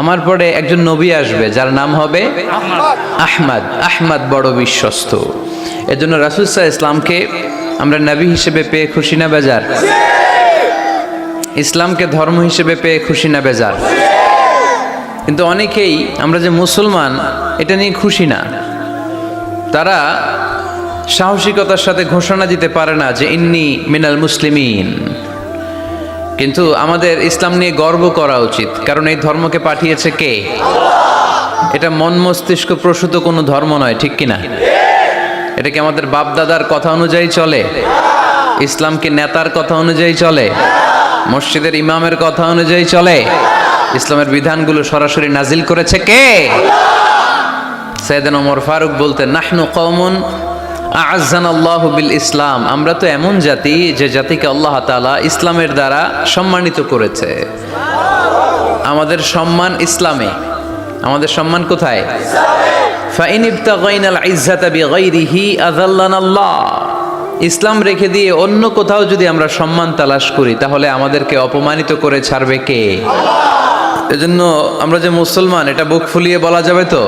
আমার পরে একজন নবী আসবে যার নাম হবে আহমদ। আহমদ বড় বিশ্বস্ত। এজন্য রাসূল সাল্লাল্লাহু আলাইহি ইসলামকে আমরা নবী হিসেবে পেয়ে খুশি না বেজার? ইসলামকে ধর্ম হিসেবে পেয়ে খুশি না বেজার? কিন্তু অনেকেই আমরা যে মুসলমান এটা নিয়ে খুশি না। তারা সাহসিকতার সাথে ঘোষণা দিতে পারে না যে ইন্নী মিনাল মুসলিমিন। কিন্তু আমাদের ইসলাম নিয়ে গর্ব করা উচিত, কারণ এই ধর্মকে পাঠিয়েছে কে? এটা মন মস্তিষ্ক প্রসূত কোনো ধর্ম নয়, ঠিক কিনা? এটা কি আমাদের বাপ দাদার কথা অনুযায়ী চলে? ইসলাম কি নেতার কথা অনুযায়ী চলে? মসজিদের ইমামের কথা অনুযায়ী চলে? ইসলামের বিধানগুলো সরাসরি নাজিল করেছে কে? সাইয়েদনা ওমর ফারুক বলতেন, নাহনু কওমুন আ'আজ্জানাল্লাহু বিল ইসলাম। আমরা তো এমন জাতি যে জাতিকে আল্লাহ তাআলা ইসলামের দ্বারা সম্মানিত করেছে। আমাদের সম্মান ইসলামে। আমাদের সম্মান কোথায়? ফাইন ইবতাগাইনাল ইজ্জাতা বিগাইরিহি আযাল্লানাল্লাহ। ইসলাম রেখে দিয়ে অন্য কোথাও যদি আমরা সম্মান তালাশ করি তাহলে আমাদেরকে অপমানিত করে ছাড়বে কে? এজন্য আমরা যে মুসলমান এটা বুক ফুলিয়ে বলা যাবে তো?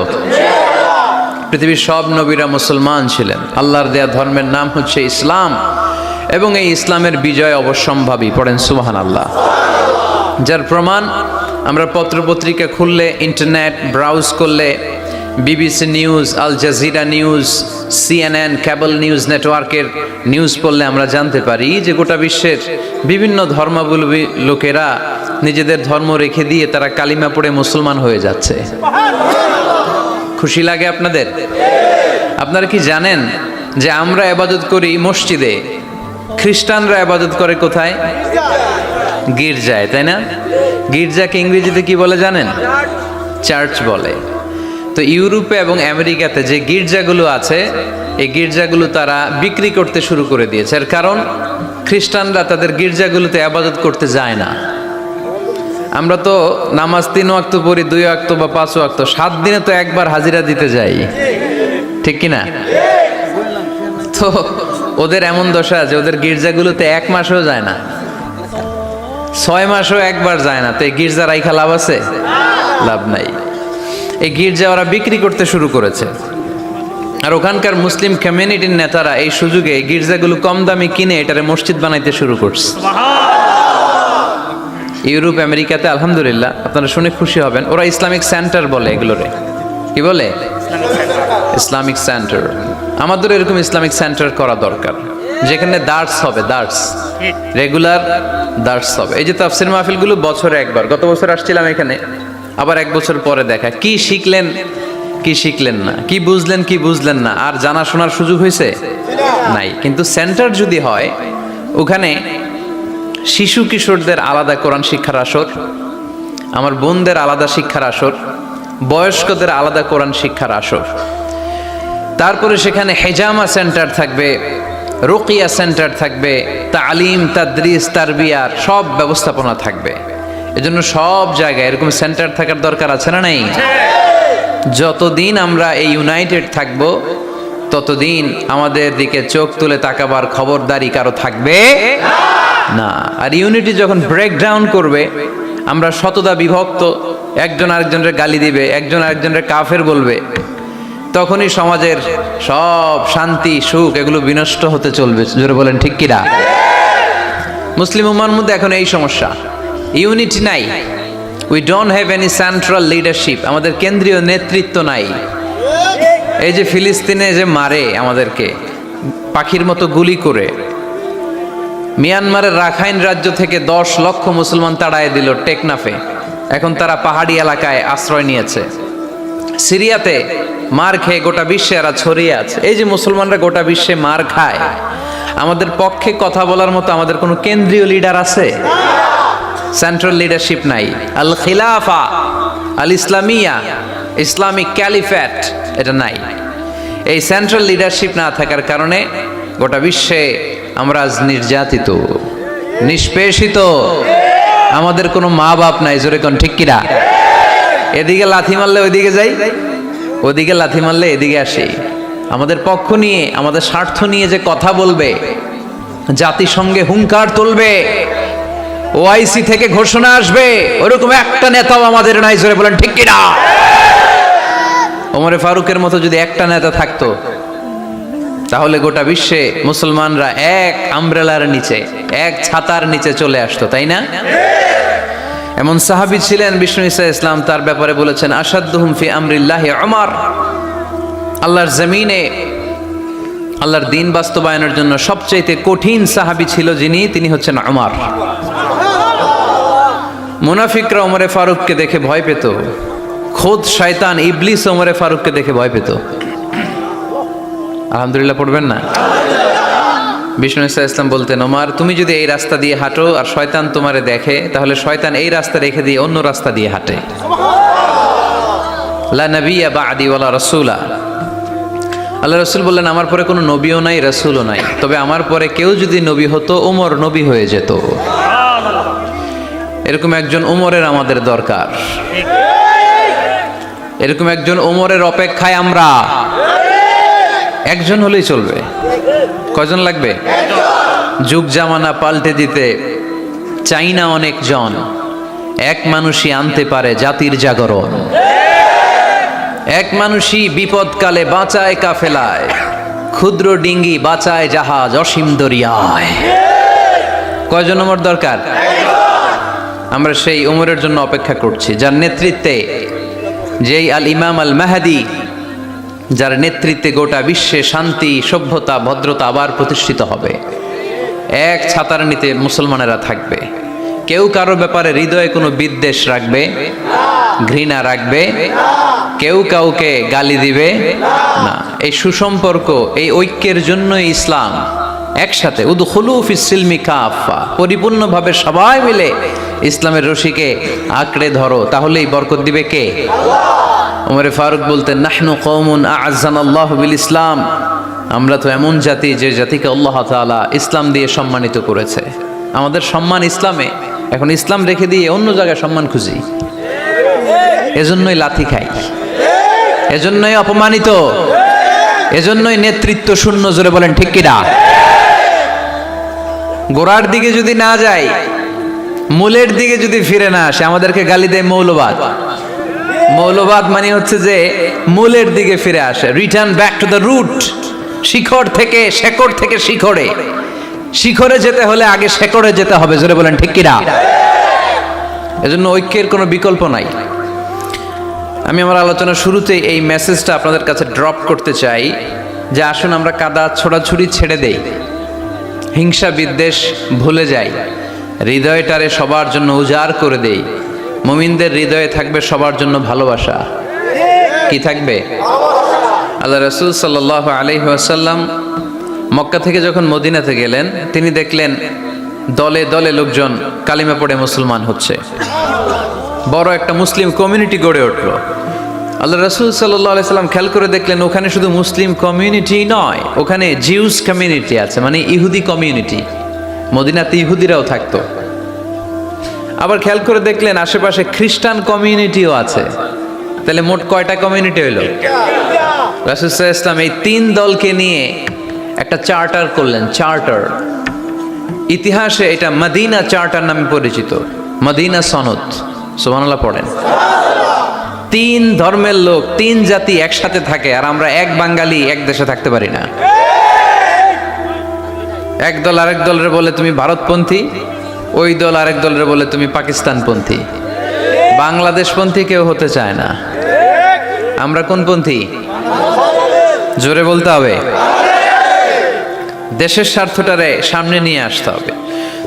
পৃথিবীর সব নবীরা মুসলমান ছিলেন। আল্লাহর দেয়া ধর্মের নাম হচ্ছে ইসলাম, এবং এই ইসলামের বিজয় অবশ্যম্ভাবী। পড়েন সুবহানাল্লাহ। যার প্রমাণ আমরা পত্রপত্রিকা খুললে, ইন্টারনেট ব্রাউজ করলে, BBC news, Al Jazeera news, CNN, cable news নেটওয়ার্কের নিউজ পড়লে আমরা জানতে পারি যে গোটা বিশ্বের বিভিন্ন ধর্মাবলম্বী লোকেরা নিজেদের ধর্ম রেখে দিয়ে তারা কালিমা পড়ে মুসলমান হয়ে যাচ্ছে। খুশি লাগে আপনাদের? আপনারা কি জানেন যে আমরা ইবাদত করি মসজিদে, খ্রিস্টানরা ইবাদত করে কোথায়? গির্জায়, তাই না? গির্জাকে ইংরেজিতে কি বলে জানেন? চার্চ বলে। তো ইউরোপে এবং আমেরিকাতে যে গির্জাগুলো আছে, এই গির্জাগুলো তারা বিক্রি করতে শুরু করে দিয়েছে। এর কারণ খ্রিস্টানরা তাদের গির্জাগুলোতে ইবাদত করতে যায় না। আমরা তো নামাজ 3 ওয়াক্ত পড়ি, 2 ওয়াক্ত বা 5 ওয়াক্ত, 7 দিনে তো একবার হাজিরা দিতে যাই, ঠিক কিনা? তো ওদের এমন দশা যে ওদের গির্জাগুলোতে 1 মাসও যায় না, 6 মাসও একবার যায় না। তো এই গির্জা রাইখা লাভ আছে? লাভ নাই। এই গির্জা ওরা বিক্রি করতে শুরু করেছে, আর ওখানকার মুসলিম কমিউনিটির নেতারা এই সুযোগে এই গির্জাগুলো কম দামে কিনে এটারে মসজিদ বানাইতে শুরু করছে। ইউরোপ আমেরিকাতে আলহামদুলিল্লাহ, আপনারা শুনে খুশি হবেন, ওরা ইসলামিক সেন্টার বলে এগুলোরে। কি বলে? Islamic centre. আমাদের এরকম ইসলামিক সেন্টার করা দরকার, যেখানে দার্স হবে, দার্স, রেগুলার দার্স হবে। এই যে তাফসির মাহফিলগুলো বছরে একবার, গত বছর আসছিলাম এখানে, আবার 1 বছর পরে দেখা, কি শিখলেন কি শিখলেন না, কি বুঝলেন কি বুঝলেন না, আর জানা শোনার সুযোগ হয়েছে নাই। কিন্তু সেন্টার যদি হয়, ওখানে শিশু কিশোরদের আলাদা কোরআন শিক্ষার আসর, আমার বোনদের আলাদা শিক্ষার আসর, বয়স্কদের আলাদা কোরআন শিক্ষার আসর, তারপরে সেখানে হেজামা সেন্টার থাকবে, রুকিয়া সেন্টার থাকবে, তালিম, তাদরিস, তারবিয়ার সব ব্যবস্থাপনা থাকবে। এজন্য সব জায়গায় এরকম সেন্টার থাকার দরকার আছে না নাই? যতদিন আমরা এই ইউনাইটেড থাকব ততদিন আমাদের দিকে চোখ তুলে তাকাবার খবরদারি কারো থাকবে না। আর ইউনিটি যখন ব্রেক ডাউন করবে, আমরা শতদা বিভক্ত, একজন আরেকজনের গালি দিবে, একজন আরেকজনের কাফের বলবে, তখনই সমাজের সব শান্তি সুখ এগুলো বিনষ্ট হতে চলবে। জোরে বলেন ঠিক কিনা? মুসলিম উম্মার মধ্যে এখন এই সমস্যা, ইউনিটি নাই। We don't have any central leadership. আমাদের কেন্দ্রীয় নেতৃত্ব নাই। এই যে ফিলিস্তিনে যে মারে আমাদেরকে পাখির মতো গুলি করে, মিয়ানমারের রাখাইন রাজ্য থেকে 10 লক্ষ মুসলমান তাড়ায় দিল টেকনাফে, এখন তারা পাহাড়ি এলাকায় আশ্রয় নিয়েছে। সিরিয়াতে মার খেয়ে গোটা বিশ্বে এরা ছড়িয়ে আছে। এই যে মুসলমানরা গোটা বিশ্বে মার খায়, আমাদের পক্ষে কথা বলার মতো আমাদের কোনো কেন্দ্রীয় লিডার আছে? সেন্ট্রাল লিডারশিপ নাই। আল খিলাফা আল ইসলামিয়া, ইসলামিক ক্যালিফেট, এটা নাই। এই সেন্ট্রাল লিডারশিপ না থাকার কারণে গোটা বিশ্বে আমরা আজ নির্যাতিত, নিষ্পেষিত। আমাদের কোনো মা বাপ নাই। জোরে কোন ঠিক কিনা? এদিকে লাথি মারলে ওইদিকে যাই, ওদিকে লাথি মারলে এদিকে আসি। আমাদের পক্ষ নিয়ে, আমাদের স্বার্থ নিয়ে যে কথা বলবে, জাতিসংঘে হুঙ্কার তুলবে, ওআইসি থেকে ঘোষণা আসবে, ওরকম একটা নেতাও আমাদের নাই, জোরে বলেন ঠিক কিনা? ওমরে ফারুকের মতো যদি একটা নেতা থাকতো, তাহলে গোটা বিশ্বে মুসলমানরা এক আমব্রেলার নিচে, এক ছাতার নিচে চলে আসতো, তাই না? এমন সাহাবী ছিলেন বিষ্ণু ঈসা ইসলাম তার ব্যাপারে বলেছেন, আসাদ্দুহুম ফি আমরিল্লাহি উমর। আল্লাহর জমিনে আল্লাহর দিন বাস্তবায়নের জন্য সবচেয়ে কঠিন সাহাবী ছিল যিনি, তিনি হচ্ছেন উমর। মুনাফিকরা ওমরে ফারুককে দেখে ভয় পেত, খোদ শয়তান ইবলিস ওমরে ফারুককে দেখে ভয় পেত। আলহামদুলিল্লাহ পড়বেন না? বিষ্ণু ঈসা ইসলাম বলতেন, ওমর তুমি যদি এই রাস্তা দিয়ে হাঁটো আর শয়তান তোমারে দেখে, তাহলে শয়তান এই রাস্তা রেখে দিয়ে অন্য রাস্তা দিয়ে হাঁটে। লা নবিয়্যা বা'দি ওয়ালা রাসূলা। আল্লাহ রাসূল বললেন, আমার পরে কোনো নবীও নাই, রাসূলও নাই, তবে আমার পরে কেউ যদি নবী হতো, ওমর নবী হয়ে যেত। এরকম একজন ওমরের আমাদের দরকার, এরকম একজন ওমরের অপেক্ষায় আমরা। একজন হলেই চলবে, কয়জন লাগবে? যুগ জামানা পাল্টে দিতে চাই না অনেক জন, এক মানুষই আনতে পারে জাতির জাগরণ। এক মানুষই বিপদকালে বাঁচায় কাফেলায়, ক্ষুদ্র ডিঙ্গি বাঁচায় জাহাজ অসীম দরিয়ায়। কয়জন ওমর দরকার? আমরা সেই ওমরের জন্য অপেক্ষা করছি, যার নেতৃত্বে, যেই আল ইমাম আল মাহদি, যার নেতৃত্বে গোটা বিশ্বে শান্তি, সভ্যতা, ভদ্রতা আবার প্রতিষ্ঠিত হবে। এক ছাতার নিচে মুসলমানেরা থাকবে, কেউ কারো ব্যাপারে হৃদয়ে কোনো বিদ্বেষ রাখবে, ঘৃণা রাখবে, কেউ কাউকে গালি দিবে না। এই সুসম্পর্ক, এই ঐক্যের জন্যই ইসলাম। একসাথে উদখুলু ফিস সিলমি কাফা, পরিপূর্ণভাবে সবাই মিলে ইসলামের রশিকে আঁকড়ে ধরো, তাহলেই বরকত দিবে কে? ওমরে ফারুক বলতেন, নাহনু কওমুন আ'আজ্জানাল্লাহু বিল ইসলাম। আমরা তো এমন জাতি, যে জাতিকে আল্লাহ তাআলা ইসলাম দিয়ে সম্মানিত করেছে। আমাদের সম্মান ইসলামে, এখন ইসলাম রেখে দিয়ে অন্য জায়গায় সম্মান খুঁজি, এজন্যই লাথি খাই, এজন্যই অপমানিত, এজন্যই নেতৃত্ব শূন্য। জোরে বলেন ঠিক কিনা? গোড়ার দিকে যদি না যাই, মূলের দিকে যদি ফিরে না আসে, আমাদেরকে গালি দেয় মৌলবাদ। মৌলবাদ মানে হচ্ছে যে মূলের দিকে ফিরে আসে, return back to the root. শিখড় থেকে, শেকড় থেকে শিখরে, শিখরে যেতে হলে আগে শেকড়ে যেতে হবে। জোরে বলেন ঠিক কিনা? এজন্য ঐক্যের কোনো বিকল্প নাই। আমি আমার আলোচনার শুরুতেই এই মেসেজটা আপনাদের কাছে ড্রপ করতে চাই, যে আসুন আমরা কাদা ছোড়াছুড়ি ছেড়ে দেই, হিংসা বিদ্বেষ ভুলে যাই, হৃদয়টারে সবার জন্য উজাড় করে দেই। মুমিনদের হৃদয়ে থাকবে সবার জন্য ভালোবাসা। কি থাকবে? আল্লাহ রাসূল সাল্লাল্লাহু আলাইহি ওয়াসাল্লাম মক্কা থেকে যখন মদিনাতে গেলেন, তিনি দেখলেন দলে দলে লোকজন কালিমা পড়ে মুসলমান হচ্ছে, বড় একটা মুসলিম কমিউনিটি গড়ে উঠলো। আল্লাহ রাসূল সাল্লাল্লাহু আলাইহি সাল্লাম খেয়াল করে দেখলেন, ওখানে শুধু মুসলিম কমিউনিটি নয়, ওখানে জিউস কমিউনিটি আছে, মানে ইহুদি কমিউনিটি। মদিনাতে ইহুদিরাও থাকতো। আবার খেয়াল করে দেখলেন আশেপাশে খ্রিস্টান কমিউনিটিও আছে। তাহলে মোট কয়টা কমিউনিটি হইল? রাসূল সাল্লাল্লাহু আলাইহি সাল্লাম এই তিন দলকে নিয়ে একটা চার্টার করলেন, চার্টার। ইতিহাসে এটা মদিনা চার্টার নামে পরিচিত, মদিনা সনদ। সুবহানাল্লাহ পড়েন। তিন ধর্মের লোক, তিন জাতি একসাথে থাকে, আর আমরা এক বাঙালি এক দেশে থাকতে পারি না। এক দল আরেক দলের বলে তুমি ভারতপন্থী, ওই দল আরেক দলের বলে তুমি পাকিস্তানপন্থী। বাংলাদেশপন্থী কেউ হতে চায় না। আমরা কোন পন্থী? জোরে বলতে হবে। দেশের স্বার্থটারে সামনে নিয়ে আসতে হবে।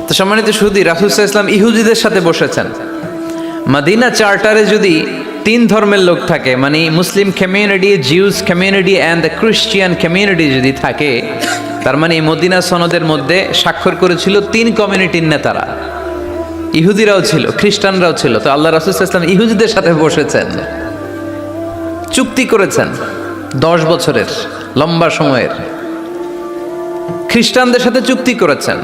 তো সম্মানিত সুধী, রাসূল সাল্লাল্লাহু আলাইহি ওয়াসাল্লাম ইহুদিদের সাথে বসেছেন। মদিনা চার্টারে যদি তিন ধর্মের লোক থাকে, মানে Muslim community, Zeus community and the Christian community যদি থাকে, তার মানে এই মদিনা সনদের মধ্যে স্বাক্ষর করেছিল তিন কমিউনিটির নেতারা। ইহুদিরাও ছিল, খ্রিস্টানরাও ছিল। তো আল্লাহ রাসূল সাল্লাল্লাহু আলাইহি ওয়াসাল্লাম ইহুদিদের সাথে বসেছেন, চুক্তি করেছেন 10 বছরের লম্বা সময়ের। খ্রিস্টানদের সাথে চুক্তি করেছেন।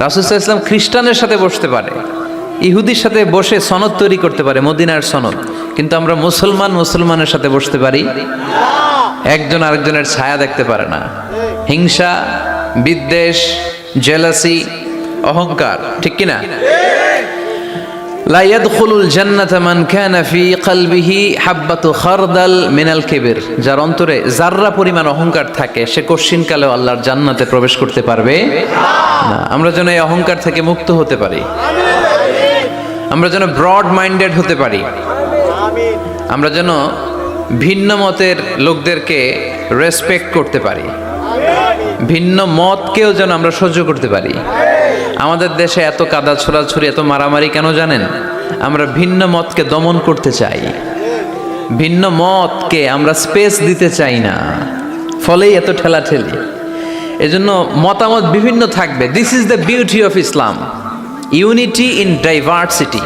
রাসূল সাল্লাল্লাহু আলাইহি ওয়াসাল্লাম খ্রিস্টানের সাথে বসতে পারে, ইহুদির সাথে বসে সনদ তৈরি করতে পারে, মদিনার সনদ। কিন্তু আমরা মুসলমানের সাথে বসতে পারি, একজন আরেকজনের ছায়া দেখতে পারে না। হিংসা, বিদ্বেষ, জেলাসি, অহংকার, ঠিক কিনা? লা ইয়াদখুলুল জান্নাতা মান কানা ফি কলবিহি হাব্বাতু খারদাল মিনাল কিবর, যার অন্তরে যাররা পরিমাণ অহংকার থাকে সে কশিনকালেও আল্লাহর জান্নাতে প্রবেশ করতে পারবে না। আমরা যেন এই অহংকার থেকে মুক্ত হতে পারি, আমরা যেন ব্রড মাইন্ডেড হতে পারি, আমরা যেন ভিন্ন মতের লোকদেরকে রেসপেক্ট করতে পারি, ভিন্ন মতকেও যেন আমরা সহ্য করতে পারি। আমাদের দেশে এত কাদা ছোড়াছুরি, এত মারামারি কেন জানেন? আমরা ভিন্ন মতকে দমন করতে চাই, ভিন্ন মতকে আমরা স্পেস দিতে চাই না, ফলেই এত ঠেলাঠেলি। এজন্য মতামত বিভিন্ন থাকবে। This is the beauty of Islam, unity in diversity,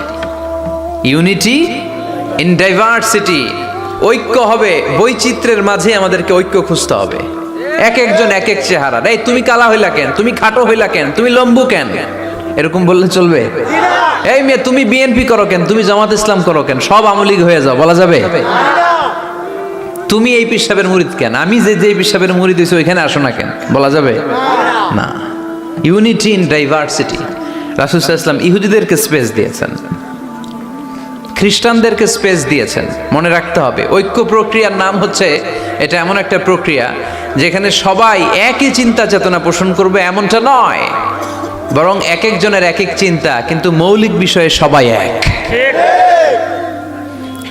unity in diversity. ঐক্য হবে বৈচিত্র্যের মাঝে, আমাদেরকে ঐক্য খুঁজতে হবে। এক একজন এক এক চেহারা, এই তুমি কালা হইলা কেন, তুমি খাটো হইলা কেন, তুমি লম্বু কেন, এরকম বললে চলবে? এই মেয়ে তুমি বিএনপি করো কেন, তুমি জামাত ইসলাম করো কেন, সব আওয়ামী লীগ হয়ে যাও, বলা যাবে? তুমি এই পীর সাহেবের মুরিদ কেন, আমি যে পীর সাহেবের মুরিদ হইছি ওইখানে আসো না কেন, বলা যাবে না। Unity in diversity. রাসূল সাল্লাল্লাহু আলাইহি ওয়াসাল্লাম ইহুদিদেরকে স্পেস দিয়েছেন, খ্রিস্টানদেরকে স্পেস দিয়েছেন। মনে রাখতে হবে ঐক্য প্রক্রিয়ার নাম হচ্ছে, এটা এমন একটা প্রক্রিয়া যেখানে সবাই একই চিন্তা চেতনা পোষণ করবে এমনটা নয়, বরং এক একজনের এক এক চিন্তা, কিন্তু মৌলিক বিষয়ে সবাই এক।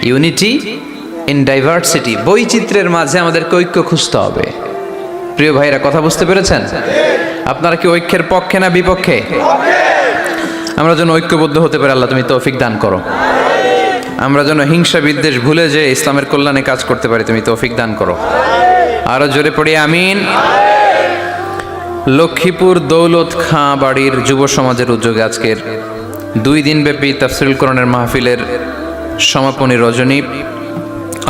ইউনিটি ইন ডাইভার্সিটি, বৈচিত্র্যের মাঝে আমাদেরকে ঐক্য খুঁজতে হবে। প্রিয় ভাইরা, কথা বুঝতে পেরেছেন? আপনারা কি ঐক্যের পক্ষে না বিপক্ষে? আমরা যেন ঐক্যবদ্ধ হতে পারি, আল্লাহ তুমি তৌফিক দান করো। আমরা যেন হিংসা বিদ্বেষ ভুলে যে ইসলামের কল্যাণে কাজ করতে পারি, তুমি তৌফিক দান করো। আরো জোরে পড়ি আমিন। লক্ষ্মীপুর দৌলত খাঁ বাড়ির যুব সমাজের উদ্যোগে আজকের 2 দিনব্যাপী তাফসীরুল কোরআনের মাহফিলের সমাপনী রজনী।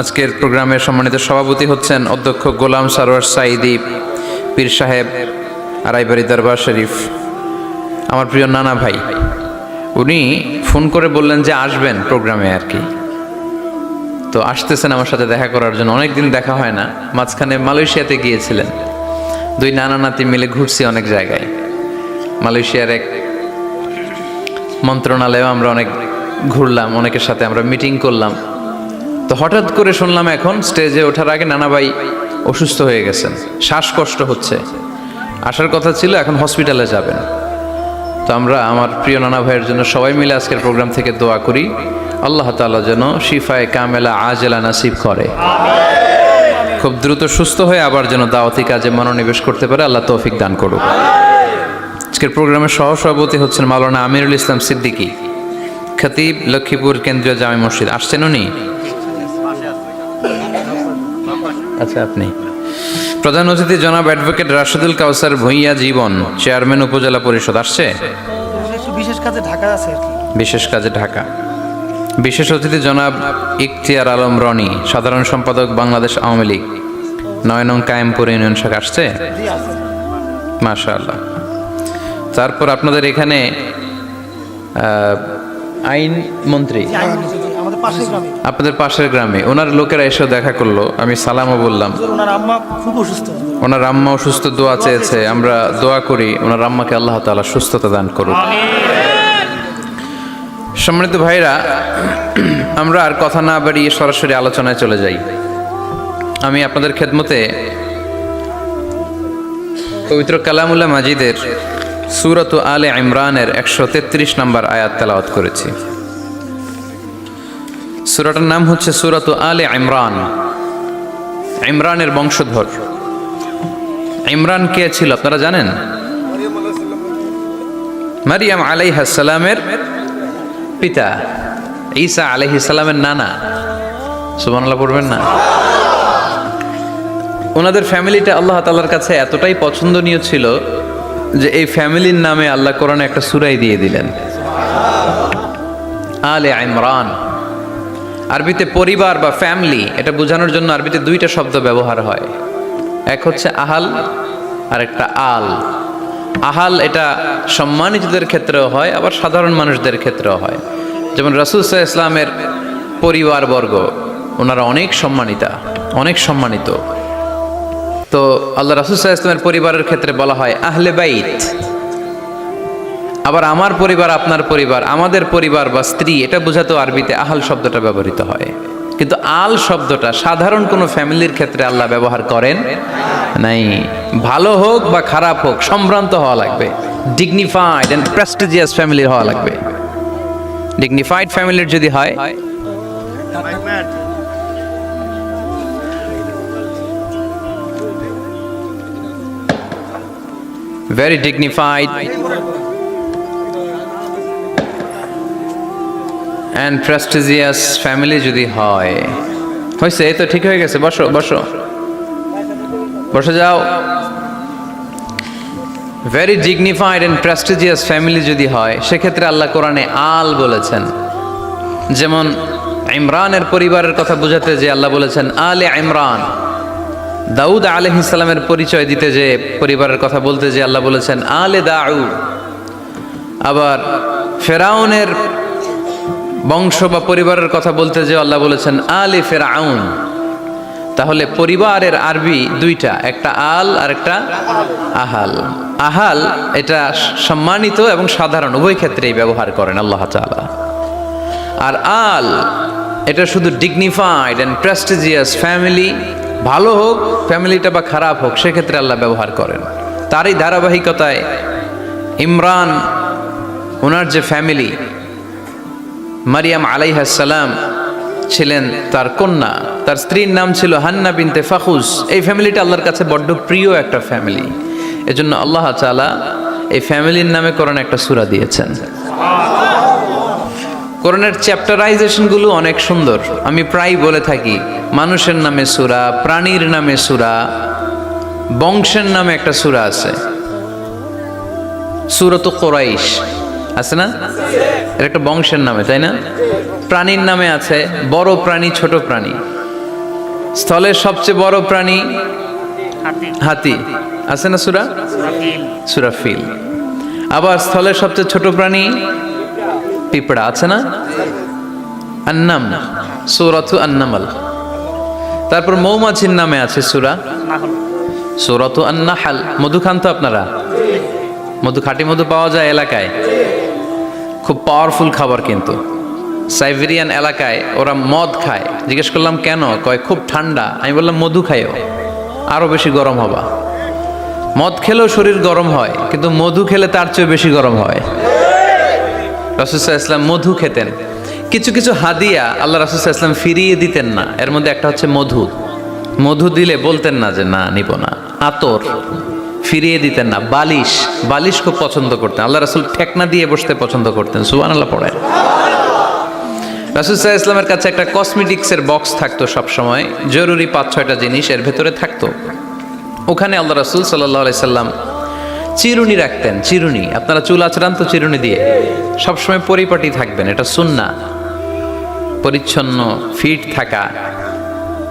আজকের প্রোগ্রামের সম্মানিত সভাপতি হচ্ছেন অধ্যক্ষ গোলাম সারোয়ার সাইদি পীর সাহেব, আড়াইবাড়ি দরবার শরীফ, আমার প্রিয় নানা ভাই। উনি ফোন করে বললেন যে আসবেন প্রোগ্রামে আর কি, তো আসতেছেন আমার সাথে দেখা করার জন্য। অনেকদিন দেখা হয় না, মাঝখানে মালয়েশিয়াতে গিয়েছিলেন। 2 নানা নাতি মিলে ঘুরছি অনেক জায়গায়। মালয়েশিয়ার এক মন্ত্রণালয়েও আমরা অনেক ঘুরলাম, অনেকের সাথে আমরা মিটিং করলাম। তো হঠাৎ করে শুনলাম এখন স্টেজে ওঠার আগে নানা ভাই অসুস্থ হয়ে গেছেন, শ্বাসকষ্ট হচ্ছে, আসার কথা ছিল, এখন হসপিটালে যাবেন। তো আমরা আমার প্রিয় নানা ভাইয়ের জন্য সবাই মিলে আজকের প্রোগ্রাম থেকে দোয়া করি, আল্লাহ তাআলা যেন শিফায়ে কামেলা আজেলা নাসিব করে, খুব দ্রুত সুস্থ হয়ে আবার যেন দাওয়াতি কাজে মনোনিবেশ করতে পারে, আল্লাহ তৌফিক দান করুক। আজকের প্রোগ্রামের সহসভাপতি হচ্ছেন মাওলানা আমিরুল ইসলাম সিদ্দিকী, খতিব, লক্ষ্মীপুর কেন্দ্রীয় জামে মসজিদ। আসছেন উনি? আচ্ছা, আপনি। প্রধান অতিথি জনাব অ্যাডভোকেট রাশেদুল কাউসার ভূঁইয়া জীবন, চেয়ারম্যান উপজেলা পরিষদ। আসছে? বিশেষ কাজে ঢাকা আছে আর কি। বিশেষ কাজে ঢাকা। বিশেষ অতিথি জনাব ইখতিয়ার আলম রনি, সাধারণ সম্পাদক বাংলাদেশ আওয়ামী লীগ, 9 নং কায়েমপুর ইউনিয়ন শাখা। আসছে? মাশাআল্লাহ। তারপর আপনাদের এখানে আইন মন্ত্রী আপনাদের পাশের গ্রামে, ওনার লোকেরা এসে দেখা করলো, আমি সালামও বললাম। ওনার আম্মা অসুস্থ, দোয়া চেয়েছে, আমরা দোয়া করি ওনার আম্মাকে আল্লাহ তাআলা সুস্থতা দান করুন। সম্মানিত ভাইরা, আমরা আর কথা না বাড়িয়ে সরাসরি আলোচনায় চলে যাই। আমি আপনাদের খেদমতে পবিত্র কালামুল্লাহ মাজিদের সূরাত আলে ইমরানের 133 নম্বর আয়াত তেলাওয়াত করেছি। সূরাটার নাম হচ্ছে সূরাত আলে ইমরান, ইমরানের বংশধর। ইমরান কে ছিল আপনারা জানেন? মারিয়াম আলাইহিস সালামের পিতা, ঈসা আলাইহিস সালামের নানা। সুবহানাল্লাহ পড়বেন না? ওনাদের ফ্যামিলিটা আল্লাহ তাআলার কাছে এতটাই পছন্দনীয় ছিল যে এই ফ্যামিলির নামে আল্লাহ কোরআনে একটা সূরাই দিয়ে দিলেন, আলে ইমরান। আরবিতে পরিবার বা ফ্যামিলি, এটা বোঝানোর জন্য আরবিতে 2টা শব্দ ব্যবহার হয়। এক হচ্ছে আহাল, আর একটা আল। আহাল এটা সম্মানিতদের ক্ষেত্রেও হয়, আবার সাধারণ মানুষদের ক্ষেত্রেও হয়। যেমন রাসূল সাল্লাল্লাহু আলাইহি ওয়াসাল্লামের পরিবারবর্গ, ওনারা অনেক সম্মানিতা, অনেক সম্মানিত। তো আল্লাহ রাসূল সাল্লাল্লাহু আলাইহি ওয়াসাল্লামের পরিবারের ক্ষেত্রে বলা হয় আহলে বাইত। আবার আমার পরিবার, আপনার পরিবার, আমাদের পরিবার বা স্ত্রী, এটা বোঝাতেও আরবিতে আহাল শব্দটা ব্যবহৃত হয়। কিন্তু আল শব্দটা সাধারণ কোনো ফ্যামিলির ক্ষেত্রে আল্লাহ ব্যবহার করেন নাই। ভালো হোক বা খারাপ হোক, সম্ভ্রান্ত হওয়া লাগবে, ডিগনিফাইড অ্যান্ড প্রেস্টিজিয়াস ফ্যামিলির হওয়া লাগবে। ডিগনিফাইড ফ্যামিলির যদি হয়, very dignified and prestigious family যদি হয়, হয়েছে এই তো ঠিক হয়ে গেছে, বসো বসো বসে যাও। very dignified and prestigious family যদি হয়, সেক্ষেত্রে আল্লাহ কোরআনে আল বলেছেন। যেমন ইমরানের পরিবারের কথা বোঝাতে যে আল্লাহ বলেছেন আলে ইমরান। দাউদ আলাইহিস সালামের পরিচয় দিতে যে পরিবারের কথা বলতে যে আল্লাহ বলেছেন আলে দাউদ। আবার ফেরাউনের বংশ বা পরিবারের কথা বলতে যে আল্লাহ বলেছেন আলে ফেরাউন। তাহলে পরিবারের আরবি দুইটা, একটা আল আর একটা আহাল। আহাল এটা সম্মানিত এবং সাধারণ উভয় ক্ষেত্রেই ব্যবহার করেন আল্লাহ তাআলা। আর আল এটা শুধু ডিগনিফাইড অ্যান্ড প্রেস্টিজিয়াস ফ্যামিলি, ভালো হোক ফ্যামিলিটা বা খারাপ হোক, সেক্ষেত্রে আল্লাহ ব্যবহার করেন। তারই ধারাবাহিকতায় ইমরান, ওনার যে ফ্যামিলি, মারিয়াম আলাইহিস সালাম ছিলেন তার কন্যা, তার স্ত্রীর নাম ছিল হান্না বিনতে ফাখুস। এই ফ্যামিলিটা আল্লাহর কাছে বড্ড প্রিয় একটা ফ্যামিলি। এজন্য আল্লাহ তাআলা এই ফ্যামিলির নামে কোরআনে একটা সূরা দিয়েছেন। কোরআনের চ্যাপ্টারাইজেশনগুলো অনেক সুন্দর। আমি প্রায় বলে থাকি, মানুষের নামে সূরা, প্রাণীর নামে সূরা, বংশের নামে একটা সূরা আছে, সূরাতুল কুরাইশ আছে না? এর একটা বংশের নামে, তাই না? প্রাণীর নামে আছে বড় প্রাণী, ছোট প্রাণী। স্থলের সবচেয়ে বড় প্রাণী হাতি, আছে না সূরা? সূরা ফিল। আবার স্থলের সবচেয়ে ছোট প্রাণী পিঁপড়া, আছে না? আন্নাম, সূরাতু আন-নামল। তারপর মৌমাছির নামে আছে সূরা, সূরাতু আন-নাহল। মধু খান তো আপনারা? মধু, খাঁটি মধু পাওয়া যায় এলাকায়, খুব পাওয়ারফুল খাবার। কিন্তু সাইবেরিয়ান এলাকায় ওরা মদ খায়। জিজ্ঞেস করলাম কেন? কয় খুব ঠান্ডা। আমি বললাম মধু খাইও, আরো বেশি গরম হবা। মদ খেলেও শরীর গরম হয়, কিন্তু মধু খেলে তার চেয়ে বেশি গরম হয়। রাসূল সাল্লাল্লাহু আলাইহি ওয়াসাল্লাম মধু খেতেন। কিছু কিছু হাদিয়া আল্লাহ রাসূল সাল্লাল্লাহু আলাইহি ওয়াসাল্লাম ফিরিয়ে দিতেন না। এর মধ্যে একটা হচ্ছে মধু। মধু দিলে বলতেন না যে না নিব না। আতর ফিরিয়ে দিতেন না। বালিশ, বালিশ খুব পছন্দ করতেন। আল্লাহ রাসূল ঠেকনা দিয়ে বসতে পছন্দ করতেন। সুবহানাল্লাহ পড়েন। রাসূল সাল্লাল্লাহু আলাইহি ওয়াসাল্লামের কাছে একটা কসমেটিক্সের বক্স থাকতো সব সময়, জরুরি 5-6টা জিনিস এর ভেতরে থাকতো। ওখানে আল্লাহ রাসূল সাল্লাল্লাহু আলাইহি সাল্লাম চিরুনি রাখতেন। চিরুনি, আপনারা চুল আঁচড়ান তো চিরুনি দিয়ে, সবসময় পরিপাটি থাকবেন, এটা সুন্নাহ। পরিচ্ছন্ন, ফিট থাকা,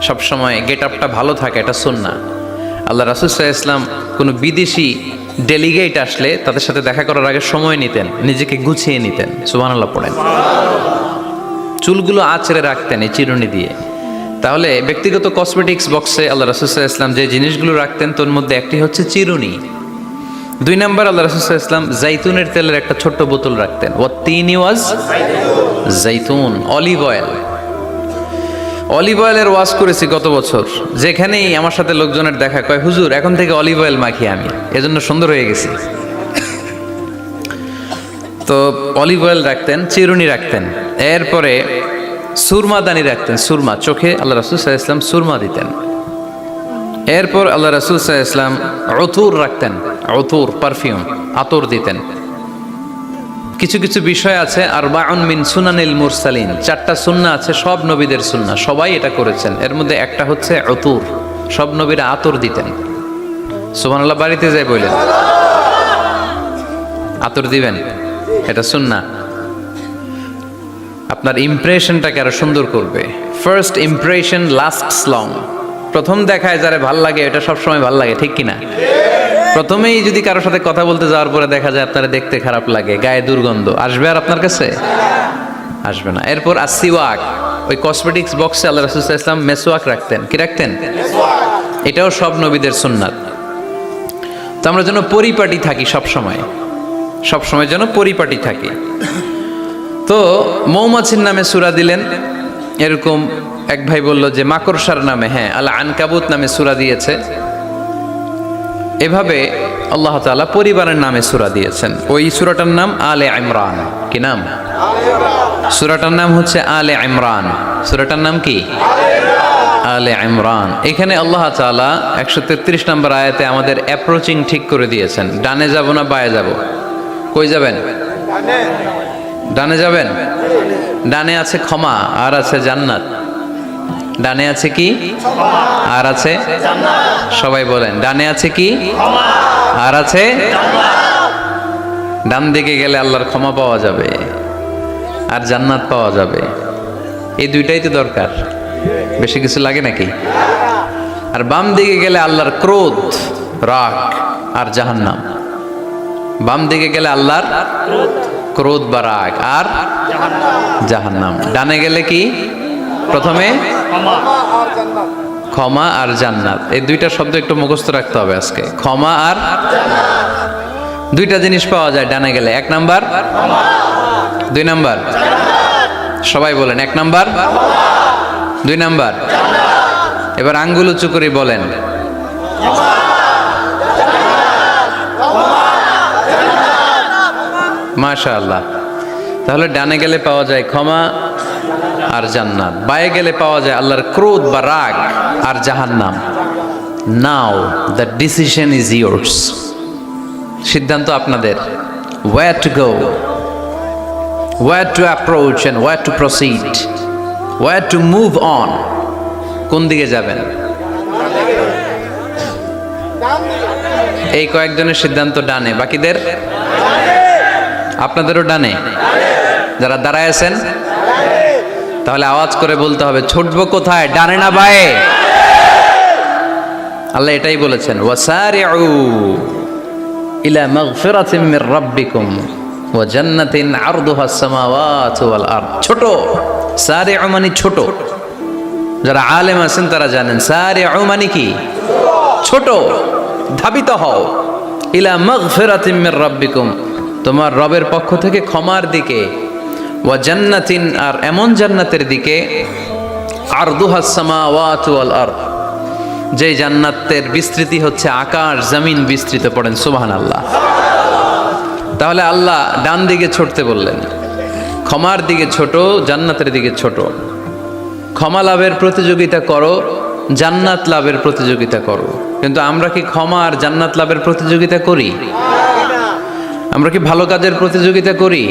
সবসময় গেট আপটা ভালো থাকা, এটা সুন্নাহ। আল্লাহ রাসূল সাল্লাল্লাহু আলাইহি ওয়াসাল্লাম কোনো বিদেশি ডেলিগেট আসলে তাদের সাথে দেখা করার আগে সময় নিতেন, নিজেকে গুছিয়ে নিতেন। সুবহানাল্লাহ পড়েন। চুলগুলো আঁচড়ে রাখতেন এই চিরুনি দিয়ে। তাহলে ব্যক্তিগত কসমেটিক্স বক্সে আল্লাহ রাসূল সাল্লাল্লাহু আলাইহি ওয়াসাল্লাম যে জিনিসগুলো রাখতেন তার মধ্যে একটি হচ্ছে চিরুনি। 2 নম্বর আল্লাহ রাসূল সাল্লাল্লাহু আলাইহি ওয়াসাল্লাম জাইতুনের তেলের একটা ছোট্ট বোতল রাখতেন। ওয়াত্তিনি ওয়াজ জাইতুন, অলিভ অয়েল। অলিভ অয়েলের ওয়াজ করেছি গত বছর। যেখানেই আমার সাথে লোকজনের দেখা, কয় হুজুর এখন থেকে অলিভ অয়েল মাখি আমি, এজন্য সুন্দর হয়ে গেছি। তো অলিভ অয়েল রাখতেন, চিরুনি রাখতেন। এরপরে সুরমা দানি রাখতেন, সুরমা, চোখে আল্লাহ রাসূল সাল্লাল্লাহু আলাইহি ওয়াসাল্লাম সুরমা দিতেন। এরপর আল্লাহ রাসূল সাল্লাল্লাহু আলাইহি ওয়াসাল্লাম উতুর রাখতেন, উতুর পারফিউম, আতর দিতেন। কিছু কিছু বিষয় আছে আরবাউন মিন সুনানিল মুরসালিন, 4টা সুন্নাহ আছে, সব নবীদের সুন্নাহ, সবাই এটা করেছেন। এর মধ্যে একটা হচ্ছে উতুর, সব নবীরা আতর দিতেন। সুবহানাল্লাহ, বাড়িতে যাই বললেন আতর দিবেন, এটা সুন্নাহ। আপনার ইমপ্রেশনটাকে আরো সুন্দর করবে। First impression lasts long. প্রথম দেখায় যারা ভাল লাগে, এটা সবসময় ভাল লাগে, ঠিক কিনা? প্রথমেই যদি কারোর সাথে কথা বলতে যাওয়ার পরে দেখা যায় আপনারা দেখতে খারাপ লাগে, গায়ে দুর্গন্ধ, আসবে আর আপনার কাছে? আসবে না। এরপর আসিওয়াক, ওই কসমেটিক্স বক্সে আল্লাহ রাসূল সাল্লাল্লাহু আলাইহি ওয়াসাল্লাম মেসওয়াক রাখতেন। কি রাখতেন? এটাও সব নবীদের সুন্নাত। তো আমরা যেন পরিপাটি থাকি সব সময়। সবসময় যেন পরিপাটি থাকে। তো মৌমাছির নামে সূরা দিলেন, এরকম এক ভাই বলল যে মাকড়সার নামে, হ্যাঁ, আল আনকাবুত নামে সূরা দিয়েছে। এভাবে আল্লাহ তাআলা পরিবারের নামে সূরা দিয়েছেন। ওই সূরাটার নাম আলে ইমরান। কি নাম? সূরাটার নাম হচ্ছে আলে ইমরান। সূরাটার নাম কি? আলে ইমরান। এখানে আল্লাহ তাআলা 133 নম্বর আয়াতে আমাদের অ্যাপ্রোচিং ঠিক করে দিয়েছেন। ডানে যাব না বায়ে যাব? কই যাবেন? ডানে যাবেন। ডানে আছে ক্ষমা আর আছে জান্নাত। ডানে আছে কি? আর আছে জান্নাত। সবাই বলেন, ডানে আছে কি? ক্ষমা আর আছে জান্নাত। ডান দিকে গেলে আল্লাহর ক্ষমা পাওয়া যাবে আর জান্নাত পাওয়া যাবে। এই দুইটাই তো দরকার, বেশি কিছু লাগে নাকি? আর বাম দিকে গেলে আল্লাহর ক্রোধ, রাগ আর জাহান্নাম। বাম দিকে গেলে আল্লাহর ক্রোধ বা রাগ আর জাহান্নাম। ডানে গেলে কি? প্রথমে ক্ষমা আর জান্নাত। এই দুইটা শব্দ একটু মুখস্থ রাখতে হবে আজকে। ক্ষমা আর দুইটা জিনিস পাওয়া যায় ডানে গেলে। 1 নাম্বার, 2 নাম্বার। সবাই বলেন 1 নাম্বার, 2 নাম্বার। এবার আঙ্গুল উঁচু করে বলেন মাশাআল্লাহ। তাহলে ডানে গেলে পাওয়া যায় ক্ষমা আর জান্নাত, বায়ে গেলে পাওয়া যায় আল্লাহর ক্রোধ বা রাগ আর জাহান্নাম। নাও দ্য ডিসিশন ইজ ইয়োর্স। সিদ্ধান্ত আপনাদের। Wire to go, wire two approach and wire two proceed, wire to move on. কোন দিকে যাবেন? এই কয়েকজনের সিদ্ধান্ত ডানে, বাকিদের? আপনাদেরও ডানে। যারা দাঁড়ায় আছেন তাহলে আওয়াজ করে বলতে হবে, ছুটবো কোথায়? ডানে না বায়ে? আল্লাহ এটাই বলেছেন, ওয়াসারিউ ইলা মাগফিরাতিম মির রাব্বিকুম ওয়া জান্নাতিন আরদুহাস সামাওয়াতু ওয়াল আরদ। ছোট, সারিউ মানে ছোট। যারা আলেম আছেন তারা জানেন সারিউ মানে কি? ছোট। ধাবিত হও ইলা মাগফিরাতিম মির রাব্বিকুম, তোমার রবের পক্ষ থেকে ক্ষমার দিকে, ওয়া জান্নাতিন আর এমন জান্নাতের দিকে, আরদুহাস সামাওয়াতু ওয়াল আরদ, যে জান্নাতের বিস্তৃতি হচ্ছে আকাশ জমিন বিস্তৃত। পড়েন সুবহানাল্লাহ। তাহলে আল্লাহ ডান দিকে ছুটতে বললেন, ক্ষমার দিকে ছোট, জান্নাতের দিকে ছোট। ক্ষমা লাভের প্রতিযোগিতা করো, জান্নাত লাভের প্রতিযোগিতা করো। কিন্তু আমরা কি ক্ষমা আর জান্নাত লাভের প্রতিযোগিতা করি? আমরা কি ভালো কাজের প্রতিযোগিতা করি?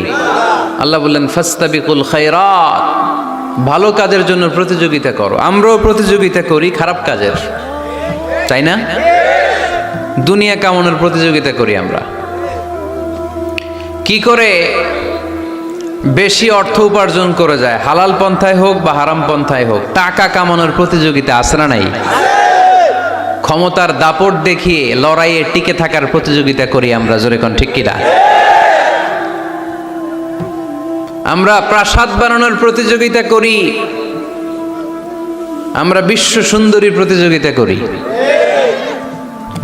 আল্লাহ বললেন ফাস্তাবিকুল খায়রাত, ভালো কাজের জন্য প্রতিযোগিতা করো। আমরাও প্রতিযোগিতা করি খারাপ কাজের, তাই না? দুনিয়া কামানোর প্রতিযোগিতা করি আমরা। কি করে বেশি অর্থ উপার্জন করে যায়, হালাল পন্থায় হোক বা হারাম পন্থায় হোক, টাকা কামানোর প্রতিযোগিতা আছে না নাই? ক্ষমতার দাপট দেখিয়ে লড়াইয়ে টিকে থাকার প্রতিযোগিতা করি আমরা। জোরে কোন ঠিক কিনা? আমরা প্রাসাদ বানানোর প্রতিযোগিতা করি, আমরা বিশ্ব সুন্দরীর প্রতিযোগিতা করি,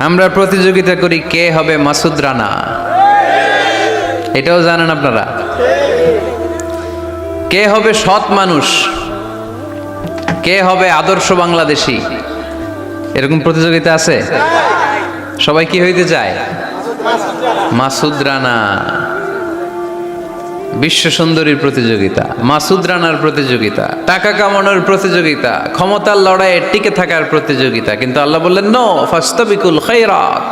আমরা প্রতিযোগিতা করি কে হবে মাসুদ রানা। এটাও জানেন আপনারা? কে হবে সৎ মানুষ, কে হবে আদর্শ বাংলাদেশী, এরকম প্রতিযোগিতা আছে। সবাই কি হইতে চায়? মাসুদ রানা। বিশ্ব সুন্দরীর প্রতিযোগিতা, মাসুদ রানার প্রতিযোগিতা, টাকা কামানোর প্রতিযোগিতা, ক্ষমতার লড়াইয়ে টিকে থাকার প্রতিযোগিতা। কিন্তু আল্লাহ বললেন নো, ফাস্তাবিকুল খায়রাত,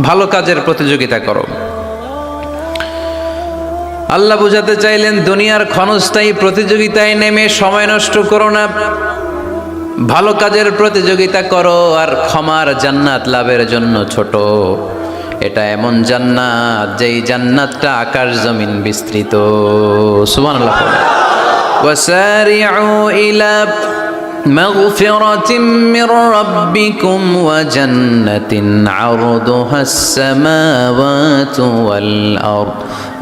ভালো কাজের প্রতিযোগিতা করো। আল্লাহ বুঝাতে চাইলেন দুনিয়ার ক্ষণস্থায়ী প্রতিযোগিতায় নেমে সময় নষ্ট করো না, ভালো কাজের প্রতিযোগিতা করো। আর ক্ষমার জান্নাত লাভের জন্য ছোট। এটা এমন জান্নাত যেই জান্নাতটা আকাশ জমিন বিস্তৃত। সুবহানাল্লাহ। ওয়াসারিউ ইলা মাগফিরাতিম মির রাব্বিকুম ওয়া জান্নাতিন আরদুহাস সামাওয়াতু ওয়াল আরদ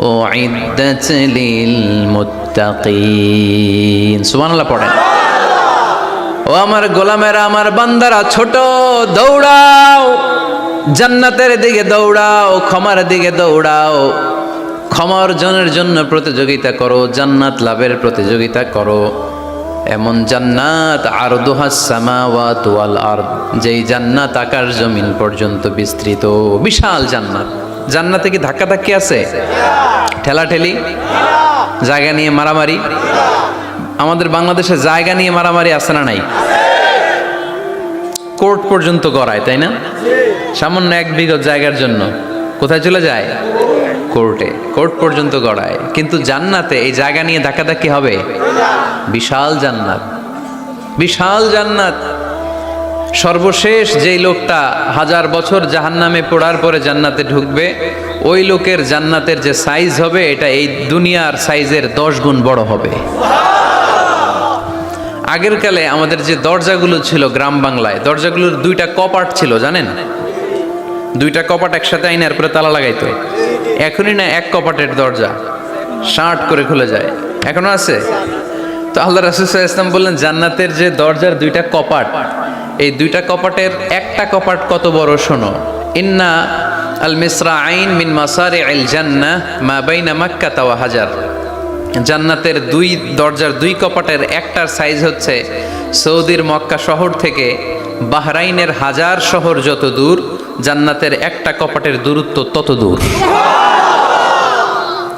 উইদ্দাত লিল মুত্তাকিন। সুবহানাল্লাহ পড়েন। ও আমার গোলামেরা, আমার বান্দারা, ছোট, দৌড়াও, জান্নাতের দিকে দৌড়াও, ক্ষমার দিকে দৌড়াও। ক্ষমা অর্জনের জন্য প্রতিযোগিতা করো, জান্নাত লাভের প্রতিযোগিতা করো। এমন জান্নাত আরদুহাস সামাওয়াতু ওয়াল আরদ, যেই জান্নাত আকাশ জমিন পর্যন্ত বিস্তৃত, বিশাল জান্নাত। জান্নাতে কি ধাক্কাধাক্কি আছে? ঠেলাঠেলি, জায়গা নিয়ে মারামারি? আমাদের বাংলাদেশে জায়গা নিয়ে মারামারি আছে না নাই? কোর্ট পর্যন্ত গড়ায়, তাই না? সামান্য 1 বিঘা জায়গার জন্য কোথায় চলে যায়? কোর্টে। কোর্ট পর্যন্ত গড়ায়। কিন্তু জান্নাতে এই জায়গা নিয়ে ধাক্কাধাক্কি হবে? বিশাল জান্নাত, বিশাল জান্নাত। সর্বশেষ যেই লোকটা 1000 বছর জাহান্নামে পড়ার পরে জান্নাতে ঢুকবে, ওই লোকের জান্নাতের যে সাইজ হবে এটা এই দুনিয়ার সাইজের 10 গুণ বড় হবে। আগের কালে আমাদের যে দরজাগুলো ছিল গ্রাম বাংলায়, দরজাগুলোর 2টা কপাট ছিল, জানেন? 2টা কপাট একসাথে আইনার পরে তালা লাগাইতো। এখনই না 1 কপাটের দরজা শার্ট করে খুলে যায়, এখনো আছে। তো আল্লাহ রাসূল সাল্লাল্লাহু আলাইহি ওয়াসাল্লাম বললেন, জান্নাতের যে দরজার 2টা কপাট, এই 2টা কপাটের একটা কপাট কত বড় শোনো। ইন্না আল মিসরাআইন মিন মাসারি'আল জান্নাহ মা বাইনা মাক্কাহ ওয়া হাজার। জান্নাতের 2 দরজার 2 কপাটের একটার সাইজ হচ্ছে সৌদির মক্কা শহর থেকে বাহরাইনের হাজার শহর যত দূর, জান্নাতের একটা কপাটের দূরত্ব তত দূর।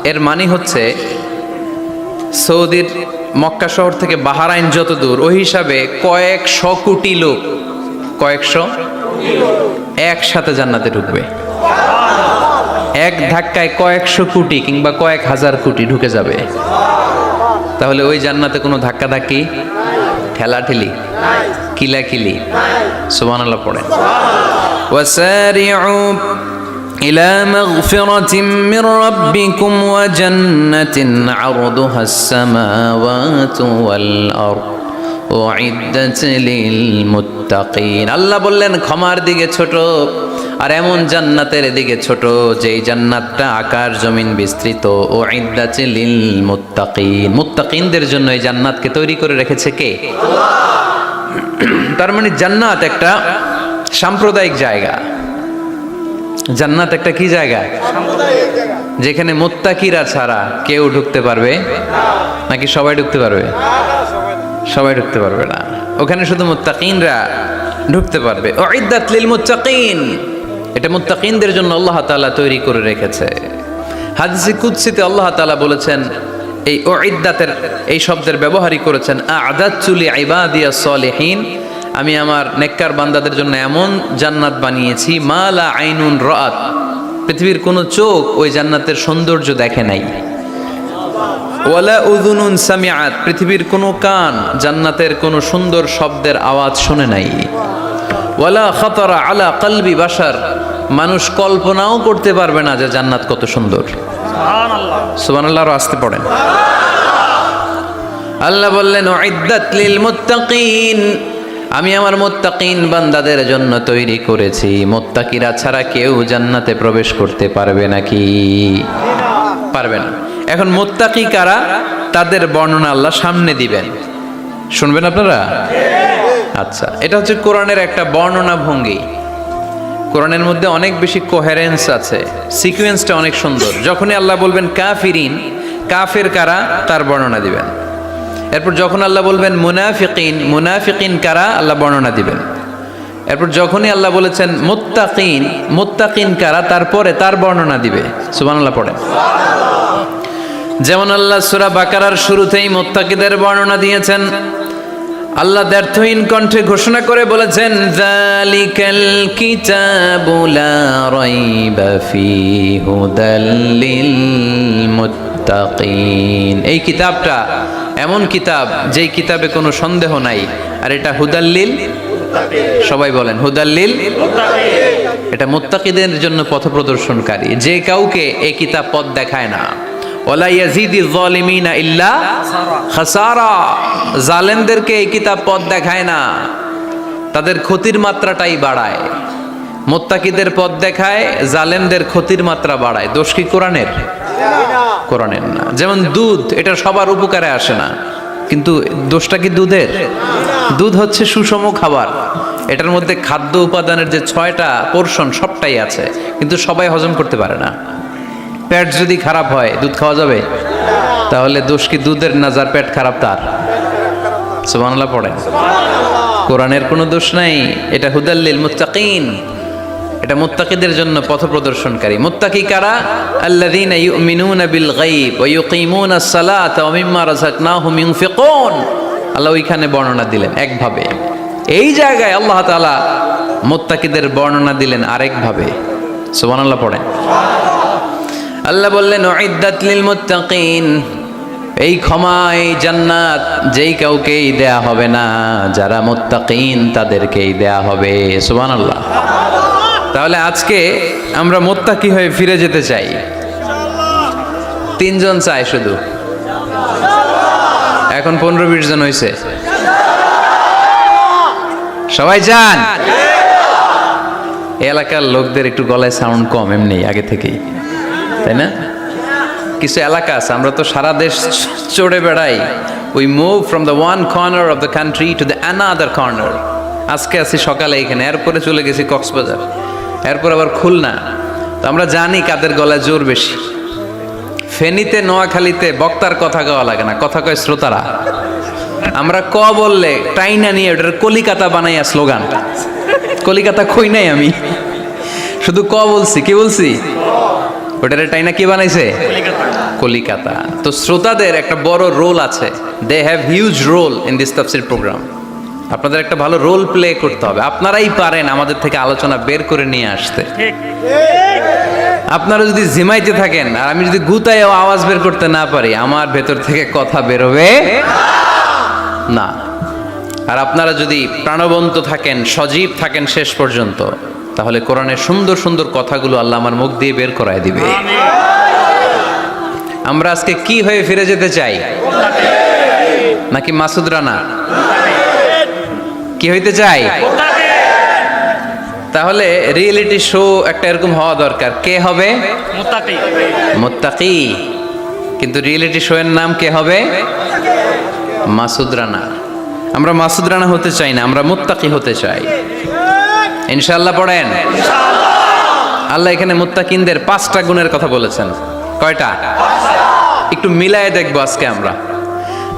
এর মানে হচ্ছে সৌদির মক্কা শহর থেকে বাহরাইন যত দূর, ওই হিসাবে কয়েকশো কোটি লোক, কয়েকশো একসাথে জান্নাতে ঢুকবে। এক ধাক্কায় কয়েকশো কোটি কিংবা কয়েক হাজার কোটি ঢুকে যাবে। তাহলে ওই জান্নাতে কোনো ধাক্কাধাক্কি, ঠেলাঠেলি, কিলাকিলি? সুবহানাল্লাহ পড়েন। ওয়াসারিউ ইলা মাগফিরাতিন মির রাব্বিকুম ওয়া জান্নাতিন আরদুহাস সামাওয়াতু ওয়াল আরদ উইদ্দাত লিল মুত্তাকিন। আল্লাহ বললেন ক্ষমার দিকে ছোট, আর এমন জান্নাতের দিকে ছোট যেই জান্নাতটা আকাশ জমিন বিস্তৃত। উইদ্দাত লিল মুত্তাকিন, মুত্তাকিনদের জন্য এই জান্নাতকে তৈরি করে রেখেছে কে? তার মানে জান্নাত একটা সাম্প্রদায়িক জায়গা। জান্নাত একটা কি জায়গা? যেখানে মুত্তাকিরা ছাড়া কেউ ঢুকতে পারবে নাকি সবাই ঢুকতে পারবে? সবাই ঢুকতে পারবে না, ওখানে শুধু মুত্তাকিনরা ঢুকতে পারবে। উইদ্দাত লিল মুত্তাকিন, এটা মুত্তাকিনদের জন্য আল্লাহ তাআলা তৈরি করে রেখেছে। হাদিসে কুদসিতে আল্লাহ তাআলা বলেছেন, এই উইদ্দাতের এই শব্দের ব্যবহারই করেছেন আ'দাতু লিইবাদিয়াস সলিহিন, আমি আমার নেককার বান্দাদের জন্য এমন জান্নাত বানিয়েছি মা লা আইনুন রাআত, পৃথিবীর কোনো চোখ ওই জান্নাতের সৌন্দর্য দেখে নাই। ওয়ালা উযুনুন সামিআত, পৃথিবীর কোনো কান জান্নাতের কোনো সুন্দর শব্দের আওয়াজ শুনে নাই। ওয়ালা খাতারা আলা কলবি বাশার, মানুষ কল্পনাও করতে পারবে না যে জান্নাত কত সুন্দর। সুবহানাল্লাহ, সুবহানাল্লাহ আর আসতে পড়েন। আল্লাহ বললেন উইদ্দাত লিল মুত্তাকিন, আমি আমার মুত্তাকিন বান্দাদের জন্য তৈরি করেছি। মুত্তাকিরা ছাড়া কেউ জান্নাতে প্রবেশ করতে পারবে নাকি? পারবে না। এখন মুত্তাকি কারা, তাদের বর্ণনা আল্লাহ সামনে দিবেন, শুনবেন আপনারা? আচ্ছা, এটা হচ্ছে কোরআনের একটা বর্ণনা ভঙ্গি। কোরআনের মধ্যে অনেক বেশি কোহেরেন্স আছে, সিকোয়েন্সটা অনেক সুন্দর। যখনই আল্লাহ বলবেন কাফিরিন, কাফের কারা, তার বর্ণনা দিবেন। এরপর যখন আল্লাহ বলবেন মুনাফিকিন, মুনাফিকিন কারা, আল্লাহ বর্ণনা দিবেন। এরপর যখনই আল্লাহ বলেছেন মুত্তাকিন, মুত্তাকিন কারা, তারপরে তার বর্ণনা দিবে। সুবহানাল্লাহ পড়েন। যেমন আল্লাহ সূরা বাকারার শুরুতেই মুত্তাকিদের বর্ণনা দিয়েছেন। আল্লাহ দ্ব্যর্থহীন কণ্ঠে ঘোষণা করে বলেছেন যালিকাল কিতাবু লা রাইবা ফীহি হুদাল লিল মুত্তাকিন, এই কিতাবটা এমন কিতাব যেই কিতাবে কোনো সন্দেহ নাই, আর এটা হুদাল্লিল, সবাই বলেন হুদাল্লিল, এটা মুত্তাকিদের জন্য পথ প্রদর্শনকারী। যে কাউকে এই কিতাব পথ দেখায় না। ওয়ালা ইয়াজিদিজ যালিমিনা ইল্লা খাসারা, জালেমদেরকে এই কিতাব পথ দেখায় না, তাদের ক্ষতির মাত্রাটাই বাড়ায়। মুত্তাকিদের পথ দেখায়, জালেমদের ক্ষতির মাত্রা বাড়ায়। দোষ কি কোরআনের? কোরআনের না। যেমন দুধ, এটা সবার উপকারে আসে না, কিন্তু দোষটা কি দুধের? দুধ হচ্ছে সুষম খাবার, এটার মধ্যে খাদ্য উপাদানের যে 6টা পোরশন সবটাই আছে, কিন্তু সবাই হজম করতে পারে না। পেট যদি খারাপ হয় দুধ খাওয়া যাবে? তাহলে দোষ কি দুধের না যার পেট খারাপ তার? সুবহানাল্লাহ পড়েন। কোরআনের কোনো দোষ নাই, এটা হুদাল্লিল মুত্তাকিন, এটা মুত্তাকিদের জন্য পথ প্রদর্শনকারী। মুত্তাকি কারা? আল্লাযীনা ইউমিনুনা বিল গায়ব ওয়া ইউকিমুনাস সালাতা ওয়া মিম্মা রাযাকনাহুম ইউনফিকুন। আল্লাহ ওইখানে বর্ণনা দিলেন একভাবে, এই জায়গায় আল্লাহ তাআলা মুত্তাকিদের বর্ণনা দিলেন আরেকভাবে। সুবহানাল্লাহ পড়েন। আল্লাহ বললেন উইদ্দাত লিল মুত্তাকিন, এই ক্ষমা এই জান্নাত যেই কাউকেই দেয়া হবে না, যারা মুত্তাকিন তাদেরকেই দেয়া হবে। সুবহানাল্লাহ। তাহলে আজকে আমরা মুত্তাকি হয়ে ফিরে যেতে চাই। তিনজন চাই শুধু, এখন 15-20 জন হয়েছে। সবাই যান। এলাকার লোকদের একটু গলায় সাউন্ড কম এমনি আগে থেকেই, তাই না? কিছু এলাকা আছে, আমরা তো সারা দেশ চড়ে বেড়াই। We move from the one corner of the country to the another corner. আজকে আছি সকালে এখানে, এরপরে চলে গেছি কক্সবাজার, এরপর আবার খুলনা। তো আমরা জানি কাদের গলায় জোর বেশি। ফেনীতে নোয়াখালীতে বক্তার কথা গাওয়া লাগে না, কথা কয় শ্রোতারা। আমরা ক বললে টাইনা নিয়ে ওটার কলিকাতা বানাইয়া স্লোগান। কলিকাতা কই নাই আমি, শুধু ক বলছি। কি বলছি? ওটার টাইনা কি বানাইছে? কলিকাতা। তো শ্রোতাদের একটা বড় রোল আছে, they have huge role in this Tafsir programme. আপনাদের একটা ভালো রোল প্লে করতে হবে। আপনারাই পারেন আমাদের থেকে আলোচনা বের করে নিয়ে আসতে। আপনারা যদি জিমাইতে থাকেন আর আমি যদি গুতায়ও আওয়াজ বের করতে না পারি, আমার ভেতর থেকে কথা বেরোবে না। আর আপনারা যদি প্রাণবন্ত থাকেন, সজীব থাকেন শেষ পর্যন্ত, তাহলে কোরআনের সুন্দর সুন্দর কথাগুলো আল্লাহ আমার মুখ দিয়ে বের করায় দিবে। আমরা আজকে কি হয়ে ফিরে যেতে চাই? নাকি মাসুদ রানা? কি হইতে চাই? তাহলে রিয়েলিটি শো একটা এরকম হওয়া দরকার। কে হবে? মুত্তাকি। মুত্তাকি। কিন্তু রিয়েলিটি শো এর নাম কে হবে? মাসুদ রানা। আমরা মাসুদ রানা হতে চাই না, আমরা মুত্তাকি হতে চাই। ইনশাআল্লাহ পড়েন। আল্লাহ এখানে মুত্তাকিনদের 5টা গুণের কথা বলেছেন। কয়টা? একটু মিলায়ে দেখবো আজকে আমরা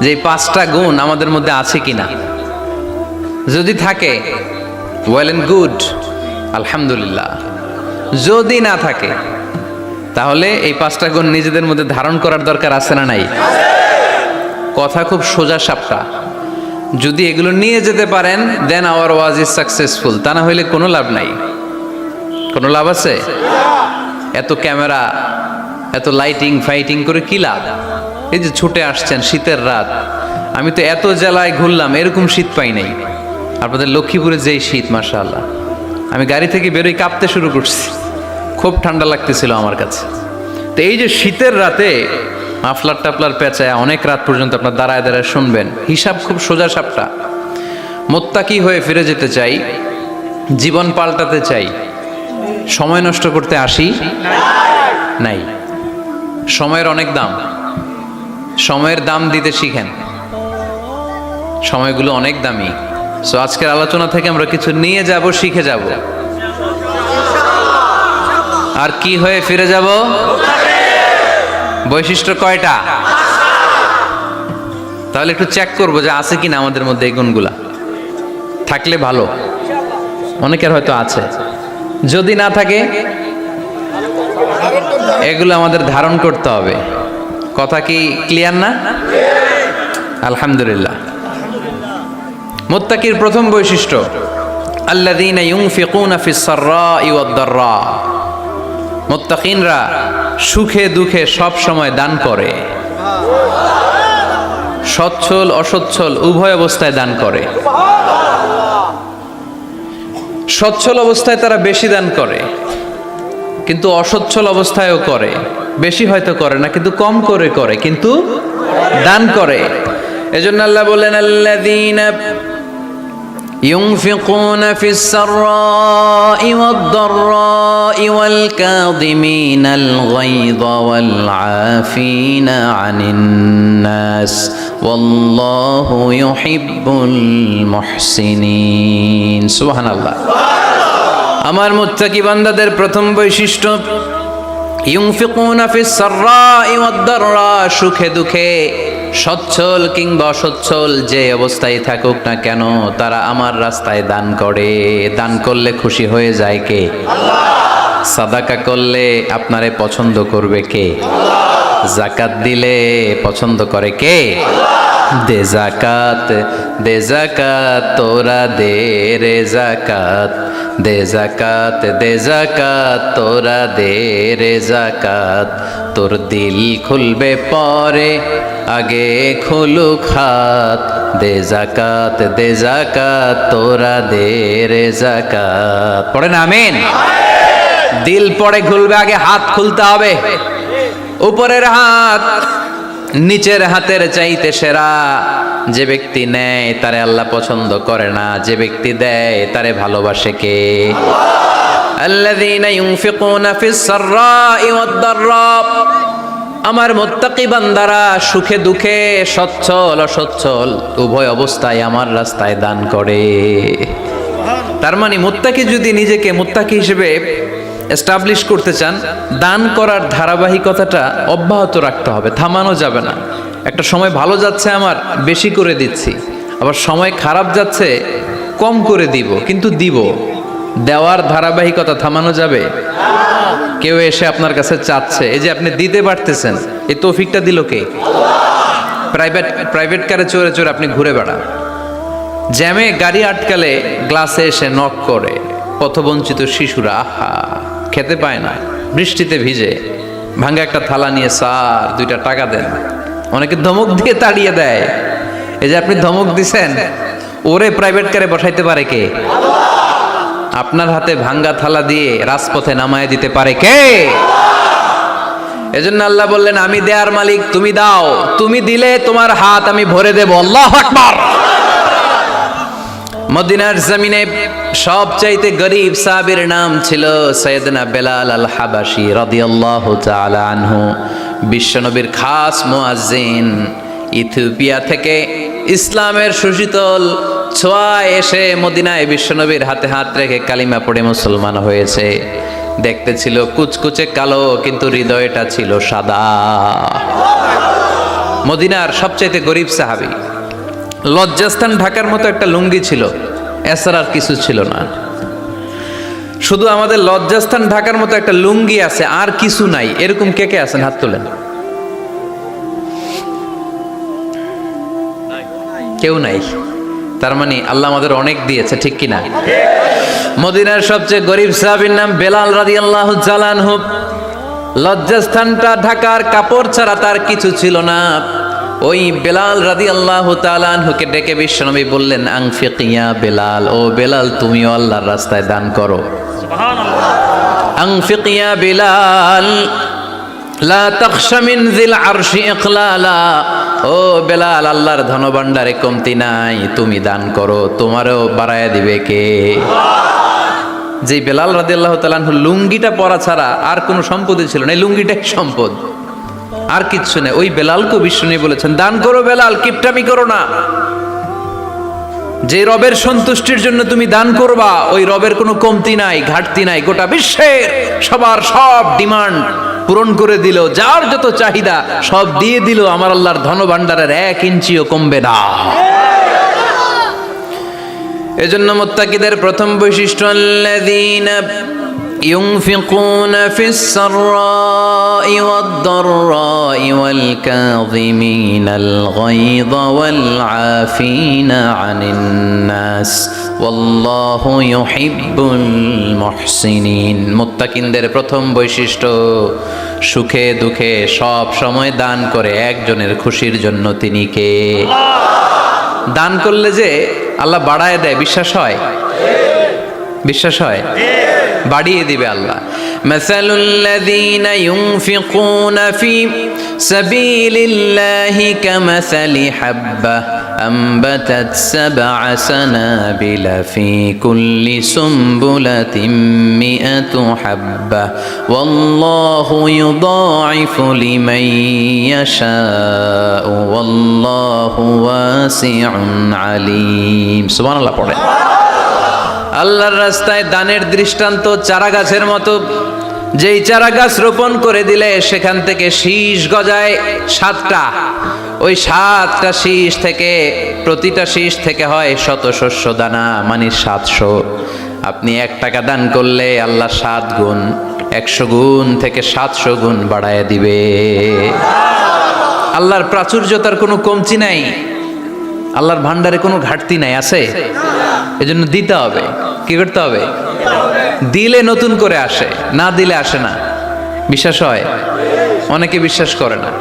যে এই 5টা গুণ আমাদের মধ্যে আছে কিনা। যদি থাকে ওয়েল এন্ড গুড, আলহামদুলিল্লাহ। যদি না থাকে তাহলে এই 5টা গুণ নিজেদের মধ্যে ধারণ করার দরকার আছে না নাই? কথা খুব সোজা সাপটা। যদি এগুলো নিয়ে যেতে পারেন দেন আওয়ার ওয়াজ ইজ সাকসেসফুল। তা না হইলে কোনো লাভ নাই। কোনো লাভ আছে? এত ক্যামেরা, এত লাইটিং ফাইটিং করে কি লাভ? এই যে ছুটে আসছেন শীতের রাত, আমি তো এত জেলায় ঘুরলাম, এরকম শীত পাই নাই। আপনাদের লক্ষ্মীপুরে যেই শীত, মাশাআল্লাহ। আমি গাড়ি থেকে বেরোই কাঁপতে শুরু করছি, খুব ঠান্ডা লাগতেছিল আমার কাছে। তো এই যে শীতের রাতে মাফলার টাফলার পেঁচায় অনেক রাত পর্যন্ত আপনার দাঁড়ায় দাঁড়ায় শুনবেন, হিসাব খুব সোজা সাপটা। মুত্তাকি হয়ে ফিরে যেতে চাই, জীবন পাল্টাতে চাই, সময় নষ্ট করতে আসি নাই। সময়ের অনেক দাম, সময়ের দাম দিতে শিখেন। সময়গুলো অনেক দামি। সো আজকের আলোচনা থেকে আমরা কিছু নিয়ে যাব, শিখে যাব। আর কি হয়ে ফিরে যাব? বৈশিষ্ট্য কয়টা? তাহলে একটু চেক করবো যে আছে কিনা আমাদের মধ্যে এই গুণগুলা। থাকলে ভালো, অনেকের হয়তো আছে। যদি না থাকে এগুলো আমাদের ধারণ করতে হবে। কথা কি ক্লিয়ার না? আলহামদুলিল্লাহ। মুত্তাকির প্রথম বৈশিষ্ট্য আল্লাযীনা ইউনফিকুনা ফিস সাররাই ওয়াদ দাররা। মুত্তাকিনরা সুখে দুঃখে সব সময় দান করে, সচ্ছল অসচ্ছল উভয় অবস্থায় দান করে। সচ্ছল অবস্থায় তারা বেশি দান করে, কিন্তু অসচ্ছল অবস্থায়ও করে। বেশি হয়তো করে না, কিন্তু কম করে করে, কিন্তু দান করে। এজন্য আল্লাহ বলেন আল্লাযীনা ينفقون في السراء والضراء والكاظمين الغيظ والعافين عن الناس والله يحب المحسنين সুবহানাল্লাহ। আমার মুত্তাকি বান্দাদের প্রথম বৈশিষ্ট্য ইউনফিকুনা ফিস সাররাই ওয়াদ দাররা, সুখে দুঃখে সচ্ছল কিংবা অসচ্ছল যে অবস্থায় থাকুক না কেন তারা আমার রাস্তায় দান করে। দান করলে খুশি হয়ে যায় কে? আল্লাহ। সাদাকা করলে আপনারে পছন্দ করবে কে? আল্লাহ। যাকাত দিলে পছন্দ করে কে? আল্লাহ। দে যাকাত, দে যাকাত তোরা দে রে যাকাত, দে যাকাত, দে যাকাত তোরা দে রে যাকাত, তোর দিল খুলবে পরে আগে খুলুক হাত, দে যাকাত, দে যাকাত তোরা দে রে যাকাত। পড়েন আমিন। দিল পরে খুলবে, আগে হাত খুলতে হবে। উপরের হাত নিচের হাতের চাইতে সেরা। যে ব্যক্তি নেয় তারে আল্লাহ পছন্দ করে না, যে ব্যক্তি দেয় তারে ভালোবাসে কে? আল্লাযীনা ইউনফিকুনা ফিস সাররাই ওয়াদ দাররা, আমার মুত্তাকি বান্দারা সুখে দুঃখে সচ্ছল অসচ্ছল উভয় অবস্থায় আমার রাস্তায় দান করে। তার মানে মুত্তাকি যদি নিজেকে মুত্তাকি হিসেবে এস্টাবলিশ করতে চান, দান করার ধারাবাহিকতাটা অব্যাহত রাখতে হবে, থামানো যাবে না। একটা সময় ভালো যাচ্ছে আমার, বেশি করে দিচ্ছি, আবার সময় খারাপ যাচ্ছে, কম করে দিব, কিন্তু দিব। দেওয়ার ধারাবাহিকতা থামানো যাবে? কেউ এসে আপনার কাছে চাচ্ছে, এই যে আপনি দিতে পারতেছেন, এই তৌফিকটা দিল কে? প্রাইভেট কারে চড়ে চড়ে আপনি ঘুরে বেড়ান, জ্যামে গাড়ি আটকালে গ্লাসে এসে নক করে, পথবঞ্চিত শিশুরা আহা খেতে পায় না, বৃষ্টিতে ভিজে ভাঙ্গা একটা থালা নিয়ে স্যার 2টা টাকা দেন, অনেকে ধমক দিয়ে তাড়িয়ে দেয়। এই যে আপনি ধমক দিছেন, ওরে প্রাইভেট কারে বসাইতে পারে কে? আপনার হাতে ভাঙ্গা থালা দিয়ে রাজপথে নামায় দিতে পারে কে? এজন্য আল্লাহ বললেন, আমি দেয়ার মালিক, তুমি দাও, তুমি দিলে তোমার হাত আমি ভরে দেব। আল্লাহু আকবার। মদিনার জমিনে সবচাইতে গরিব সাহাবীর নাম ছিল সৈয়দনা বেলাল আল হাবাসী রাদিয়াল্লাহু তাআলা আনহু। বিশ্বনবীর খাস মুয়াজ্জিন, ইথিওপিয়া থেকে ইসলামের সুশীতল ছোঁয়ায় এসে মদিনায় বিশ্বনবীর হাতে হাত রেখে কালিমা পড়ে মুসলমান হয়েছে। দেখতে ছিল কুচকুচে কালো, কিন্তু হৃদয়টা ছিল সাদা। মদিনার সবচাইতে গরিব সাহাবী। লজ্জাস্থান ঢাকার মতো একটা লুঙ্গি ছিল, এছাড়া আর কিছু ছিল না। শুধু আমাদের লজ্জাস্থান ঢাকার মতো একটা লুঙ্গি আছে, আর কিছু নাই। এরকম কে কে আছেন? হাত তোলেন। কেউ নাই। তার মানে আল্লাহ আমাদের অনেক দিয়েছে, ঠিক কিনা? মদিনার সবচেয়ে গরিব সাহাবীর নাম বেলাল রাদিয়াল্লাহু তাআলা আনহু। লজ্জাস্থানটা ঢাকার কাপড় ছাড়া তার কিছু ছিল না। ওই বেলাল রাদিয়াল্লাহু তাআলা আনহুকে ডেকে বিশ্বনবী বললেন, আনফিক ইয়া বেলাল, ও বেলাল তুমিও আল্লাহর রাস্তায় দান করো। সুবহানাল্লাহ। আনফিক ইয়া বেলাল লা তাখশা মিন যিল আরশি ইকলালা, ও বেলাল আল্লাহর ধনভাণ্ডারে কমতি নাই, তুমি দান করো, তোমারও বাড়ায়া দিবে কে? যে বেলাল রাদিয়াল্লাহু তাআলা আনহু লুঙ্গিটা পরা ছাড়া আর কোনো সম্পদই ছিল না, এই লুঙ্গিটাই সম্পদ, আর কিচ্ছু নেই। ওই বেলালকে বিষ্ণু বলেছেন, দান করো বেলাল, কিপটামি করো না। যে রবের সন্তুষ্টির জন্য তুমি দান করবা, ওই রবের কোনো কমতি নাই, ঘাটতি নাই। গোটা বিশ্বের সবার সব ডিমান্ড পূরণ করে দিল, যার যত চাহিদা সব দিয়ে দিল, আমার আল্লাহর ধনভাণ্ডারের 1 ইঞ্চিও কমবে না। এজন্য মুত্তাকিদের প্রথম বৈশিষ্ট্য, আল্লাযীনা ইউনফিকুনা ফিস সাররাই ওয়াদ দাররাই ওয়াল কাযিমিনাল গায়যা ওয়াল আফিনা আনিন নাস ওয়াল্লাহু ইউহিব্বুল মুহসিনিন। মুত্তাকিনদের প্রথম বৈশিষ্ট্য, সুখে দুঃখে সব সময় দান করে একজনের খুশির জন্য। তিনি কে? দান করলে যে আল্লাহ বাড়ায় দেয়, বিশ্বাস হয়? বিশ্বাস হয়? বাড়িয়ে দিবে আল্লাহ। মাসালুল লাযীনা ইউনফিকুনা ফি সাবিলিল্লাহি কামাসালি হাব্বাহ আম্বাতাত 7 সানাবিলা ফি কুল্লি সুমবুলাতিন মিআতু হাব্বাহ ওয়াল্লাহু ইউদাঈফু লিমান ইয়াশাউ ওয়াল্লাহু ওয়াসিউন আলীম। সুবহানাল্লাহ পড়ে। আল্লাহর রাস্তায় দানের দৃষ্টান্ত চারা গাছের মতো। যেই চারা গাছ রোপণ করে দিলে সেখান থেকে শীষ গজায় 7টা, ওই 7টা শীষ থেকে প্রতিটা শীষ থেকে হয় শত শস্য দানা, মানে 700। আপনি 1 টাকা দান করলে আল্লাহ 7 গুণ, 100 গুণ থেকে 700 গুণ বাড়ায় দিবে। আল্লাহর প্রাচুর্যতার কোনো কমতি নাই, আল্লাহর ভান্ডারে কোনো ঘাটতি নাই, আছে? এজন্য দিতে হবে। কি করতে হবে? দিলে নতুন করে আসে, না দিলে আসে না। বিশ্বাস হয়? অনেকে বিশ্বাস করে না।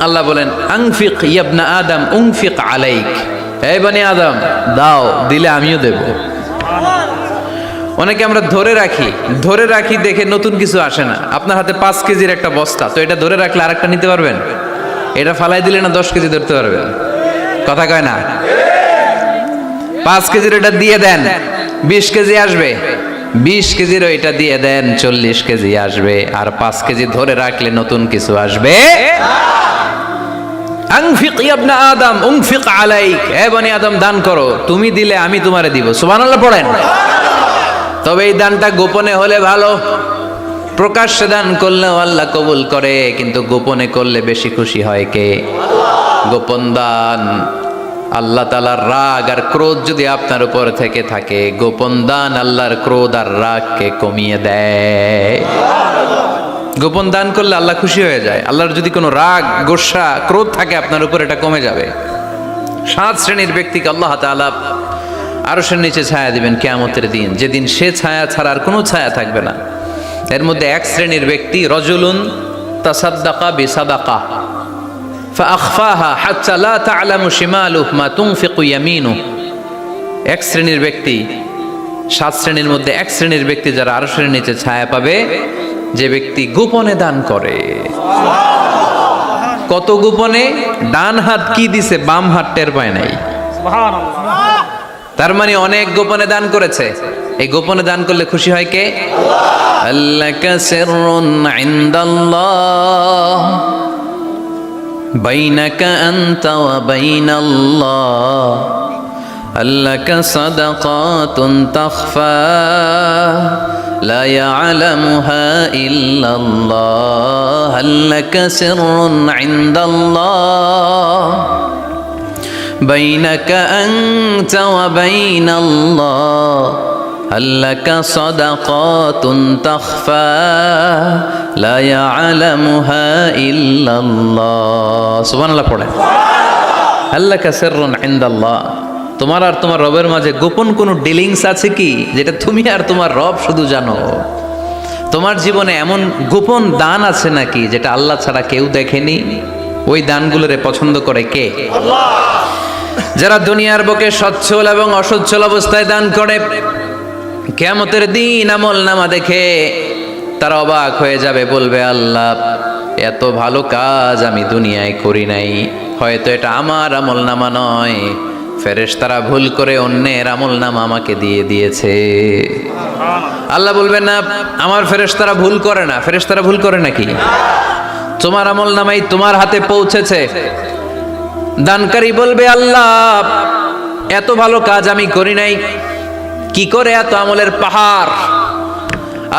আল্লাহ বলেন আনফিক ইবনা আদম উনফিক আলাইক, হে বনি আদম দাও, দিলে আমিও দেব। অনেকে আমরা ধরে রাখি দেখে নতুন কিছু আসে না। আপনার হাতে 5 কেজির একটা বস্তা, তো এটা ধরে রাখলে আরেকটা নিতে পারবেন? এটা ফালাই দিলে না 10 কেজি ধরতে পারবেন? কথা কয় না? 5 কেজির এটা দিয়ে দেন, 20 কেজি আসবে। 20 কেজির ওইটা দিয়ে দেন, 40 কেজি আসবে। আর 5 কেজি ধরে রাখলে নতুন কিছু আসবে। আনফিক ইবনা আদম উনফিক আলাইক, হে বনি আদম দান করো, তুমি দিলে আমি তোমারে দিব। সুবহানাল্লাহ পড়েন। তবে এই দানটা গোপনে হলে ভালো, প্রকাশ্যে দান করলেও আল্লাহ কবুল করে, কিন্তু গোপনে করলে বেশি খুশি হয় কে? গোপন দান। আল্লাহ তাআলার রাগ আর ক্রোধ যদি আপনার উপর থেকে থাকে, গোপন দান আল্লাহর ক্রোধ আর রাগকে কমিয়ে দেয়। গোপন দান করলে আল্লাহ খুশি হয়ে যায়। আল্লাহর যদি কোনো রাগ, গোসা, ক্রোধ থাকে আপনার উপর, এটা কমে যাবে। 7 শ্রেণীর ব্যক্তিকে আল্লাহ তাআলা আরশের নিচে ছায়া দিবেন কিয়ামতের দিন, যেদিন সে ছায়া ছাড়া আর কোনো ছায়া থাকবে না। এর মধ্যে 1 শ্রেণীর ব্যক্তি রজুলুন তাসাদ্দাকা বিসাদাকা ফাআখফাহা হাত্তা লা তা'লামু শিমালুহু মা তুনফিকু ইয়ামিনুহু। 1 শ্রেণীর ব্যক্তি, 7 শ্রেণীর মধ্যে 1 শ্রেণীর ব্যক্তি যারা আরশের নিচে ছায়া পাবে, যে ব্যক্তি গোপনে দান করে। কত গোপনে? ডান হাত কি দিছে, বাম হাত টের পায় নাই। তার মানে অনেক গোপনে দান করেছে। এই গোপনে দান করলে খুশি হয় কে? আল্লাকা সিররুন ইনদাল্লাহ বাইনাকা আনতা ওয়া বাইনাল্লাহ, আল্লাকা সাদাকাতুন তাখফা লা ইয়ালামুহা ইল্লাল্লাহ, আল্লাকা সিররুন ইনদাল্লাহ বাইনাকা আনতা ওয়া বাইনাল্লাহ, আল্লাকা সাদাকাতুন তাখফা লা ইয়ালামুহা ইল্লাল্লাহ। সুবহানাল্লাহ পড়ে। আল্লাকা সিররুন ইনদাল্লাহ, তোমার আর তোমার রবের মাঝে গোপন কোনো ডিলিংস আছে কি, যেটা তুমি আর তোমার রব শুধু জানো? তোমার জীবনে এমন গোপন দান আছে নাকি যেটা আল্লাহ ছাড়া কেউ দেখেনি? ওই দানগুলোরে পছন্দ করে কে? আল্লাহ। যারা দুনিয়ার বুকে সচ্ছল এবং অসচ্ছল অবস্থায় দান করে, কিয়ামতের দিন আমল নামা দেখে তারা অবাক হয়ে যাবে, বলবে আল্লাহ এত ভালো কাজ আমি দুনিয়ায় করি নাই, হয়তো এটা আমার আমল নামা নয়, ফেরেশতারা ভুল করে অন্যের আমল নামা আমাকে দিয়ে দিয়েছে। আল্লাহ বলবেন না আমার ফেরেশতারা ভুল করে না। ফেরেশতারা ভুল করে নাকি? তোমার আমল নামাই তোমার হাতে পৌঁছেছে। দানকারী বলবে আল্লাহ এত ভালো কাজ আমি করি নাই, কি করে এত আমলের পাহাড়?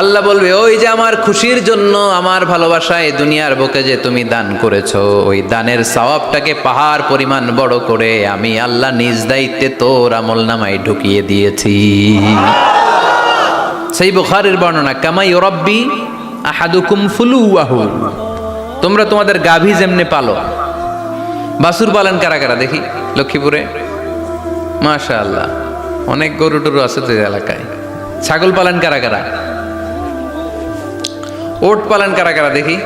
আল্লাহ বলবে ওই যে আমার খুশির জন্য, আমার ভালোবাসায় দুনিয়ার বুকে যে তুমি দান করেছো, ওই দানের সওয়াবটাকে পাহাড় পরিমাণ বড় করে আমি আল্লাহ নিজ দায়িত্বে তোর আমল নামায় ঢুকিয়ে দিয়েছি। সেই বুখারীর বর্ণনা, কামা ইউরাব্বি আহাদুকুম ফুলুয়াহু, তোমরা তোমাদের গাভী যেমনে পালো। বাছুর পালন কারা কারা দেখি লক্ষ্মীপুরে? মাশাআল্লাহ, অনেক গরু টরু আছে তো এলাকায়। ছাগল পালন কারা কারা? ওট পালন কারা কারা দেখি?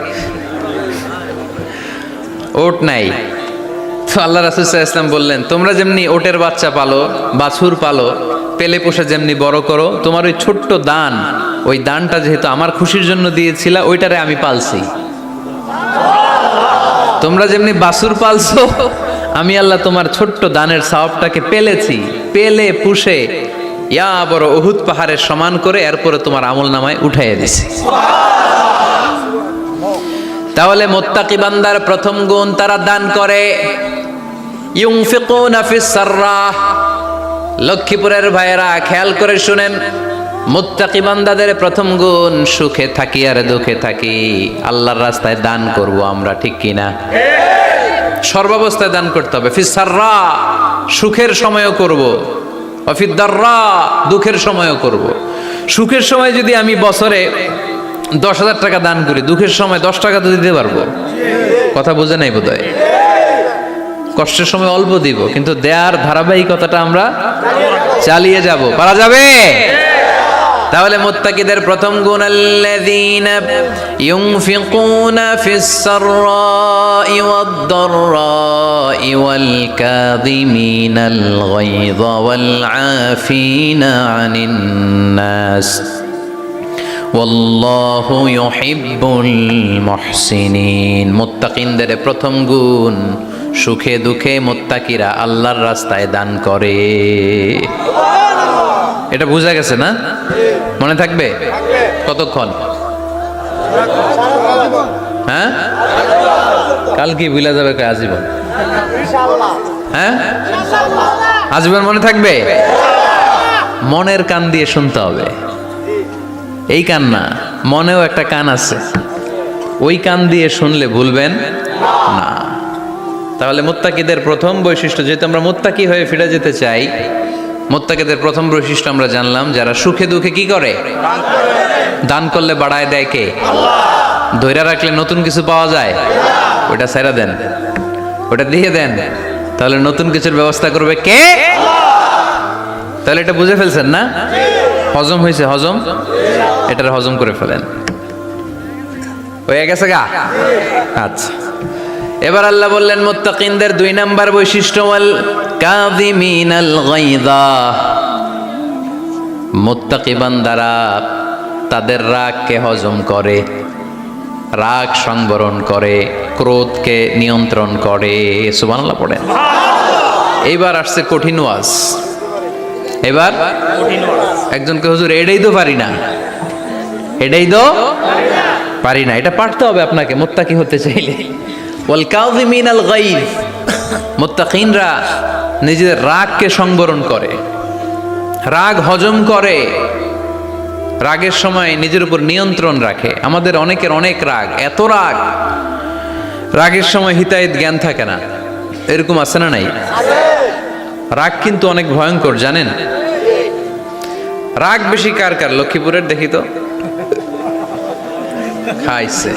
ওট নাই তো আল্লাহ রাসূল সাল্লাল্লাহু আলাইহি ওয়াসাল্লাম বললেন তোমরা যেমনি ওটের বাচ্চা পালো, বাছুর পালো, পেলে পোষে যেমনি বড় করো, তোমার ওই ছোট্ট দান, ওই দানটা যেহেতু আমার খুশির জন্য দিয়েছিলা, ওইটারে আমি পালছি। তোমরা যেমনি বাছুর পালছো, আমি আল্লাহ তোমার ছোট্ট দানের সওয়াবটাকে পেলেছি, পেলে পুষে ইয়া বড় উহুদ পাহাড়ের সমান করে এরপরে তোমার আমল নামায় উঠাইয়া দিছি। তাহলে মুত্তাকি বান্দার প্রথম গুণ, তারা দান করে। ইউনফিকুনা ফিস সাররা। লক্ষ্মীপুরের ভাইয়েরা খেয়াল করে শুনেন, মুত্তাকি বান্দাদের প্রথম গুণ, সুখে থাকি আর দুঃখে থাকি আল্লাহর রাস্তায় দান করব আমরা, ঠিক কিনা? সর্বাবস্থায় দান করতে হবে। ফিস সাররা, সুখের সময়ও করব, ফিদ দাররা, দুঃখের সময়ও করব। সুখের সময় যদি আমি বছরে 10,000 টাকা দান করি, দুঃখের সময় 10 টাকা তো দিতে পারবো। কথা বুঝে নাই বোধহয়। কষ্টের সময় অল্প দিব, কিন্তু দেয়ার ধারাবাহিকতাটা আমরা চালিয়ে যাব। পারা যাবে? তাহলে মুত্তাকিদের প্রথম গুণ, আল্লাযীনা ইউনফিকুনা ফিস সাররাই ওয়াদ দাররাই ওয়াল কাযিমিনাল গায়যা ওয়াল আফিনা আনিন নাস ওয়াল্লাহু ইউহিব্বুল মুহসিনিন। মুত্তাকিনদের প্রথম গুণ, সুখে দুঃখে মুত্তাকিরা আল্লাহর রাস্তায় দান করে। এটা বোঝা গেছে না? মনে থাকবে কতক্ষণ? হ্যাঁ, কাল কি ভুলে যাবে আজীবন? হ্যাঁ, আজীবন মনে থাকবে। মনের কান দিয়ে শুনতে হবে। এই কান না, মনেও একটা কান আছে, ওই কান দিয়ে শুনলে ভুলবেন না। তাহলে মুত্তাকিদের প্রথম বৈশিষ্ট্য, যেহেতু আমরা মুত্তাকি হয়ে ফিরে যেতে চাই, মুত্তাকিদের প্রথম বৈশিষ্ট্য আমরা জানলাম, যারা সুখে দুঃখে কি করে? দান করলে বাড়ায় দেয় কে? ধৈর্য রাখলে নতুন কিছু পাওয়া যায়? ওটা ছেড়ে দেন, ওটা দিয়ে দেন, তাহলে নতুন কিছুর ব্যবস্থা করবে কে? তাহলে এটা বুঝে ফেলছেন না? হজম হয়েছে? হজম, এটার হজম করে ফেলেন। হয়ে গেছে গা? আচ্ছা, এবার আল্লাহ বললেন মুত্তাকিনদের 2 নাম্বার বৈশিষ্ট্য, ওয়াল কাযিমিনাল গায়যা। মুত্তাকি বান্দারা তাদের রাগকে হজম করে, রাগ সংবরণ করে, ক্রোধকে নিয়ন্ত্রণ করে। সুবহানাল্লাহ পড়েন। এইবার আসছে কঠিন ওয়াজ। এবার একজনকে, হুজুর এটাই তো পারি না, এটাই তো পারি না, এটা পারতে হবে আপনাকে মুত্তাকি হতে চাইলে। ওয়াল কাযিমিনাল গায়য, মুত্তাকিনরা নিজেদের রাগকে সংবরণ করে, রাগ হজম করে, রাগের সময় নিজের উপর নিয়ন্ত্রণ রাখে। আমাদের অনেকের অনেক রাগ, এত রাগ, রাগের সময় হিতাহিত জ্ঞান থাকে না। এরকম আছে না নাই? রাগ কিন্তু অনেক ভয়ঙ্কর, জানেন? রাগ বেশি কার কার? লক্ষ্মীপুরের দেখি তো, খাইছে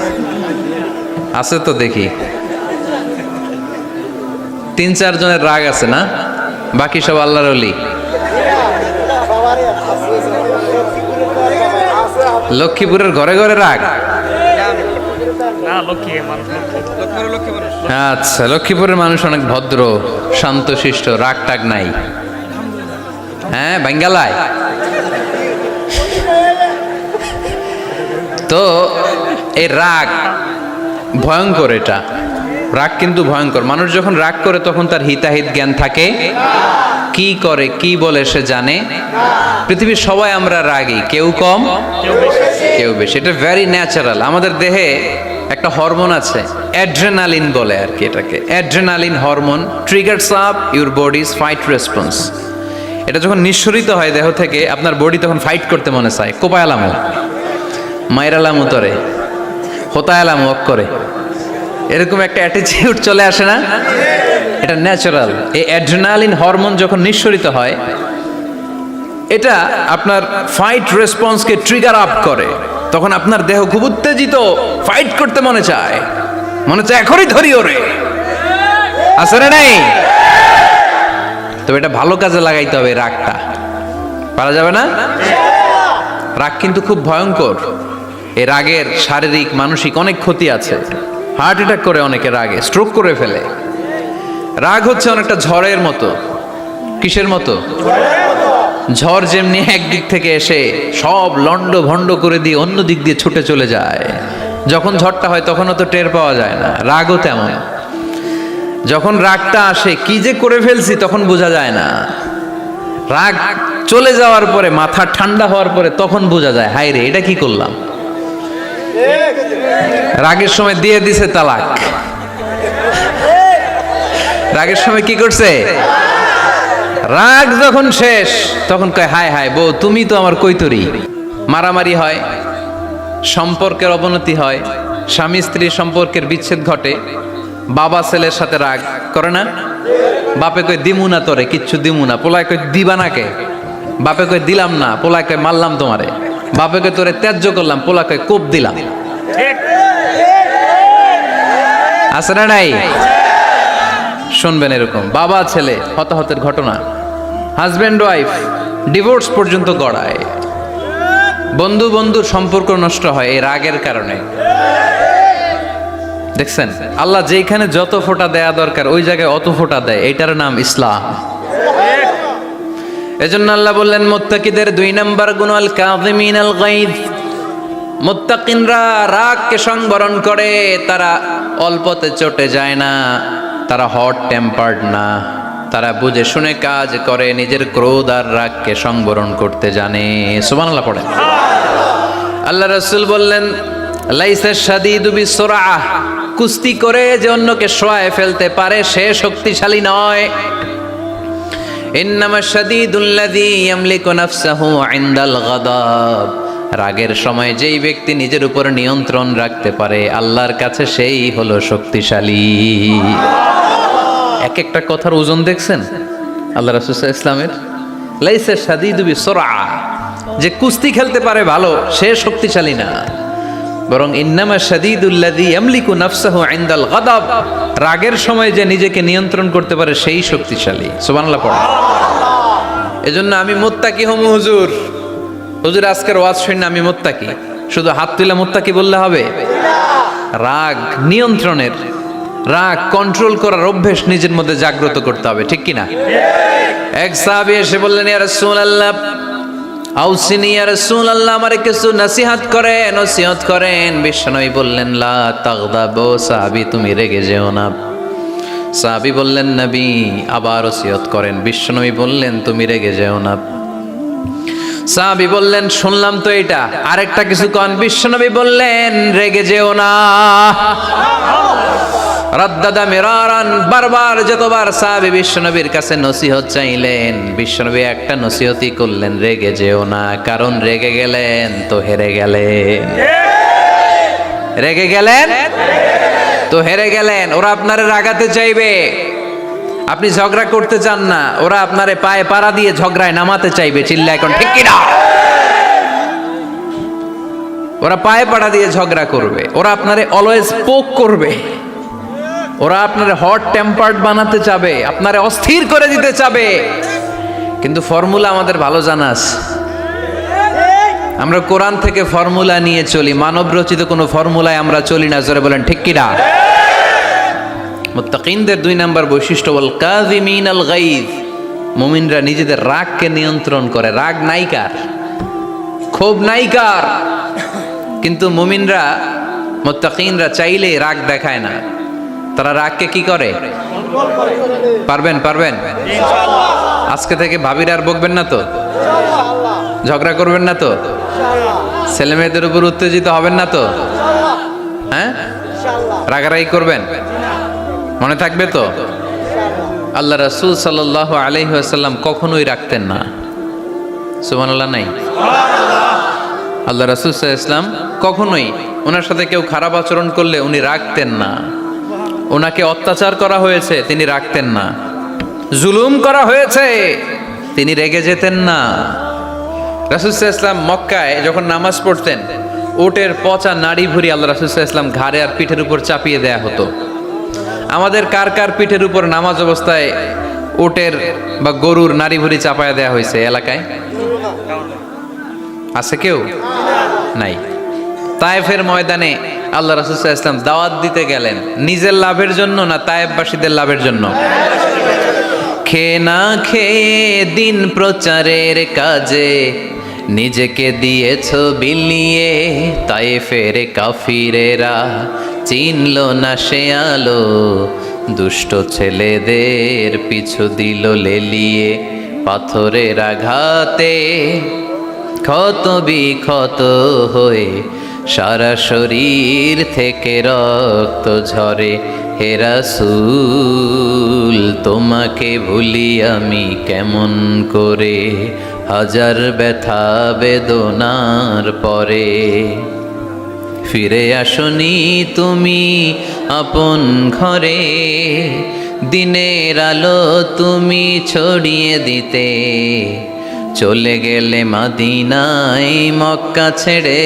আছে তো দেখি, 3-4 জনের রাগ আছে না? বাকি সব আল্লাহর ওলি। লক্ষ্মীপুরের ঘরে ঘরে রাগ? আচ্ছা, লক্ষ্মীপুরের মানুষ অনেক ভদ্র, শান্তশিষ্ট, রাগ টাগ নাই। হ্যাঁ, বাঙ্গালায় তো এই রাগ ভয়ঙ্কর। এটা রাগ কিন্তু ভয়ঙ্কর। মানুষ যখন রাগ করে তখন তার হিতাহিত জ্ঞান থাকে, কি করে কি বলে সে জানে। পৃথিবীর সবাই আমরা রাগী, কেউ কম কেউ বেশি। এটা ভেরি ন্যাচারাল। আমাদের দেহে একটা হরমোন আছে, অ্যাড্রেনালিন বলে আর কি এটাকে। Adrenaline hormone triggers up your bodies fight response. এটা যখন নিঃসরিত হয় দেহ থেকে, আপনার বডি তখন ফাইট করতে মনে চায়। কোপায়ালামো, মাইরালামো তরে, হোতায়ালামো অক করে, এরকম একটা অ্যাটিটিউড চলে আসে না? এটা ন্যাচারাল। এই অ্যাড্রেনালিন হরমোন যখন নিঃসরিত হয়, এটা আপনার ফাইট রেসপন্সকে ট্রিগার আপ করে। তখন আপনার দেহ খুব উত্তেজিত, ফাইট করতে মনে চায়, এখনই ধরি ওরে। আছে না নাই? তবে এটা ভালো কাজে লাগাইতে হবে। রাগটা পারা যাবে না। রাগ কিন্তু খুব ভয়ঙ্কর। এই রাগের শারীরিক মানসিক অনেক ক্ষতি আছে। হার্ট অ্যাটাক করে অনেকে রাগে, স্ট্রোক করে ফেলে। রাগ হচ্ছে অনেকটা ঝড়ের মতো। কিসের মতো? ঝড় যেমনি একদিক থেকে এসে সব লন্ড ভন্ড করে দিয়ে অন্য দিক দিয়ে ছুটে চলে যায়, যখন ঝড়টা হয় তখনও তো টের পাওয়া যায় না। রাগও তেমন। যখন রাগটা আসে, কি যে করে ফেলছি তখন বোঝা যায় না। রাগ চলে যাওয়ার পরে, মাথা ঠান্ডা হওয়ার পরে তখন বোঝা যায়, হায় রে এটা কি করলাম। রাগের সময় দিয়ে দিছে তালাক। রাগের সময় কি করছে? রাগ যখন শেষ তখন কয় হায় হায় বউ তুমি তো আমার কৈতরি। মারামারি হয়, সম্পর্কের অবনতি হয়, স্বামী স্ত্রীর সম্পর্কের বিচ্ছেদ ঘটে, বাবা ছেলের সাথে রাগ করে না? বাপে কয় দিমু না তোরে, কিচ্ছু দিমু না। পোলায় কয় দিবা না কে? বাপে কয় দিলাম না। পোলায় কয় মারলাম তোমারে। বাপে কয় তোরে ত্যায্য করলাম। পোলা কয় কোপ দিলাম। আছে না নাই? শুনবেন এরকম বাবা ছেলে হতাহতের ঘটনা, হাজব্যান্ড ওয়াইফ ডিভোর্স পর্যন্ত গড়ায়, বন্ধু বন্ধুর সম্পর্ক নষ্ট হয় এই রাগের কারণে। দেখছেন আল্লাহ যেখানে যত ফোঁটা দেয়া দরকার ওই জায়গায় অত ফোঁটা দেয়, এটার নাম ইসলাম। এজন্য আল্লাহ বললেন মুত্তাকিদের 2 নাম্বার গুণ আল কাযিমিনাল গায়জ। মুত্তাকিনরা রাগকে সংবরণ করে, তারা অল্পতে চটে যায় না, তারা হট টেম্পার্ড না, তারা বুঝে শুনে কাজ করে, নিজের ক্রোধ আর রাগকে সংবরণ করতে জানে। সুবহানাল্লাহ পড়েন। আল্লাহ রাসূল বললেন লাইসা শাদীদু বিসুরআহ, কুস্তি করে যে অন্যকে শোয়ায় ফেলতে পারে সে শক্তিশালী নয়। ইন্নামা শাদীদুল্লাযী ইয়ামলিকু নাফসাহু ইনদাল গাদাব, রাগের সময় যেই ব্যক্তি নিজের উপর নিয়ন্ত্রণ রাখতে পারে আল্লাহর কাছে সেই হলো শক্তিশালী। এক একটা কথার ওজন দেখছেন আল্লাহ রাসূল সাল্লাল্লাহু আলাইহি ওয়াসাল্লামের। লাইসা শাদীদু বিসুরআহ, যে কুস্তি খেলতে পারে ভালো সে শক্তিশালী না, বরং ইন্নামা শাদীদুল্লাযী ইয়ামলিকু নাফসাহু ইনদাল গাদাব, রাগের সময় যে নিজেকে নিয়ন্ত্রণ করতে পারে সেই শক্তিশালী। সুবহানাল্লাহ পড়া। এজন্য আমি মুত্তাকি হমু হুজুর। হুজুর আজকের ওয়াজ শুনে আমি মুত্তাকি, শুধু হাত তুলে মুত্তাকি বললে হবে? রাগ নিয়ন্ত্রণের, রাগ কন্ট্রোল করার অভ্যেস নিজের মধ্যে জাগ্রত করতে হবে, ঠিক কিনা? এক সাহাবী এসে বললেন ইয়া রাসূলুল্লাহ আউসিনি ইয়া রাসূলুল্লাহ, আমারে কিছু নসিহত করেন, নসিহত করেন। বিশ্বনবী বললেন লা তাগদাবু, সাহাবী তুমি রেগে যেও না। সাহাবী বললেন নবী আবার ওসিয়ত করেন। বিশ্বনবী বললেন তুমি রেগে যেও না। সাহাবী বললেন শুনলাম তো এটা, আরেকটা কিছু কন। বিশ্বনবী বললেন রেগে যেও না। রাদ্দাদা মিরারান, বারবার যতবার সাহাবী বিশ্বনবীর কাছে নসিহত চাইলেন, বিশ্বনবী একটা নসিহতই করলেন, রেগে যেও না। কারণ রেগে গেলেন তো হেরে গেলেন। রেগে গেলেন তো হেরে গেলেন। ওরা আপনারে রাগাতে চাইবে, আপনি ঝগড়া করতে চান না, ওরা আপনারে পায়ে পাড়া দিয়ে ঝগড়ায় নামাতে চাইবে। চিল্লা এখন ঠিক কিনা? ওরা পায়ে পাড়া দিয়ে ঝগড়া করবে, ওরা আপনারে অলওয়েজ পোক করবে, ওরা আপনারে হট টেম্পার্ড বানাতে চাবে, আপনারে অস্থির করে দিতে চাবে। কিন্তু ফর্মুলা আমাদের ভালো জানা আছে। আমরা কোরআন থেকে ফর্মুলা নিয়ে চলি, মানব রচিত কোনো ফর্মুলায় আমরা চলি না। জোরে বলেন ঠিক কিনা? মুত্তাকিনদের 2 নাম্বার বৈশিষ্ট্য ওয়াল কাযিমিনাল গায়জ, মুমিনরা নিজেদের রাগকে নিয়ন্ত্রণ করে। রাগ নাইকার, ক্ষোভ নাইকার, কিন্তু মুমিনরা মুত্তাকিনরা চাইলে রাগ দেখায় না, তারা রাগকে কি করে? পারবেন পারবেন ইনশাআল্লাহ। আজকে থেকে ভাবির আর বকবেন না তো, ঝগড়া করবেন না তো, ছেলে মেয়েদের উপর উত্তেজিত হবেন না তো, হ্যাঁ রাগারাগি করবেন? মনে থাকবে তো? আল্লাহ রাসূল সাল্লাল্লাহু আলাইহি ওয়াসাল্লাম কখনোই রাখতেন না। সুবহানাল্লাহ নাই? আল্লাহ রাসূল সাল্লাল্লাহু আলাইহি ওয়াসাল্লাম কখনোই, ওনার সাথে কেউ খারাপ আচরণ করলে উনি রাখতেন না। ওনাকে অত্যাচার করা হয়েছে তিনি রাখতেন না, জুলুম করা হয়েছে তিনি রেগে যেতেন না। রাসূল সাল্লাল্লাহু আলাইহি ওয়াসাল্লাম মক্কায় যখন নামাজ পড়তেন, উটের পচা নাড়ি ভুঁড়ি আল্লাহ রাসূল সাল্লাল্লাহু আলাইহি ওয়াসাল্লাম ঘাড়ে আর পিঠের উপর চাপিয়ে দেয়া হতো। আমাদের কার কার পিঠের উপর নামাজ অবস্থায় উটের বা গরুর নাড়ি ভুঁড়ি চাপায়া দেয়া হয়েছে এলাকায়? আছে কেউ? নাই। তায়েফের ময়দানে আল্লাহ রাসূল সাল্লাল্লাহু আলাইহি ওয়াসাল্লাম দাওয়াত দিতে গেলেন, নিজের লাভের জন্য না তায়েফবাসীদের লাভের জন্য? খেয়ে না খেয়ে দিন প্রচারের কাজে নিজেকে দিয়েছ বিলিয়ে, তায়েফের কাফিরেরা চিনল না সে আলো, দুষ্ট ছেলেদের পিছু দিল লেলিয়ে, পাথরের আঘাতে ক্ষত বিক্ষত হয়ে সারা শরীর থেকে রক্ত ঝরে, হে রাসূল তোমাকে ভুলি আমি কেমন করে, হাজার ব্যথা বেদনার পরে। ফিরে আসনি তুমি আপন ঘরে, দিনের আলো তুমি ছড়িয়ে দিতে, চলে গেলে মদিনায় মক্কা ছেড়ে।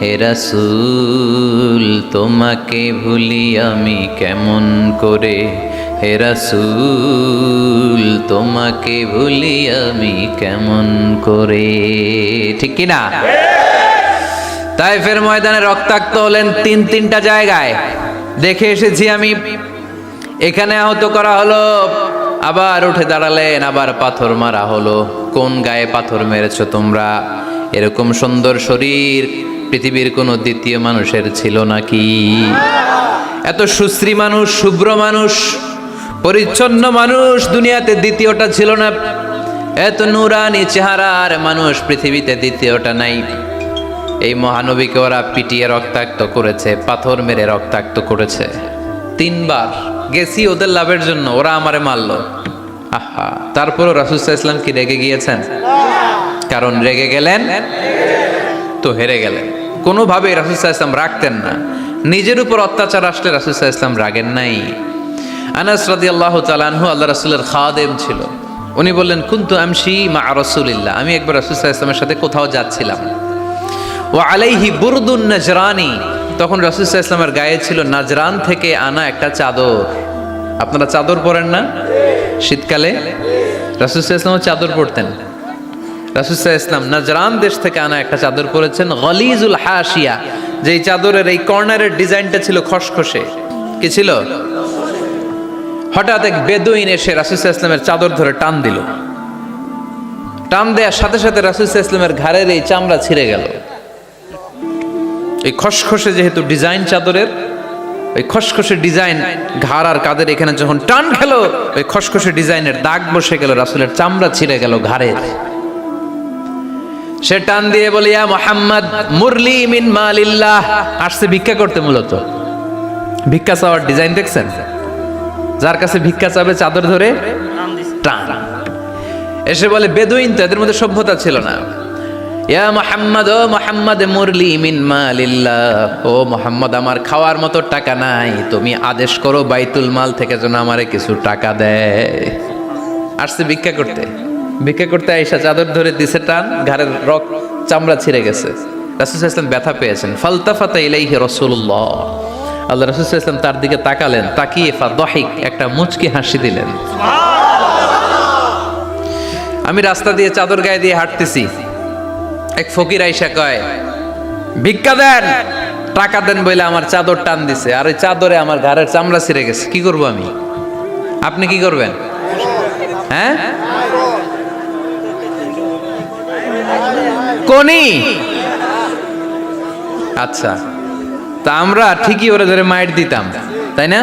হে রাসূল তোমাকে ভুলি আমি কেমন করে, হে রাসূল তোমাকে ভুলি আমি কেমন করে। ঠিক কিনা? তাইফের ময়দানে রক্তাক্ত হলেন তিনটা জায়গায়, দেখে এসেছি আমি। এখানে আহত করা হলো, আবার উঠে দাঁড়ালেন, আবার পাথর মারা হলো। কোন গায়ে পাথর মেরেছো তোমরা? এরকম সুন্দর শরীর পৃথিবীর কোনো দ্বিতীয় মানুষের ছিল নাকি? এত সুশ্রী মানুষ, শুভ্র মানুষ, পরিচ্ছন্ন মানুষ দুনিয়াতে দ্বিতীয়টা ছিল না। এত নুরানি চেহারার মানুষ পৃথিবীতে দ্বিতীয়টা নাই। এই মহানবীকে ওরা পিটিয়ে রক্তাক্ত করেছে, পাথর মেরে রক্তাক্ত করেছে। 3 বার গেছি ওদের লাভের জন্য, ওরা আমারে মারলো। আহা, তারপরও রাসূল সাল্লাল্লাহু আলাইহি ওয়াসাল্লাম কি রেগে গিয়েছেন? কারণ রেগে গেলেন তো হেরে গেলেন। কোনোভাবে রাসূল সাল্লাল্লাহু আলাইহি ওয়াসাল্লাম রাখতেন না। নিজের উপর অত্যাচার আসলে রাসূল সাল্লাল্লাহু আলাইহি ওয়াসাল্লাম রাগেন নাই। আনাস রাদিয়াল্লাহু তাআলা আনহু আল্লাহ রাসূলের খাদেম ছিল। উনি বললেন, কুনতু আমশি মা রাসূলিল্লাহ, আমি একবার রাসূল সাল্লাল্লাহু আলাইহি ওয়াসাল্লামের সাথে কোথাও যাচ্ছিলাম। ওয়া আলাইহি বুরদুন নাজরানি, তখন রাসূল সাল্লাল্লাহু আলাইহি ওয়াসাল্লামের গায়ে ছিল নাজরান থেকে আনা একটা চাদর। আপনারা চাদর পরেন না শীতকালে? রাসূল সাল্লাল্লাহু আলাইহি ওয়াসাল্লাম চাদর পরতেন। রাসূল সাল্লাল্লাহু আলাইহি ওয়াসাল্লাম নাজরান দেশ থেকে আনা একটা চাদর পরেছেন, গলিজুল হাশিয়া, যেই চাদরের এই কর্নারের ডিজাইনটা ছিল খসখসে। কি ছিল? হঠাৎ এক বেদুইন এসে রাসূল সাল্লাল্লাহু আলাইহি ওয়াসাল্লামের চাদর ধরে টান দিল। টান দেওয়ার সাথে সাথে রাসূল সাল্লাল্লাহু আলাইহি ওয়াসাল্লামের ঘাড়ের এই চামড়া ছিঁড়ে গেল। এই খসখসে যেহেতু ডিজাইন চাদরের, ওই খসখসে ডিজাইন ঘাড় আর কাদের এখানে যখন টান খেলো, ওই খসখসে ডিজাইনের দাগ বসে গেল, রাসূলের চামড়া ছিঁড়ে গেল ঘাড়ের। সে টান দিয়ে বলে, ইয়া মুহাম্মদ মুরলি মিন মালিল্লাহ, আসছে ভিক্ষা করতে। মূলত ভিক্ষা চাওয়ার ডিজাইন দেখছেন? যার কাছে ভিক্ষা চাবে চাদর ধরে টান। এসে বলে, বেদুইন তো, এদের মধ্যে সভ্যতা ছিল না। ইয়া মুহাম্মদ, ও মুহাম্মদ মুরলি মিন মালিল্লাহ, ও মুহাম্মদ আমার খাওয়ার মতো টাকা নাই, তুমি আদেশ করো বাইতুল মাল থেকে যেন আমারে কিছু টাকা দেয়। আসছে ভিক্ষা করতে। ভিক্ষা করতে আইসা চাদর ধরে দিছে টান, ঘাড়ের চামড়া ছিঁড়ে গেছে। রাসূল সাল্লাল্লাহু আলাইহি ওয়াসাল্লাম ব্যথা পেয়েছেন। ফালতাফাতা ইলাইহি রাসূলুল্লাহ, আল্লাহ রাসূল সাল্লাল্লাহু আলাইহি ওয়াসাল্লাম তার দিকে তাকালেন, তাকিয়ে ফাদহিক, একটা মুচকি হাসি দিলেন। আমি রাস্তা দিয়ে চাদর গায়ে দিয়ে হাঁটতেছি, এক ফকির আইসা কয়, ভিক্ষা দেন, টাকা দেন বলে আমার চাদর টান দিছে, আর ওই চাদরে আমার ঘাড়ের চামড়া ছিঁড়ে গেছে। কি করব আমি? আপনি কি করবেন? হ্যাঁ, কোনি? আচ্ছা, তা আমরা ঠিকই ওরে ধরে মাইর দিতাম, তাই না?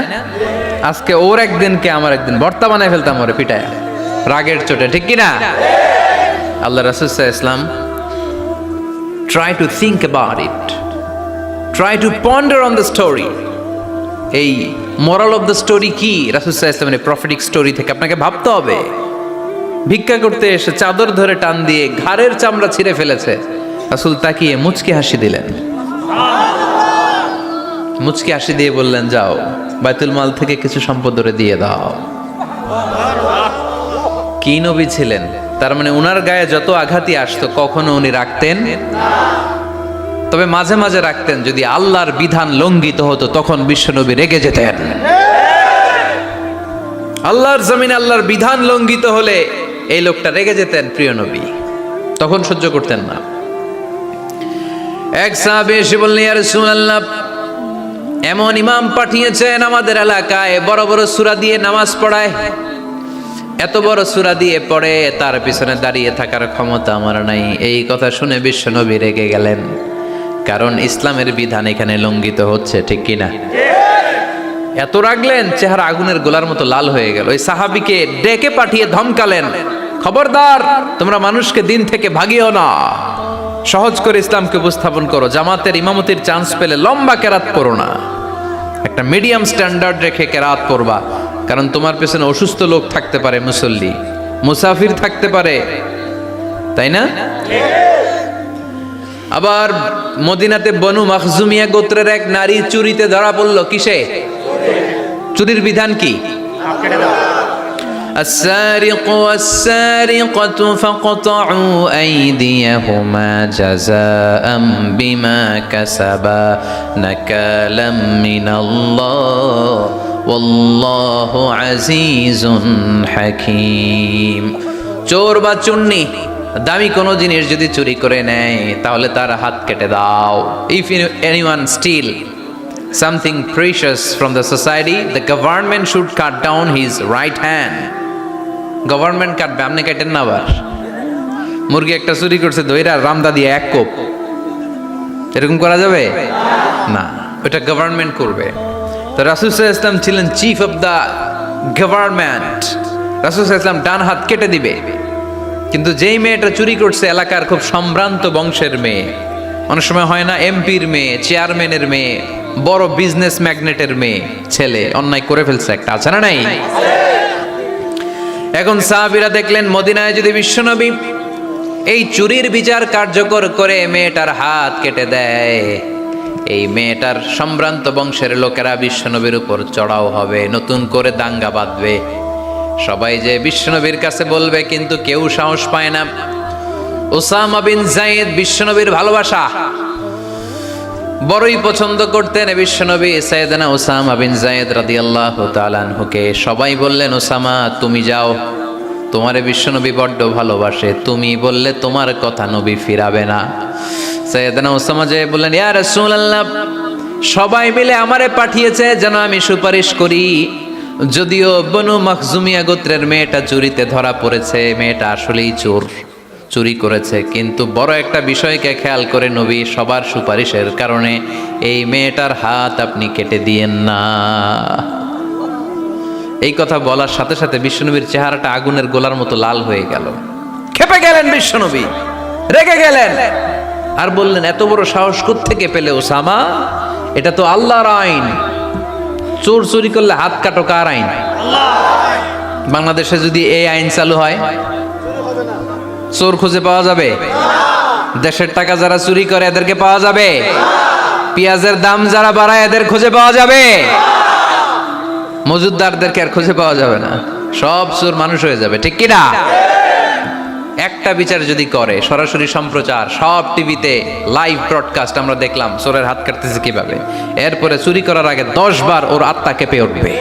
আজকে ওর একদিন কে আমার একদিন ভর্তা বানায় ফেলতাম ওরে পিটায়, রাগের চোটে। ঠিক কিনা? আল্লাহ রাসূল সাল্লাল্লাহু আলাইহি ওয়াসাল্লাম try to think about it, try to ponder on the story. এই moral of the story কি? রাসূল সাল্লাল্লাহু আলাইহি ওয়াসাল্লামের প্রফেটিক স্টোরি থেকে আপনাকে ভাবতে হবে। ভিক্ষা করতে এসে চাদর ধরে টান দিয়ে ঘাড়ের চামড়া ছিঁড়ে ফেলেছে, রাসূল তাকিয়ে মুচকি হাসি দিলেন। মুচকি হাসি দিয়ে বললেন, যাও বাইতুল মাল থেকে কিছু সম্পদ ধরে দিয়ে দাও। কি নবী ছিলেন! তার মানে উনার গায়ে যত আঘাতই আসতো কখনো উনি রাখতেন না, তবে মাঝে মাঝে রাখতেন। যদি আল্লাহর বিধান লঙ্ঘিত হতো তখন বিশ্বনবী রেগে যেতেন। আল্লাহর জমিনে আল্লাহর বিধান লঙ্ঘিত হলে এই লোকটা রেগে যেতেন, প্রিয় নবী, তখন সহ্য করতেন না। এক সাহাবী এসে বললেন, ইয়া রাসূলুল্লাহ, এমন ইমাম পাঠিয়েছেন আমাদের এলাকায়, বড় বড় সূরা দিয়ে নামাজ পড়ায়, এত বড় সূরা দিয়ে পড়ে, তার পিছনে দাঁড়িয়ে থাকার ক্ষমতা আমার নাই। এই কথা শুনে বিশ্বনবী রেগে গেলেন, কারণ ইসলামের বিধান এখানে লঙ্ঘিত হচ্ছে। ঠিক কিনা? এত রাগলেন, চেহারা আগুনের গোলার মতো লাল হয়ে গেল। ওই সাহাবীকে ডেকে পাঠিয়ে ধমকালেন, খবরদার, তোমরা মানুষকে দিন থেকে ভাগিও না, সহজ করে ইসলামকে উপস্থাপন করো, জামাতের ইমামতির চান্স পেলে লম্বা কেরাত করো না। একটা মিডিয়াম স্ট্যান্ডার্ড রেখে কেরাত পড়বা, কারণ তোমার পেছনে অসুস্থ লোক থাকতে পারে, মুসল্লি, মুসাফির থাকতে পারে, তাই না? আবার মদিনাতে বনু মাখজুমিয়া গোত্রের এক নারী চুরিতে ধরা পড়লো। কিসে? চুরির বিধান কি? السارق والسارقة فاقطعوا أيديهما جزاء بما كسبا نكالا من الله والله عزيز حكيم। চোর বা চুন্নি দামি কোনো জিনিস যদি চুরি করে নেয় তাহলে তার হাত কেটে দাও। If anyone steal something precious from the society, the government should cut down his right hand. Government কাটবে, আপনি কাটেন না। আবার মুরগি একটা চুরি করছে, দইরা রামদা দিয়ে এক কোপ, এরকম করা যাবে না, ওটা গভর্নমেন্ট করবে। তো রাসূল সাল্লাল্লাহু আলাইহি ওয়াসাল্লাম ছিলেন চিফ অফ দা গভর্নমেন্ট, রাসূল সাল্লাল্লাহু আলাইহি ওয়াসাল্লাম ডান হাত কেটে দিবে। কিন্তু যেই মেয়েটা চুরি করছে এলাকার খুব সম্ভ্রান্ত বংশের মেয়ে, অনেক সময় হয় না এমপির মেয়ে, চেয়ারম্যানের মেয়ে, বড় বিজনেস ম্যাগনেটের মেয়ে, ছেলে অন্যায় করে ফেলছে একটা, আছে না নাই? এখন সাহাবীরা দেখলেন মদিনায় যদি বিশ্বনবী এই চুরির বিচার কার্যকর করে মেয়েটার হাত কেটে দেয়, এই মেয়েটার সম্ভ্রান্ত বংশের লোকেরা বিশ্বনবীর উপর চড়াও হবে, নতুন করে দাঙ্গা বাঁধবে, সবাই যে বিশ্বনবীর কাছে বলবে, কিন্তু কেউ সাহস পায় না। উসামা বিন যায়েদ বিশ্বনবীর ভালোবাসা বড়ই পছন্দ করতেন বিশ্বনবী। সাইয়েদনা উসামা বিন যায়েদ রাদিয়াল্লাহু তাআলা আনহুকে সবাই বললেন, উসামা তুমি যাও, তোমারে বিশ্বনবী বড্ড ভালোবাসে, তুমি বললে তোমার কথা নবী ফিরাবে না। সাইয়েদনা উসামা যে বললেন, ইয়া রাসূলুল্লাহ, সবাই মিলে আমারে পাঠিয়েছে যেন আমি সুপারিশ করি, যদিও বনু মাখজুমিয়া গোত্রের মেয়েটা চুরিতে ধরা পড়েছে, মেয়েটা আসলেই চোর, চুরি করেছে, কিন্তু বড় একটা বিষয়কে খেয়াল করে নবী সবার সুপারিশের কারণে এই মেয়েটার হাত আপনি কেটে দিয়েন না। এই কথা বলার সাথে সাথে বিশ্বনবীর চেহারাটা আগুনের গোলার মতো লাল হয়ে গেল, ক্ষেপে গেলেন বিশ্বনবী, রেগে গেলেন, আর বললেন, এত বড় সাহস কোত্থেকে পেলে ওসামা? এটা তো আল্লাহর আইন, চোর চুরি করলে হাত কাটো, কার আইন? বাংলাদেশে যদি এই আইন চালু হয় চোর খুঁজে পাওয়া যাবে? দেশের টাকা যারা চুরি করে এদেরকে পাওয়া যাবে? পেঁয়াজের দাম যারা বাড়ায় এদের খুঁজে পাওয়া যাবে? মজুদদারদেরকে আর খুঁজে পাওয়া যাবে না, সব চোর মানুষ হয়ে যাবে, ঠিক কিনা? একটা বিচার যদি করে, সরাসরি সম্প্রচার, সব টিভিতে লাইভ ব্রডকাস্ট আমরা দেখলাম চোরের হাত কাটতেছে কিভাবে, এরপরে চুরি করার আগে 10 বার ওর আত্মা কেঁপে উঠবে।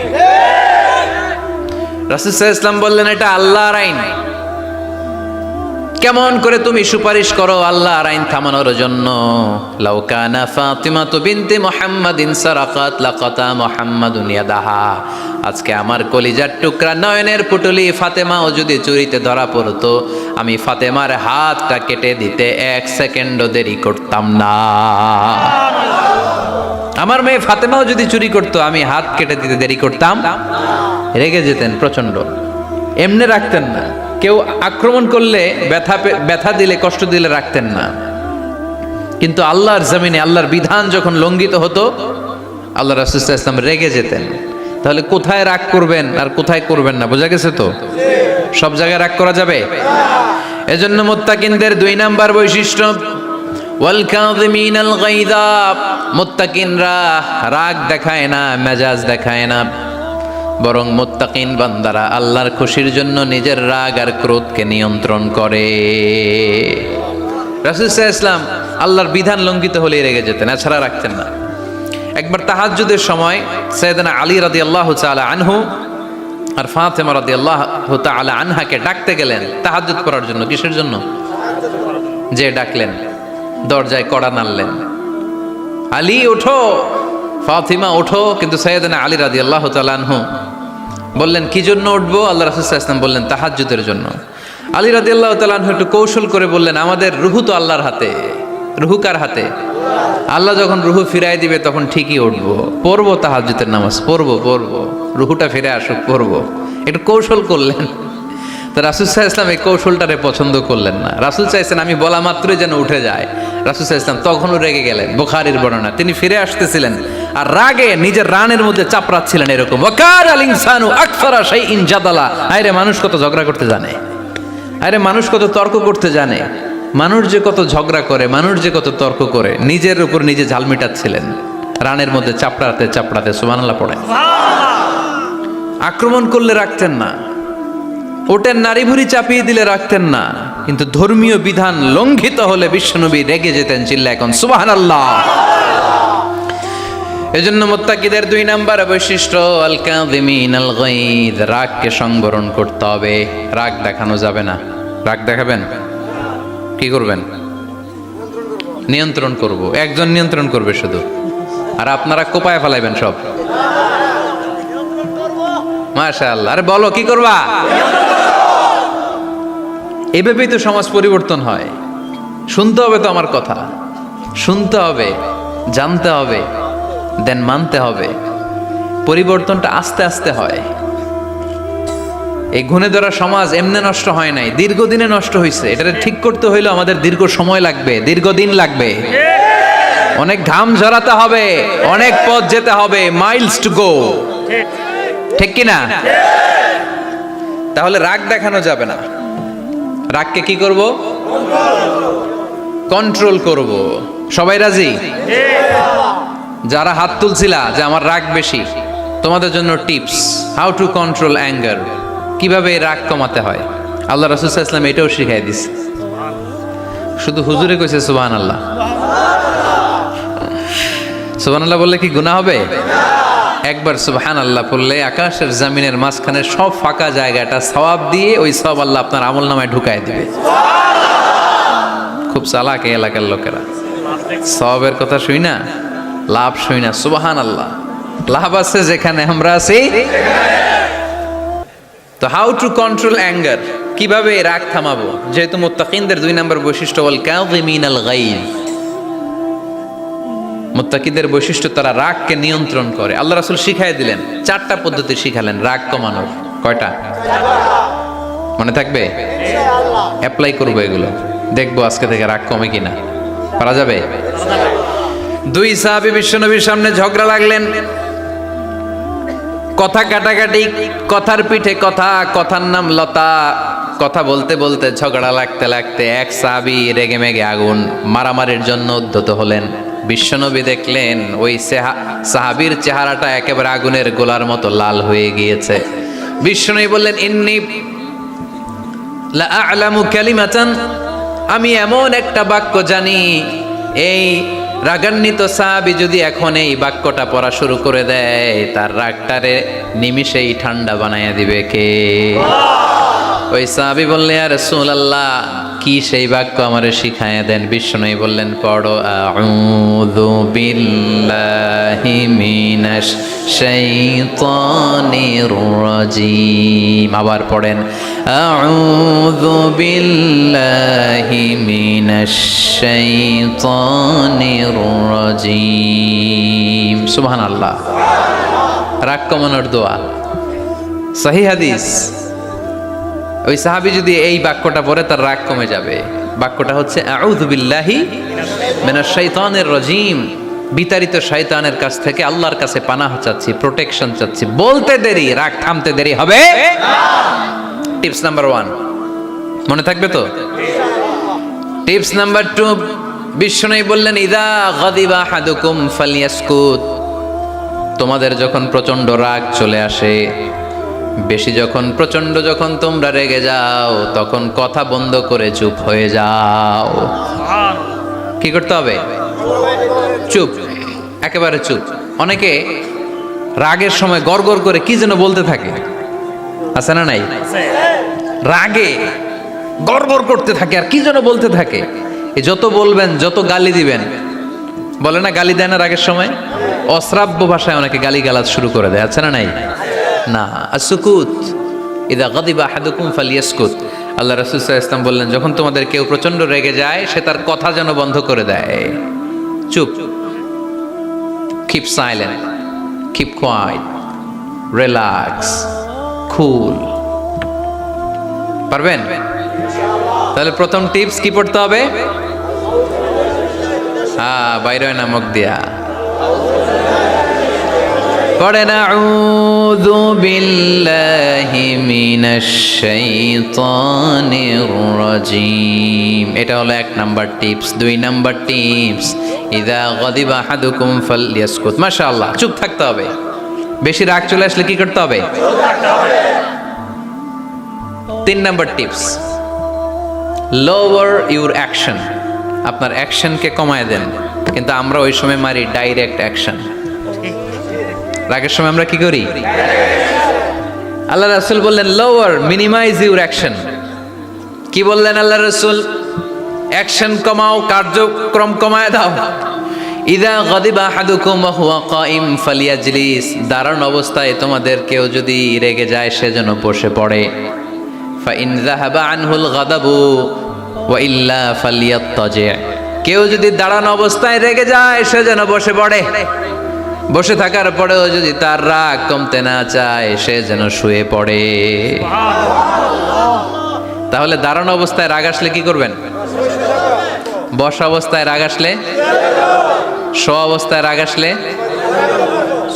রাসূল সাল্লাল্লাহু আলাইহি ওয়াসাল্লাম বললেন, এটা আল্লাহর আইন, কেমন করে তুমি সুপারিশ করো আল্লাহর আইন থামানোর জন্য? লাউ কানা ফাতিমাতু বিনতে মুহাম্মাদিন সারাকাত লাকাতা মুহাম্মাদুন ইয়াদাহা। আজকে আমার কলিজার টুকরা নয়নের পুটলি ফাতেমাও যদি চুরিতে ধরা পড়তো, আমি ফাতেমার হাতটা কেটে দিতে 1 সেকেন্ডও দেরি করতাম না। আমার মেয়ে ফাতেমাও যদি চুরি করতো, আমি হাত কেটে দিতে দেরি করতাম। রেগে যেতেন প্রচন্ড, এমনি রাখতেন না, কেউ আক্রমণ করলে ব্যথা দিলে, কষ্ট দিলে রাখতেন না। কিন্তু আল্লাহর জমিনে আল্লাহর বিধান যখন লঙ্ঘিত হতো, আল্লাহ রাসূল সাল্লাল্লাহু আলাইহি ওয়াসাল্লাম রেগে যেতেন। তাহলে কোথায় রাগ করবেন আর কোথায় করবেন না বোঝা গেছে তো? সব জায়গায় রাগ করা যাবে? এজন্য মুত্তাকিনদের 2 নাম্বার বৈশিষ্ট্য, ওয়াল কাযিমিনাল গায়যা। মুত্তাকিনরা রাগ দেখায় না, মেজাজ দেখায় না, বরং মুত্তাকিন বান্দারা আল্লাহর খুশির জন্য নিজের রাগ আর ক্রোধকে নিয়ন্ত্রণ করে। রাসূল সাল্লাল্লাহু আলাইহি ওয়াসাল্লাম আল্লাহর বিধান লঙ্ঘিত হলে রেগে যেতেন, এছাড়া রাখতেন না। একবার তাহাজ্জুদের সময় সাইয়েদনা আলী রাদিয়াল্লাহু তাআলা আনহু আর ফাতেমা রাদিয়াল্লাহু তাআলা আনহাকে ডাকতে গেলেন তাহাজ্জুদ করার জন্য। কিসের জন্য? যে ডাকলেন, দরজায় কড়া নাড়লেন, আলী ওঠো, ফাতিমা ওঠো। কিন্তু সাইয়েদনা আলী রাদিয়াল্লাহু তাআলা আনহু বললেন, কি জন্য উঠবো? আল্লাহ রাসূল সাল্লাল্লাহু আলাইহি ওয়াসাল্লাম বললেন, তাহাজ্জুদের জন্য। আলী রাদিয়াল্লাহু তাআলা আনহু একটু কৌশল করে বললেন, আমাদের রুহু তো আল্লাহর হাতে। রুহু কার হাতে? আল্লাহ যখন রুহু ফিরাই দিবে তখন ঠিকই উঠবো, পড়বো তাহাজ্জুদের নামাজ, পড়বো, রুহুটা ফিরে আসুক, পড়বো। একটু কৌশল করলেন। তো তো রাসূল সাল্লাল্লাহু আলাইহি ওয়াসাল্লাম এই কৌশলটারে পছন্দ করলেন না। রাসূল চাইছেন আমি বলা মাত্রই যেন উঠে যায়। রাসূল সাল্লাল্লাহু আলাইহি ওয়াসাল্লাম তখনও রেগে গেলেন। বুখারীর বর্ণনা, তিনি ফিরে আসতেছিলেন আর রাগে নিজের রানের মধ্যে চাপড়াচ্ছিলেন এরকম, ওয়াকানাল ইনসানু আকসারা শাইইন জাদালা। আরে মানুষ কত ঝগড়া করতে জানে, আরে মানুষ কত তর্ক করতে জানে, মানুষ যে কত ঝগড়া করে, মানুষ যে কত তর্ক করে, নিজের উপর নিজে ঝাল মিটাচ্ছিলেন রানের মধ্যে চাপড়াতে চাপড়াতে। সুবহানাল্লাহ পড়েন। আক্রমণ করলে রাখতেন না, ওটের নারী ভুঁড়ি চাপিয়ে দিলে রাখতেন না, কিন্তু ধর্মীয় বিধান লঙ্ঘিত হলে বিশ্বনবী রেগে যেতেন, চিল্লা এখন সুবহানাল্লাহ। এজন্য মুত্তাকিদের 2 নাম্বার বৈশিষ্ট্য আল কাযিমিনাল গায়দ, রাগকে সংবরণ করতে হবে। রাগ দেখানো যাবে না। রাগ দেখাবেন, কি করবেন? নিয়ন্ত্রণ করব। একজন নিয়ন্ত্রণ করবে শুধু, আর আপনারা কোপায় ফেলাইবেন সব। মাশাআল্লাহ। আরে বলো কি করবা? এভাবেই তো সমাজ পরিবর্তন হয়। শুনতে হবে তো আমার কথা, শুনতে হবে, জানতে হবে, দেন মানতে হবে। পরিবর্তনটা আস্তে আস্তে হয়। এই ঘুণে ধরা সমাজ এমনি নষ্ট হয় নাই, দীর্ঘদিনে নষ্ট হয়েছে। এটা ঠিক করতে হইলে আমাদের দীর্ঘ সময় লাগবে, দীর্ঘদিন লাগবে, অনেক ঘাম ঝরাতে হবে, অনেক পথ যেতে হবে, মাইলস টু গো। ঠিক কিনা? তাহলে রাগ দেখানো যাবে না। রাগকে কি করব? কন্ট্রোল করব। সবাই রাজি? যারা হাত তুলছিলা যে আমার রাগ বেশি, তোমাদের জন্য tips, how to control anger, কিভাবে রাগ কমাতে হয়। আল্লাহ রাসূল সাল্লাল্লাহু আলাইহি ওয়াসাল্লাম এটাও শিখাই দিছে। শুধু হুজুরে কইছে সুবহানাল্লাহ। সুবহানাল্লাহ বললে কি গুনাহ হবে? একবার সুবহানাল্লাহ বললে আকাশের জমিনের মাঝখানে সব ফাঁকা জায়গাটা সওয়াব দিয়ে ওই সওয়াব আল্লাহ আপনার আমলনামায় ঢুকায় দিবে। খুব চালাক এই এলাকার লোকেরা, সওয়াবের কথা শুই না, লাভ শুই না। সুবহানাল্লাহ, লাভ আছে যেখানে আমরা আছি। তো হাউ টু কন্ট্রোল অ্যাঙ্গার, কিভাবে রাগ থামাবো? যেহেতু মুত্তাকিনদের 2 নাম্বার বৈশিষ্ট্য ওয়াল কাযিমিনাল গায়জ, মুত্তাকিদের বৈশিষ্ট্য তারা রাগকে নিয়ন্ত্রণ করে। আল্লাহ রাসূল শিখাই দিলেন, 4টা পদ্ধতি শিখালেন রাগ কমানোর। কয়টা মনে থাকবে? অ্যাপ্লাই করবো এগুলো, দেখবো আজকে থেকে রাগ কমে কিনা। পারা যাবে? 2 সাহাবী বিশ্বনবীর সামনে ঝগড়া লাগলেন, কথা কাটাকাটি, কথার পিঠে কথা, কথার নাম লতা। কথা বলতে বলতে ঝগড়া লাগতে লাগতে এক সাহাবী রেগে মেগে আগুন, মারামারির জন্য উদ্যত হলেন। বিশ্বনবী দেখলেন ওই সাহাবীর চেহারাটা একেবারে আগুনের গোলার মতো লাল হয়ে গিয়েছে। বিশ্বনবী বললেন, ইন্নী লা আ'লামু কালিমাতান, আমি এমন একটা বাক্য জানি, এই রাগান্বিত সাহাবী যদি এখন এই বাক্যটা পড়া শুরু করে দেয়, তার রাগটারে নিমিষেই ঠান্ডা বানাইয়া দিবে কে? ওই সাহাবী বললেন, ইয়া রাসূলুল্লাহ, কি সেই বাক্য আমারে শিখায়া দেন। বিশ্বনবী বললেন, পড়ো আউযু বিল্লাহি মিনাশ শাইতানির রাজিম। আবার পড়েন আউযু বিল্লাহি মিনাশ শাইতানির রাজিম। সুবহানাল্লাহ। রাগ কমানোর দোয়া, সহিহ হাদিস। ওই সাহাবী যদি এই বাক্যটা পড়ে তার রাগ কমে যাবে। বাক্যটা হচ্ছে আউযু বিল্লাহি মিনাশ শাইতানির রাজিম, বিতাড়িত শয়তানের কাছ থেকে আল্লাহর কাছে পানাহ চাচ্ছি, প্রোটেকশন চাচ্ছি। বলতে দেরি, রাগ থামতে দেরি হবে না। টিপস নাম্বার 1 মনে থাকবে তো? টিপস নাম্বার 2, বিশ্বনবী বললেন, ইযা গাদিবা আহাদুকুম ফালইয়াসকুত, তোমাদের যখন প্রচন্ড রাগ চলে আসে, বেশি যখন, প্রচন্ড যখন তোমরা রেগে যাও, তখন কথা বন্ধ করে চুপ হয়ে যাও। কি করতে হবে? চুপ, একেবারে চুপ। অনেকে রাগের সময় গড়গড় করে কি যেন বলতে থাকে, আছে না নাই? রাগে গড়গড় করতে থাকে আর কি যেন বলতে থাকে। এই যত বলবেন, যত গালি দিবেন, বলে না গালি দেয় না রাগের সময়, অশ্রাব্য ভাষায় অনেকে গালি গালাজ শুরু করে দেয়, আছে না নাই? না, আসুকুত, ইদা গাদিবা আহাদুকুম ফালিয়াসকুত। আল্লাহ রাসূল সাল্লাল্লাহু আলাইহি ওয়াসাল্লাম বললেন, যখন তোমাদের কেউ প্রচন্ড রেগে যায়, সে তার কথা যেন বন্ধ করে দেয়। চুপ, keep silent, keep quiet, relax, cool. পারবেন? তাহলে প্রথম টিপস কি পড়তে হবে? বাইরে নামক দিয়া পড়েন আউযু বিল্লাহি মিনাশ শাইতানির রাজীম। এটা হলো 1 নাম্বার টিপস। 2 নাম্বার টিপস, ইযা গাদিবা আহাদুকুম ফালইয়াসকুত। মাশাআল্লাহ, চুপ থাকতে হবে। বেশি রাগ চলে আসলে কি করতে হবে? 3 number tips, lower your action. আপনার অ্যাকশনকে কমায় দেন। কিন্তু আমরা ওই সময় মারি ডাইরেক্ট অ্যাকশন। রাগের সময় আমরা কি করি? আল্লাহ রাসূল বললেন লোয়ার, মিনিমাইজ ইউর অ্যাকশন। কি বললেন আল্লাহ রাসূল? অ্যাকশন কমাও, কার্যক্রম কমায় দাও। ইযা গাদিবা আহাদুকুম ওয়া হুয়া কাইম ফালিয়াজলিস। দাঁড়ানো অবস্থায় তোমাদের কেউ যদি রেগে যায় সে যেন বসে পড়ে। ফাইন যাহাবা আনহুল গাদাবু ওয়া ইল্লা ফালিয়াত্তাজি। কেউ যদি দাঁড়ানো অবস্থায় রেগে যায় সে যেন বসে পড়ে। বসে থাকার পরেও যদি তার রাগ কমতে না চায় সে যেন শুয়ে পড়ে। তাহলে দাঁড়ানো অবস্থায় রাগ আসলে কি করবেন? বসা অবস্থায় রাগ আসলে, শোয়া অবস্থায় রাগ আসলে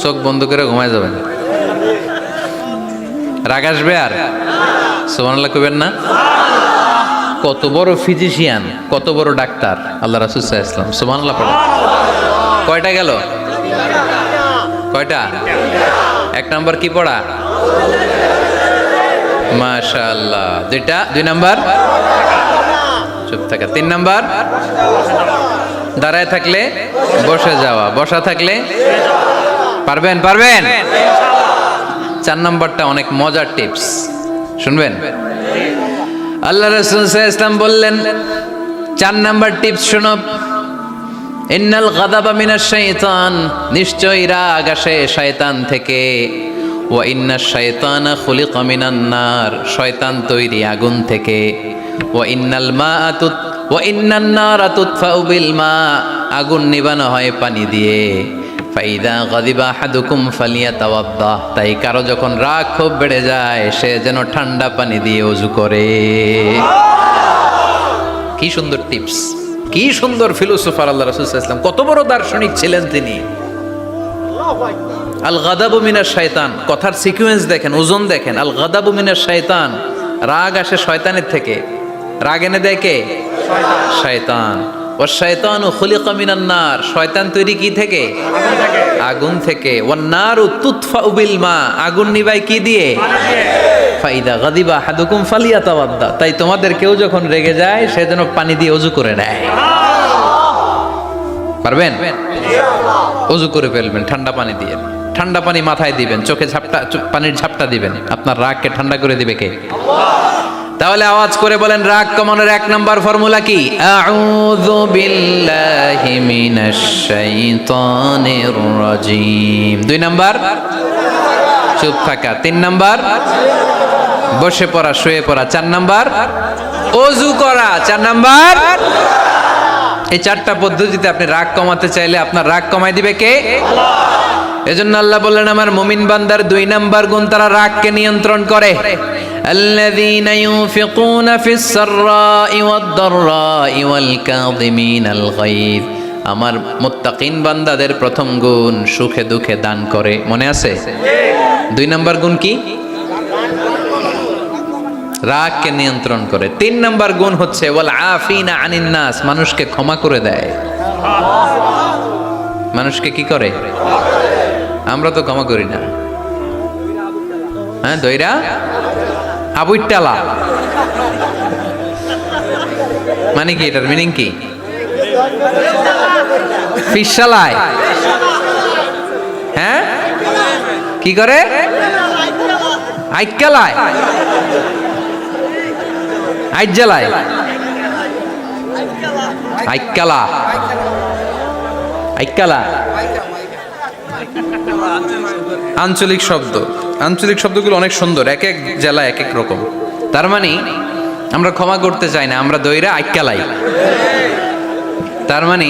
চোখ বন্ধ করে ঘুমায় যাবেন। রাগ আসবে আর সুবহানাল্লাহ কইবেন না? কত বড় ফিজিশিয়ান, কত বড় ডাক্তার আল্লাহ রাসূল সাল্লাল্লাহু আলাইহি ওয়াসাল্লাম। সুবহানাল্লাহ পড়ে। কয়টা গেল? কয়টা? 1 নাম্বার কি পড়া? মাশাআল্লাহ। 2 নাম্বার চুপ থাকা। 3 নাম্বার দাঁড়ায় থাকলে বসে যাওয়া, বসা থাকলে পারবেন? 4 নাম্বারটা অনেক মজার টিপস, শুনবেন? আল্লাহ রাসূল সাল্লাল্লাহু আলাইহি ওয়াসাল্লাম বললেন 4 নাম্বার টিপস শোনো। ইন্নাল গাদাবা মিনাশ শাইতান। নিশ্চয়ই রাগ আসে শয়তান থেকে। ওয়া ইন্নাশ শাইতানা খুলিকা মিনান নার। শয়তান তৈরি আগুন থেকে। ওয়া ইন্নান নারা তুতফাউ বিল মা। আগুন নিবানো হয় পানি দিয়ে। ফাইদা গাদিবা আহাদুকুম ফালিয়াতাওয়াদ্দা। তাই কারো যখন রাগ খুব বেড়ে যায় সে যেন ঠান্ডা পানি দিয়ে ওযু করে। কি সুন্দর টিপস, কি সুন্দর ফিলোসোফার আল্লাহ রাসূল সাল্লাল্লাহু আলাইহি ওয়াসাল্লাম। কত বড় দার্শনিক ছিলেন তিনি। আল গাদাবু মিনাশ শাইতান, কথার সিকোয়েন্স দেখেন, ওজন দেখেন। আল গাদাবু মিনাশ শাইতান, রাগ আসে শয়তানের থেকে। রাগ এনে দেয় কে? শয়তান। ওয়া শাইতানু খুলিকা মিনান নার। শয়তান তৈরি কি থেকে? আগুন থেকে। ওয়ান নারু তুতফাউ বিল মা। আগুন নিভায় কি দিয়ে? ফাইদা গাদিবা আহাদুকুম ফালিয়াতাওয়াদ্দা। তাই তোমাদের কেউ যখন রেগে যায় সে যেন পানি দিয়ে ওযু করে নেয়। পারবেন? ওযু করে ফেলবেন ঠান্ডা পানি দিয়ে। ঠান্ডা পানি মাথায় দিবেন, চোখে পানির ঝাপটা দিবেন। আপনার রাগকে ঠান্ডা করে দিবে কে? তাহলে আওয়াজ করে বলেন রাগ কমানোর 1 নাম্বার ফর্মুলা কি? আউযু বিল্লাহি মিনাশ শাইতানির রাজীম। 2 নাম্বার চুপ থাকা। 3 নাম্বার বসে পড়া, শুয়ে পড়া। 4 নাম্বার ওযু করা। 4 নাম্বার। এই 4টা পদ্ধতিতে আপনি রাগ কমাতে চাইলে আপনার রাগ কমায় দিবে কে? আল্লাহ। এজন্য আল্লাহ বললেন আমার মুমিন বান্দার 2 নাম্বার গুণ, তারা রাগকে নিয়ন্ত্রণ করে। আল্লাযীনা ইউনফিকুনা ফিস সাররাই ওয়াদ দাররাই ওয়াল কাযিমিনাল গায়য। আমার মুত্তাকিন বান্দাদের প্রথম গুণ সুখে দুঃখে দান করে। মনে আছে? 2 নাম্বার গুণ কি? রাগকে নিয়ন্ত্রণ করে। 3 নাম্বার গুণ হচ্ছে ওয়াল আফিনা আনিন নাস। মানুষকে ক্ষমা করে দেয়। মানুষকে কি করে? আমরা তো ক্ষমা করি না। হ্যাঁ, দইরা আবুইটালা মানে কি? এটার মিনিং কি? ফিশালায়। হ্যাঁ, কি করে? আইকালায়, আইজ্জালায়, আইকালা, আইকালা আঞ্চলিক শব্দ। আঞ্চলিক শব্দগুলো অনেক সুন্দর, এক এক জেলা এক এক রকম। তার মানে আমরা ক্ষমা করতে চাই না, আমরা দইরা আইকালাই। তার মানে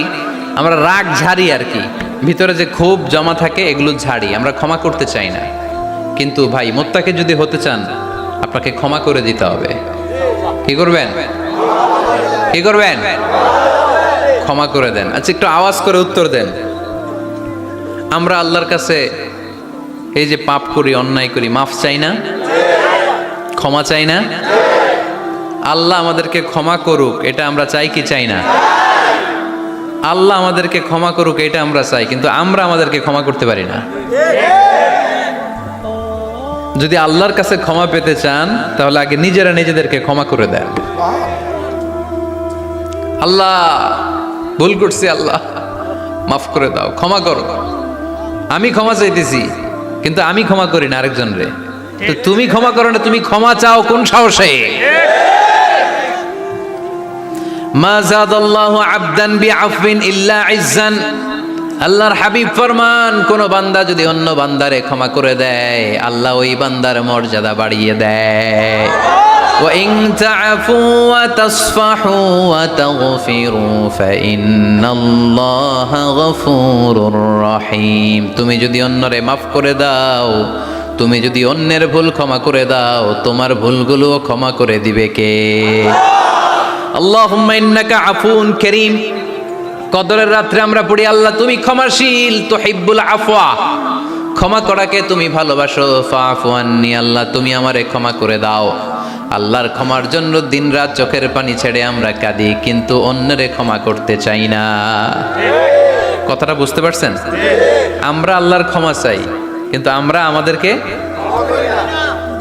আমরা রাগ ঝাড়ি আর কি, ভিতরে যে ক্ষোভ জমা থাকে এগুলো ঝাড়ি, আমরা ক্ষমা করতে চাই না। কিন্তু ভাই মুত্তাকি যদি হতে চান আপনাকে ক্ষমা করে দিতে হবে। কি করবেন? কি করবেন? ক্ষমা করে দেন। আচ্ছা, একটু আওয়াজ করে উত্তর দেন। আমরা আল্লাহর কাছে এই যে পাপ করি, অন্যায় করি, মাফ চাই না? ক্ষমা চাই না? আল্লাহ আমাদেরকে ক্ষমা করুক, এটা আমরা চাই কি চাই না? আল্লাহ আমাদেরকে ক্ষমা করুক, এটা আমরা চাই, কিন্তু আমরা আমাদেরকে ক্ষমা করতে পারি না। যদি আল্লাহর কাছে ক্ষমা পেতে চান, তাহলে আগে নিজেরা নিজেদেরকে ক্ষমা করে দেন। আল্লাহ, ভুল করছি, আল্লাহ মাফ করে দাও, ক্ষমা করো। আমি ক্ষমা চাইতেছি, কিন্তু আমি ক্ষমা করি না আরেকজন রে। তো তুমি ক্ষমা করো না, তুমি ক্ষমা চাও কোন সাহসে? মা যাদাল্লাহু আবদান বিআফবিন ইল্লা ইজ্জান। আল্লাহর হাবিব ফরমান, কোন বান্দা যদি অন্য বান্দারে ক্ষমা করে দেয়, আল্লাহ ওই বান্দার মর্যাদা বাড়িয়ে দেয়। ওয়া ইন তা'ফু ওয়া তাসফাহু ওয়া তাগফিরু ফাইন্নাল্লাহা গফুরুর রহিম। তুমি যদি অন্যরে মাফ করে দাও, তুমি যদি অন্যের ভুল ক্ষমা করে দাও, তোমার ভুলগুলোও ক্ষমা করে দিবে কে? আল্লাহুম্মা ইন্নাকা আফুন কারীম। কদরের রাত্রে আমরা পড়ি, আল্লাহ তুমি ক্ষমাশীল, তুহিব্বুল আফওয়া, ক্ষমা করাকে তুমি ভালোবাসো। ফাআফু আন্নি, আল্লাহ তুমি আমারে ক্ষমা করে দাও। আল্লাহর ক্ষমার জন্য দিনরাত চোখের পানি ছেড়ে আমরা কাঁদি, কিন্তু অন্যরে ক্ষমা করতে চাই না। কথাটা বুঝতে পারছেন? আমরা আল্লাহর ক্ষমা চাই, কিন্তু আমরা আমাদেরকে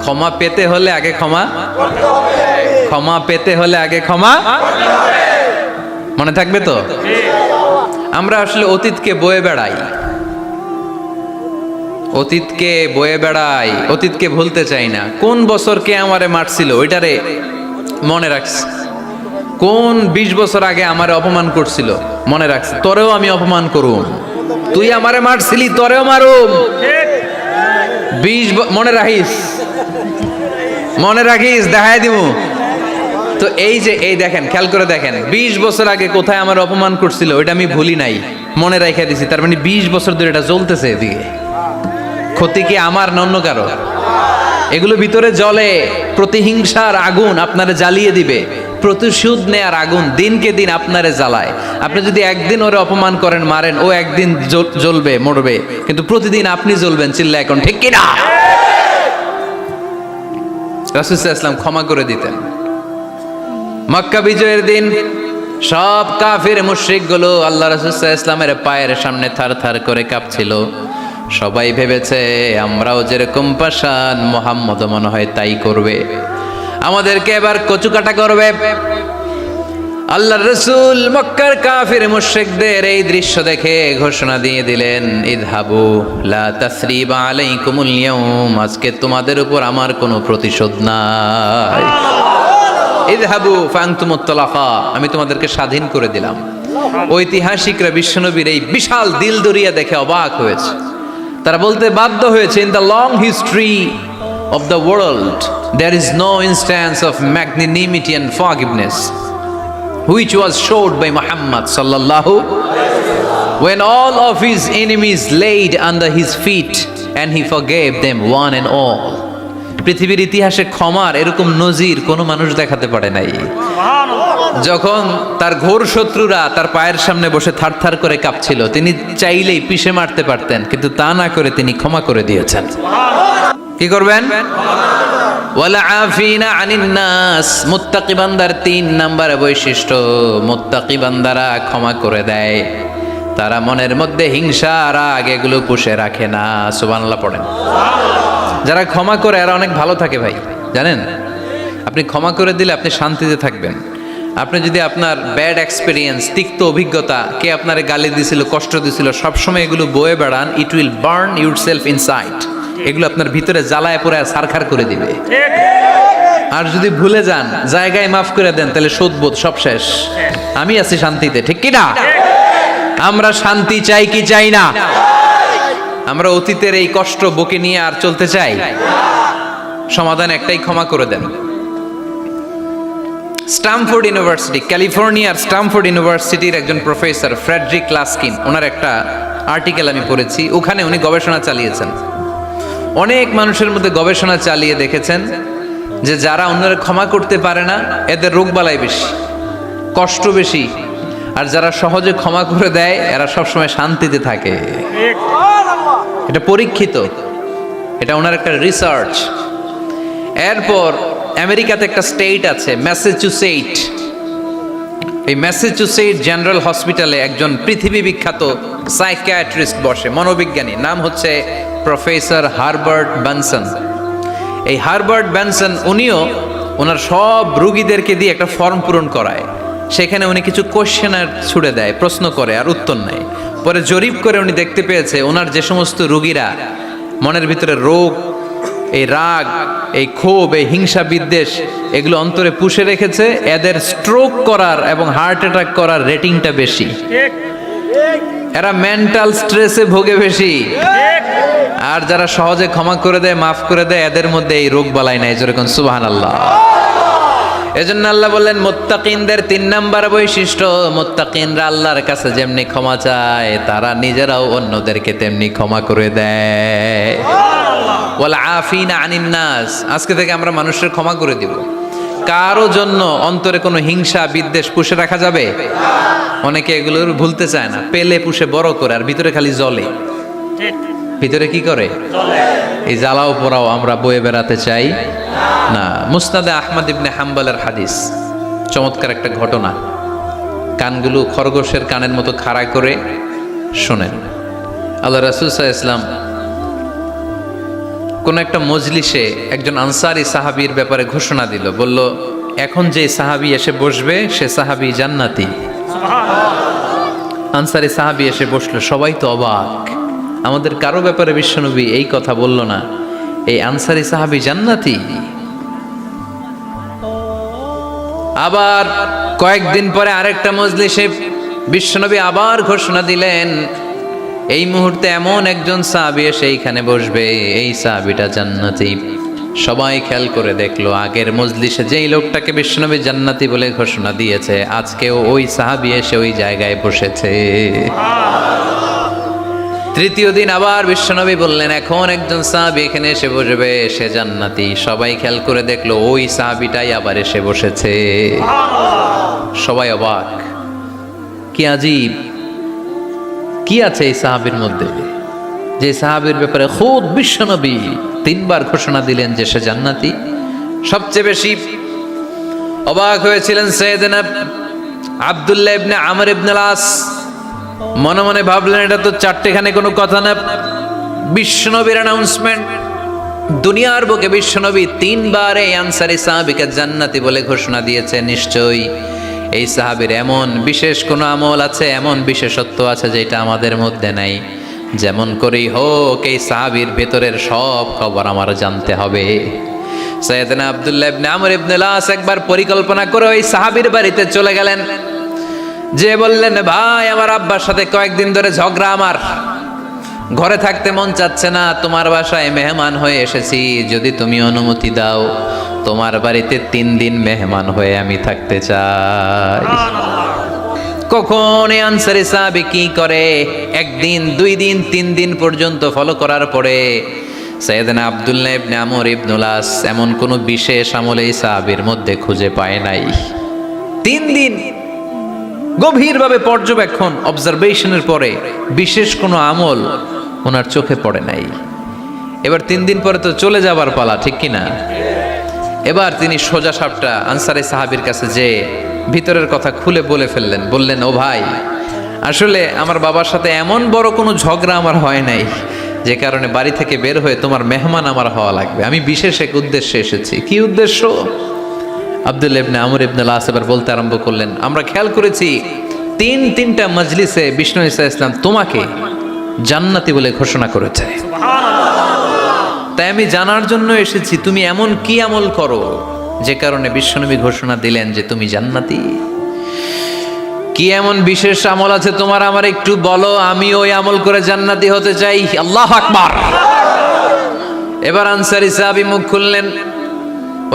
ক্ষমা পেতে হলে আগে ক্ষমা পেতে হলে আগে ক্ষমা। মনে থাকবে তো? আমরা আসলে অতীতকে বয়ে বেড়াই, অতীতকে ভুলতে চাই না। কোন বছর কে আমারে মারছিল ওইটারে মনে রাখছি। কোন 20 বছর আগে আমারে অপমান করছিল মনে রাখছি। তোরেও আমি অপমান করুম, তুই আমারে মারছিলি, তোরেও মারুম। 20 মনে রাখিস, দেখাই দিমু। তো এই যে এই দেখেন, খেয়াল করে দেখেন, 20 বছর আগে কোথায় আমার অপমান করছিল ওইটা আমি ভুলি নাই, মনে রাখা দিছি। তার মানে 20 বছর ধরে এটা জ্বলতেছে। এদিকে ক্ষতি কি আমার না অন্য কারো? এগুলো ভিতরে জ্বলে, প্রতিহিংসার আগুন আপনারে জ্বালিয়ে দিবে। প্রতিশোধ নেয়ার আগুন দিনকে দিন আপনারে জ্বালায়। আপনি যদি একদিন ওরে অপমান করেন, মারেন, ও একদিন জ্বলবে, মরবে, কিন্তু প্রতিদিন আপনি জ্বলবেন। চিল্লা এখন ঠিক কিনা? রাসূল সাল্লাল্লাহু আলাইহি ওয়াসাল্লাম ক্ষমা করে দিতেন। মক্কা বিজয়ের দিন সব কাফির মুশরিক গুলো আল্লাহ রাসূল সাল্লাল্লাহু আলাইহি ওয়াসাল্লামের পায়ের সামনে থারথার করে কাঁপছিল। সবাই ভেবেছে আমরাও যেরকম পাষাণ, মুহাম্মদ মনে হয় তাই করবে, আমাদেরকে এবার কচুকাটা করবে। আল্লাহর রাসূল মক্কার কাফির মুশরিকদের এই দৃশ্য দেখে ঘোষণা দিয়ে দিলেন, ইযহাবু লা তাসরিবা আলাইকুমুল ইয়াউম, আজকে তোমাদের উপর আমার কোনো প্রতিশোধ নাই। ইযহাবু ফাআনতুমুত তালাকা, আমি তোমাদেরকে স্বাধীন করে দিলাম। ঐতিহাসিকরা বিশ্বনবীর এই বিশাল দিল দরিয়া দেখে অবাক হয়েছে। তারা বলতে বাধ্য হয়েছে, in the long history of the world there is no instance of magnanimity and forgiveness which was showed by Muhammad sallallahu when all of his enemies laid under his feet and he forgave them one and all. পৃথিবীর ইতিহাসে ক্ষমার এরকম নজির কোনো মানুষ দেখাতে পারে নাই। যখন তার ঘোর শত্রুরা তার পায়ের সামনে বসে থারথার করে কাঁপছিল, তিনি চাইলেই পিষে মারতে পারতেন, কিন্তু তা না করে তিনি ক্ষমা করে দিয়েছেন। কি করবেন? ওয়ালা আফিনা আনিন নাস, মুত্তাকি বান্দার 3 নাম্বার বৈশিষ্ট্য, মুত্তাকি বান্দারা ক্ষমা করে দেয়। তারা মনের মধ্যে হিংসা, রাগ এগুলো পুষে রাখে না। সুবহানাল্লাহ পড়েন। যারা ক্ষমা করে এরা অনেক ভালো থাকে ভাই, জানেন? আপনি ক্ষমা করে দিলে আপনি শান্তিতে থাকবেন। আপনি যদি আপনার ব্যাড এক্সপিরিয়েন্স, তিক্ত অভিজ্ঞতা, কে আপনারে গালি দিছিল, কষ্ট দিছিল, সবসময় এগুলো বয়ে বেড়ান, it will burn yourself inside. এগুলো আপনার ভিতরে জ্বালায় পড়ে সারখার করে দিবে। আর যদি ভুলে যান, জায়গায় মাফ করে দেন, তাহলে শোধবোধ সব শেষ। আমি আছি শান্তিতে, ঠিক কি না? আমরা শান্তি চাই কি চাই না? আমরা অতীতের এই কষ্ট বুকে নিয়ে আর চলতে চাই? সমাধান একটাই, ক্ষমা করে দেন। স্ট্যামফোর্ড ইউনিভার্সিটি, ক্যালিফোর্নিয়ার স্ট্যামফোর্ড ইউনিভার্সিটির একজন প্রফেসর ফ্রেডরিক লাস্কিন, ওনার একটা আর্টিকেল আমি পড়েছি। ওখানে উনি গবেষণা চালিয়েছেন, অনেক মানুষের মধ্যে গবেষণা চালিয়ে দেখেছেন যে যারা অন্যের ক্ষমা করতে পারে না এদের রোগ বালাই বেশি, কষ্ট বেশি, আর যারা সহজে ক্ষমা করে দেয় এরা সবসময় শান্তিতে থাকে। এটা পরীক্ষিত, এটা ওনার একটা রিসার্চ। এরপর আমেরিকাতে একটা স্টেট আছে ম্যাসাচুসেট। এই ম্যাসাচুসেট জেনারেল হসপিটালে একজন পৃথিবী বিখ্যাত সাইকিয়াট্রিস্ট বসে, মনোবিজ্ঞানী, নাম হচ্ছে প্রফেসর হারবার্ট বেনসন। এই হারবার্ট বেনসন উনিও ওনার সব রোগীদেরকে দিয়ে একটা ফর্ম পূরণ করায়। সেখানে উনি কিছু কোশ্চেনার ছুড়ে দেয়, প্রশ্ন করে আর উত্তর নেয়। পরে জরিপ করে উনি দেখতে পেয়েছে ওনার যে সমস্ত রোগীরা মনের ভিতরে রোগ, এই রাগ, এই ক্ষোভ, এই হিংসা বিদ্বেষ এগুলো অন্তরে পুষে রেখেছে, এদের স্ট্রোক করার এবং হার্ট অ্যাটাক করার রেটিংটা বেশি। এরা মেন্টাল স্ট্রেসে ভোগে বেশি। আর যারা সহজে ক্ষমা করে দেয়, মাফ করে দেয়, এদের মধ্যে এই রোগ বালাই নাই। যেরকম সুবহানাল্লাহ। এজন্য আল্লাহ বললেন মুত্তাকিনদের 3 নাম্বার বৈশিষ্ট্য, মুত্তাকিনরা আল্লাহর কাছে যেমনি ক্ষমা চায় তারা নিজেরাও অন্যদেরকে তেমনি ক্ষমা করে দেয়। ওয়াল আফিনা আনিন নাস, আজকে থেকে আমরা মানুষের ক্ষমা করে দিব। কারো জন্য অন্তরে কোনো হিংসা বিদ্বেষ পুষে রাখা যাবে? অনেকে এগুলো ভুলতে চায় না, পেলে পুষে বড় করে আর ভিতরে খালি জ্বলে। ভিতরে কি করে? এই জ্বালাও পোড়াও আমরা বয়ে বেড়াতে চাই না। মুসনাদে আহমদ ইবনে হাম্বলের হাদিস, চমৎকার একটা ঘটনা। কানগুলো খরগোশের কানের মতো খাড়া করে শোনেন। আল্লাহ রাসূল সাল্লাল্লাহু আলাইহি ওয়াসাল্লাম কোন একটা মজলিসে একজন আনসারী সাহাবীর ব্যাপারে ঘোষণা দিল, বলল এখন যে সাহাবী এসে বসবে সে সাহাবী জান্নাতি। আনসারী সাহাবী এসে বসলো, সবাই তো অবাক, আমাদের কারো ব্যাপারে বিশ্বনবী এই কথা বলল না, এই আনসারী সাহাবী জান্নাতি। আবার কয়েকদিন পরে আরেকটা মজলিসে বিশ্বনবী আবার ঘোষণা দিলেন, এই মুহূর্তে এমন একজন সাহাবী এসে এইখানে বসবে, এই সাহাবীটা জান্নাতি। সবাই খেয়াল করে দেখলো, আগের মজলিসে যেই লোকটাকে বিশ্বনবী জান্নাতি বলে ঘোষণা দিয়েছে, আজকেও ওই সাহাবী এসে ওই জায়গায় বসেছে। তৃতীয় দিন আবার বিশ্বনবী বললেন, এখন একজন সাহাবী এখানে এসে বসবে, সে জান্নাতি। সবাই খেয়াল করে দেখলো, ওই সাহাবীটাই আবার এসে বসেছে। সবাই অবাক, কি আজীব, কি আছে এই সাহাবীর মধ্যে, যে সাহাবীর ব্যাপারে খুদ বিশ্বনবী 3 বার ঘোষণা দিলেন যে সে জান্নাতি। সবচেয়ে বেশি অবাক হয়েছিলেন সাইয়েদনা আব্দুল্লাহ ইবনে আমর ইবনে আস। মনে মনে ভাবলেন, এটা তো চারটেখানে কোনো কথা না, বিশ্বনবীর অ্যানাউন্সমেন্ট। দুনিয়ার বুকে বিশ্বনবী 3 বার এই আনসারী সাহাবীকে জান্নাতি বলে ঘোষণা দিয়েছে, নিশ্চয়ই এই সাহাবীর এমন বিশেষ কোনো আমল আছে, এমন বিশেষত্ব আছে যেটা আমাদের মধ্যে নাই। যেমন করেই হোক এই সাহাবীর ভেতরের সব খবর আমার জানতে হবে। সাইয়েদনা আব্দুল্লাহ ইবনে আমর ইবনে আস একবার পরিকল্পনা করে ওই সাহাবীর বাড়িতে চলে গেলেন, যে বললেন, ভাই আমার আব্বার সাথে কয়েকদিন ধরে ঝগড়া, আমার ঘরে থাকতে মন চাচ্ছে না, তোমার বাসায় মেহমান হয়ে এসেছি, যদি তুমি অনুমতি দাও তোমার বাড়িতে 3 দিন মেহমান হয়ে আমি থাকতে চাই। কখন এই আনসারী সাহাবী কি করে, 1 দিন 2 দিন 3 দিন পর্যন্ত ফলো করার পরে সাইয়েদনা আব্দুল্লাহ ইবনে আমর ইবনে আস এমন কোনো বিশেষ আমল এই সাহাবীর মধ্যে খুঁজে পায় নাই। 3 দিন গভীরভাবে পর্যবেক্ষণ, অবজারভেশনের পরে বিশেষ কোনো আমল ওনার চোখে পড়ে নাই। এবার 3 দিন পরে তো চলে যাবার পালা, ঠিক কিনা? এবার তিনি সোজা সাপটা আনসারী সাহাবীর কাছে যে ভিতরের কথা খুলে বলে ফেললেন। বললেন, ও ভাই, আসলে আমার বাবার সাথে এমন বড় কোনো ঝগড়া আমার হয় নাই যে কারণে বাড়ি থেকে বের হয়ে তোমার মেহমান আমার হওয়া লাগবে। আমি বিশেষ এক উদ্দেশ্যে এসেছি। কি উদ্দেশ্য? আব্দুল্লাহ ইবনে আমর ইবনে আস এবার বলতে আরম্ভ করলেন, আমরা খেয়াল করেছি 3টা মজলিসে বিষ্ণু ঈসা ইসলাম তোমাকে জান্নাতি বলে ঘোষণা করেছে। তাই আমি জানার জন্য এসেছি তুমি এমন কি আমল করো যে কারণে বিশ্বনবী ঘোষণা দিলেন যে তুমি জান্নাতি। কি এমন বিশেষ আমল আছে তোমার, আমার একটু বলো, আমি ওই আমল করে জান্নাতি হতে চাই। আল্লাহু আকবার। এবার আনসারী সাহাবী মুখ খুললেন,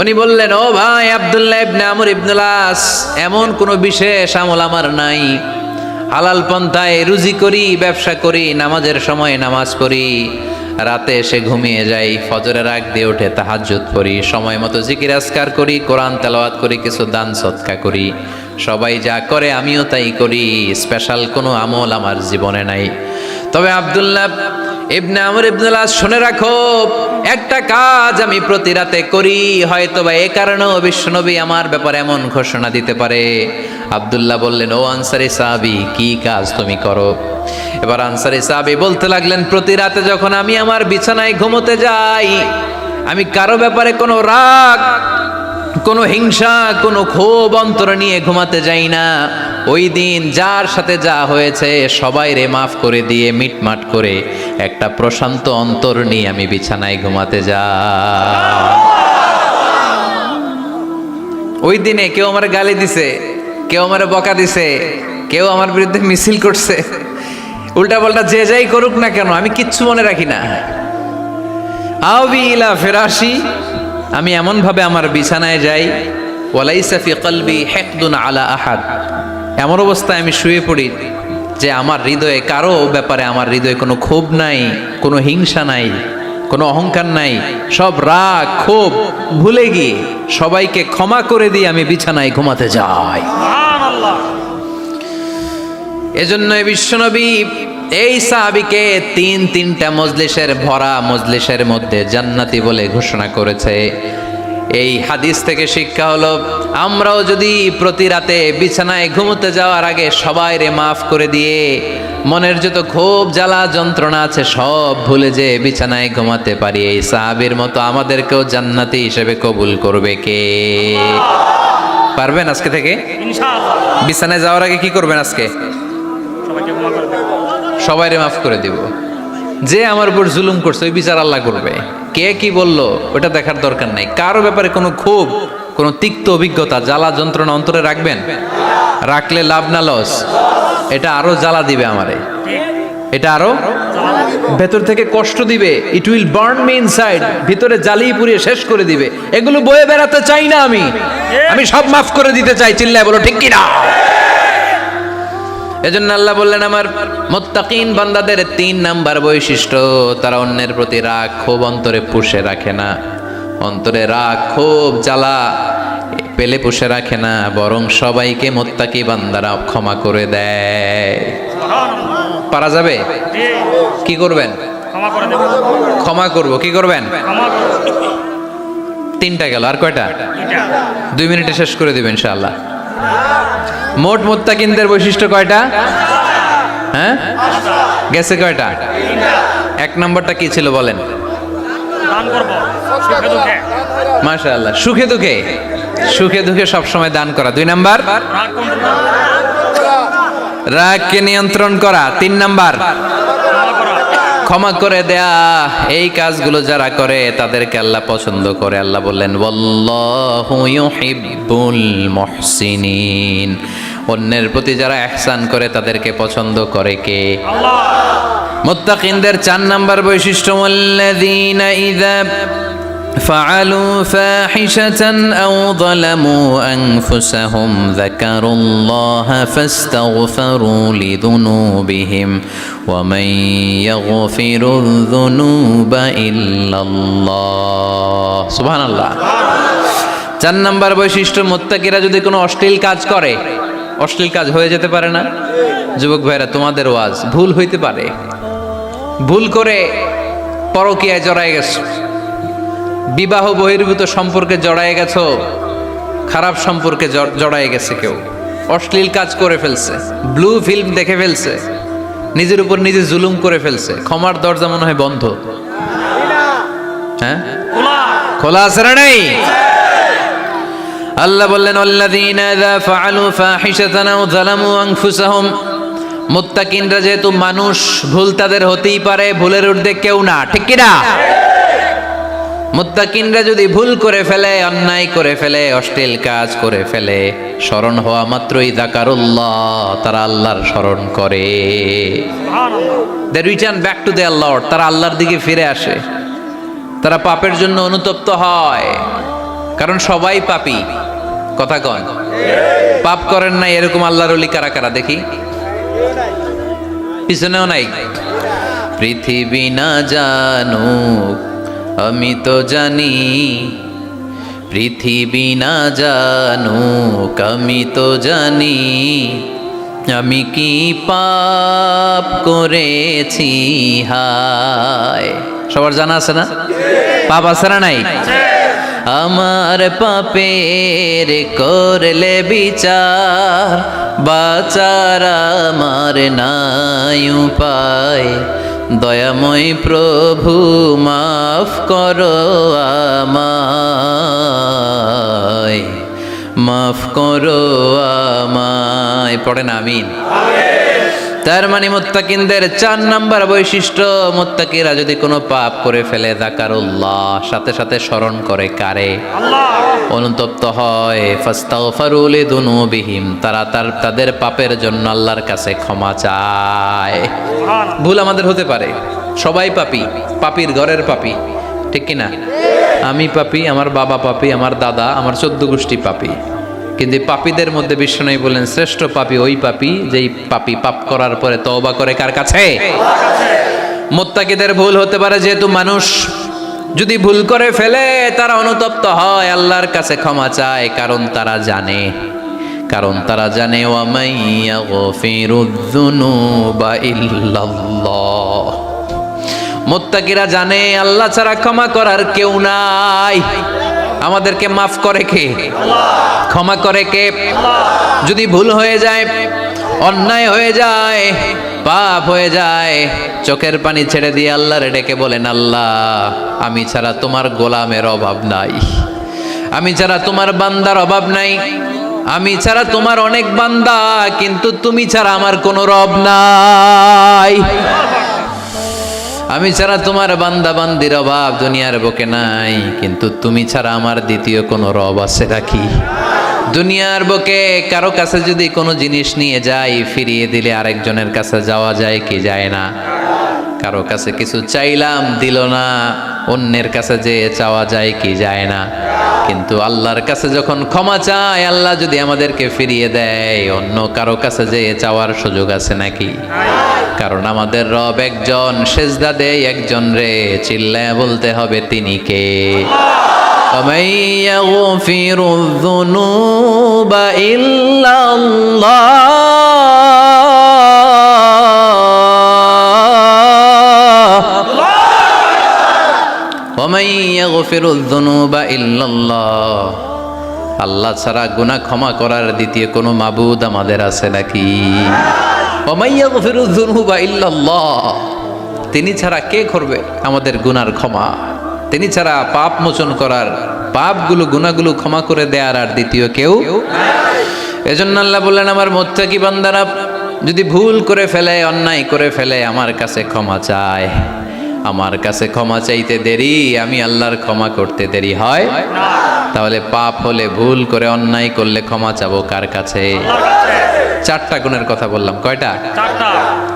উনি বললেন, ও ভাই আব্দুল্লাহ ইবনে আমর ইবনে আস, এমন কোনো বিশেষ আমল আমার নাই। হালাল পন্থায় রুজি করি, ব্যবসা করি, নামাজের সময় নামাজ পড়ি, রাতে এসে ঘুমিয়ে যাই, ফজরের আগ দিয়ে উঠে তাহাজ্জুদ পড়ি, সময় মতো জিকির আজকার করি, কোরআন তেলাওয়াত করি, কিছু দান সদকা করি। সবাই যা করে আমিও তাই করি, স্পেশাল কোনো আমল আমার জীবনে নাই। তবে আব্দুল্লাহ ইবনে আমর ইবনে আস শুনে রাখো, একটা কাজ আমি প্রতি রাতে করি, হয়তোবা এ কারণেও বিশ্বনবী আমার ব্যাপারে এমন ঘোষণা দিতে পারে। আব্দুল্লাহ বললেন, ও আনসারী সাহাবী, কি কাজ তুমি করো? এবার আনসারী সাহাবী বলতে লাগলেন, প্রতি রাতে যখন আমি আমার বিছানায় ঘুমোতে যাই, আমি কারো ব্যাপারে কোনো রাগ, কোনো হিংসা, কোনো ক্ষোভ অন্তরে নিয়ে ঘুমাতে যাই না। ওই দিন যার সাথে যা হয়েছে সবাই রে মাফ করে দিয়ে মিটমাট করে একটা প্রশান্ত অন্তর নিয়ে আমি বিছানায় ঘুমাতে যাই। ওই দিনে কেউ আমার গালি দিছে, কেউ আমার বকা দিছে, কেউ আমার বিরুদ্ধে মিছিল করছে, উল্টা পাল্টা যে যাই করুক না কেন, আমি কিচ্ছু মনে রাখি না। আবি ইলা ফিরাশি, আমি এমন ভাবে আমার বিছানায় যাই, ওয়ালাইসা ফি কলবি হিকদুন আলা আহাদ, এমন অবস্থায় আমি শুয়ে পড়ি যে আমার হৃদয়ে কারো ব্যাপারে আমার হৃদয়ে কোনো ক্ষোভ নাই, কোনো হিংসা নাই, কোনো অহংকার নাই, সব রাগ ক্ষোভ ভুলে গিয়ে সবাইকে ক্ষমা করে দিয়ে আমি বিছানায় ঘুমাতে যাই। এজন্য বিশ্বনবী এই সাহাবীকে তিনটা মজলিসের ভরা মজলিসের মধ্যে জান্নাতি বলে ঘোষণা করেছে। এই হাদিস থেকে শিক্ষা হলো, আমরাও যদি প্রতি রাতে বিছানায় ঘুমোতে যাওয়ার আগে সবাই রে মাফ করে দিয়ে মনের যত ক্ষোভ জ্বালা যন্ত্রণা আছে সব ভুলে যে বিছানায় ঘুমাতে পারি, এই সাহাবীর মতো আমাদেরকেও জান্নাতি হিসেবে কবুল করবে কে? পারবেন আজকে থেকে? ইনশাআল্লাহ। বিছানায় যাওয়ার আগে কি করবেন? আজকে সবাই রে মাফ করে দিব। যে আমার উপর জুলুম করছে ওই বিচার আল্লাহ করবে। কে কি বললো ওটা দেখার দরকার নাই। কারো ব্যাপারে কোনো ক্ষোভ, কোনো তিক্ত অভিজ্ঞতা, জ্বালা যন্ত্রণা অন্তরে রাখবেন? রাখলে লাভ না লস? এটা আরো জ্বালা দিবে আমারে, এটা আরো ভেতর থেকে কষ্ট দিবে। It will burn me inside, ভিতরে জ্বালিয়ে পুড়িয়ে শেষ করে দিবে। এগুলো বয়ে বেড়াতে চাই না আমি সব মাফ করে দিতে চাই। চিল্লায় বলো ঠিক কি না? এজন্য আল্লাহ বললেন, আমার মুত্তাকিন বান্দাদের 3 নাম্বার বৈশিষ্ট্য, তারা অন্যের প্রতি রাগ ক্ষোভ অন্তরে পুষে রাখে না। অন্তরে রাগ ক্ষোভ জ্বালা পেলে পুষে রাখে না, বরং সবাইকে মুত্তাকি বান্দারা ক্ষমা করে দেয়। পারা যাবে? কি করবেন? ক্ষমা করব। কি করবেন? 3টা গেল, আর কয়টা? 2 মিনিটে শেষ করে দিবেন ইনশাআল্লাহ। মোট মুত্তাকিনদের বৈশিষ্ট্য কয়টা? হ্যাঁ, গেছে কয়টা? 1 নম্বরটা কি ছিল বলেন? মাশাআল্লাহ, সুখে দুঃখে, সুখে দুঃখে সবসময় দান করা। 2 নাম্বার, রাগকে নিয়ন্ত্রণ করা। 3 নাম্বার, ক্ষমা করে দেয়া। এই কাজগুলো যারা করে তাদেরকে আল্লাহ পছন্দ করে। আল্লাহ বললেন, ওয়াল্লাহু ইউহিব্বুল মুহসিনিন, অন্যের প্রতি যারা ইহসান করে তাদেরকে পছন্দ করে কে? আল্লাহ। মুত্তাকিনদের 4 নাম্বার বৈশিষ্ট্য, ওয়াল্লাযীনা ইযা فعلوا فاحشة أو ظلموا أنفسهم ذكروا الله فاستغفروا لذنوبهم ومن يغفر الذنوب إلا الله سبحان الله। 4 নাম্বার বৈশিষ্ট্য, মুত্তাকিরা যদি কোনো অশ্লীল কাজ করে, অশ্লীল কাজ হয়ে যেতে পারে না? যুবক ভাইরা, তোমাদের ওয়াজ, ভুল হইতে পারে। ভুল করে পরকীয়ায় জড়ায় গেছো, বিবাহ বহির্ভূত সম্পর্কে জড়ায় গেছো, খারাপ সম্পর্কে জড়ায় গেছে, কেউ অশ্লীল কাজ করে ফেলছে, ব্লু ফিল্ম দেখে ফেলছে, নিজের উপর নিজে জুলুম করে ফেলছে, ক্ষমার দরজা মনে হয় বন্ধ। হ্যাঁ, খোলা আছে না নেই? আল্লাহ বললেন, আল্লাযীনা ইযা ফাআলু ফাহিশাতান আও যালামু আনফুসাহুম, মুত্তাকিনরা যেহেতু মানুষ, ভুল তাদের হতেই পারে, ভুলের ঊর্ধ্বে কেউ না, ঠিক কি না? মুত্তাকিনরা যদি ভুল করে ফেলে, অন্যায় করে ফেলে, অশ্লীল কাজ করে ফেলে, স্মরণ হওয়া মাত্রই যাকারুল্লাহ, তারা আল্লাহর স্মরণ করে। They return back to their Lord, তারা আল্লাহর দিকে ফিরে আসে, তারা পাপের জন্য অনুতপ্ত হয়। কারণ সবাই পাপী, কথা কন। পাপ করেন নাই এরকম আল্লাহর ওলি কারা কারা দেখি? পিছনেও নাই। পৃথিবী না জানুক আমি তো জানি, পৃথিবী না জানুক আমি তো জানি, আমি কি পাপ করেছি হায়। সবার জানা আছে না? পাপ আছে না নাই? আমার পাপের করলে বিচার, বাচার আমার নাই উপায়, দয়াময় প্রভু মাফ করো আমায়, মাফ করো আমায়। পড়েন আমিন। তার মানে মুত্তাকিনদের ৪ নাম্বার বৈশিষ্ট্য, মুত্তাকিরা যদি কোনো পাপ করে ফেলে যাকারুল্লাহ, সাথে সাথে স্মরণ করে কারে? অনুতপ্ত হয়। ফাস্তাগফারু লিযুনুবিহিম, তারা তাদের পাপের জন্য আল্লাহর কাছে ক্ষমা চায়। ভুল আমাদের হতে পারে, সবাই পাপী, পাপীর ঘরের পাপী, ঠিক কি না? আমি পাপী, আমার বাবা পাপী, আমার দাদা, আমার 14 গোষ্ঠী পাপী। কিন্তু পাপীদের মধ্যে বিশ্বনবী বলেন শ্রেষ্ঠ পাপী ওই পাপী যেই পাপী পাপ করার পরে তওবা করে কার কাছে? মুত্তাকিদের ভুল হতে পারে, যেহেতু মানুষ যদি ভুল করে ফেলে তারা অনুতপ্ত হয়, আল্লাহর কাছে ক্ষমা চায়, কারণ তারা জানে ওয়া মাইয়াগফিরুয যুনুবা ইল্লাল্লাহ। মুত্তাকিরা জানে আল্লাহ ছাড়া ক্ষমা করার কেউ নাই। আমাদেরকে মাফ করে কে? ক্ষমা করে কে? যদি ভুল হয়ে যায়, অন্যায় হয়ে যায়, পাপ হয়ে যায়, চোখের পানি ছেড়ে দিয়ে আল্লাহরে ডেকে বলেন, আল্লাহ আমি ছাড়া তোমার গোলামের অভাব নাই, আমি ছাড়া তোমার বান্দার অভাব নাই, আমি ছাড়া তোমার অনেক বান্দা, কিন্তু তুমি ছাড়া আমার কোনো রব নাই। আমি ছাড়া তোমার বান্দা বান্দির অভাব দুনিয়ার বুকে নাই, কিন্তু তুমি ছাড়া আমার দ্বিতীয় কোনো রব আছে নাকি? দুনিয়ার বুকে কারো কাছে যদি কোনো জিনিস নিয়ে যাই, ফিরিয়ে দিলে আরেকজনের কাছে যাওয়া যায় কি যায় না? কারো কাছে কিছু চাইলাম দিল না, অন্যের কাছে যে চাওয়া যায় কি যায় না? কিন্তু আল্লাহর কাছে যখন ক্ষমা চাই, আল্লাহ যদি আমাদেরকে ফিরিয়ে দেয়, অন্য কারো কাছে যে চাওয়ার সুযোগ আছে নাকি? কারণ আমাদের রব একজন, সেজদা দেয় একজন রে, চিল্লায় বলতে হবে তিনি কে? وَمَن يَغْفِرُ الذُّنُوبَ إِلَّا اللَّهُ وَمَن يَغْفِرُ الذُّنُوبَ إِلَّا اللَّهُ। আল্লাহ ছাড়া গুনাহ ক্ষমা করার দ্বিতীয় কোনো মাবুদ আমাদের আছে নাকি? وَمَن يَغْفِرُ الذُّنُوبَ إِلَّا اللَّهُ। তিনি ছাড়া কে করবে আমাদের গুনার ক্ষমা? তিনি ছাড়া পাপ মোচন করার, পাপগুলো গুনাহগুলো ক্ষমা করে দেয়ার আর দ্বিতীয় কেউ। এজন্য আল্লাহ বললেন, আমার মুত্তাকি বান্দারা যদি ভুল করে ফেলে, অন্যায় করে ফেলে, আমার কাছে ক্ষমা চায়। আমার কাছে ক্ষমা চাইতে দেরি, আমি আল্লাহর ক্ষমা করতে দেরি হয় না। তাহলে পাপ হলে, ভুল করে অন্যায় করলে ক্ষমা চাবো কার কাছে? 4টা গুণের কথা বললাম, কয়টা?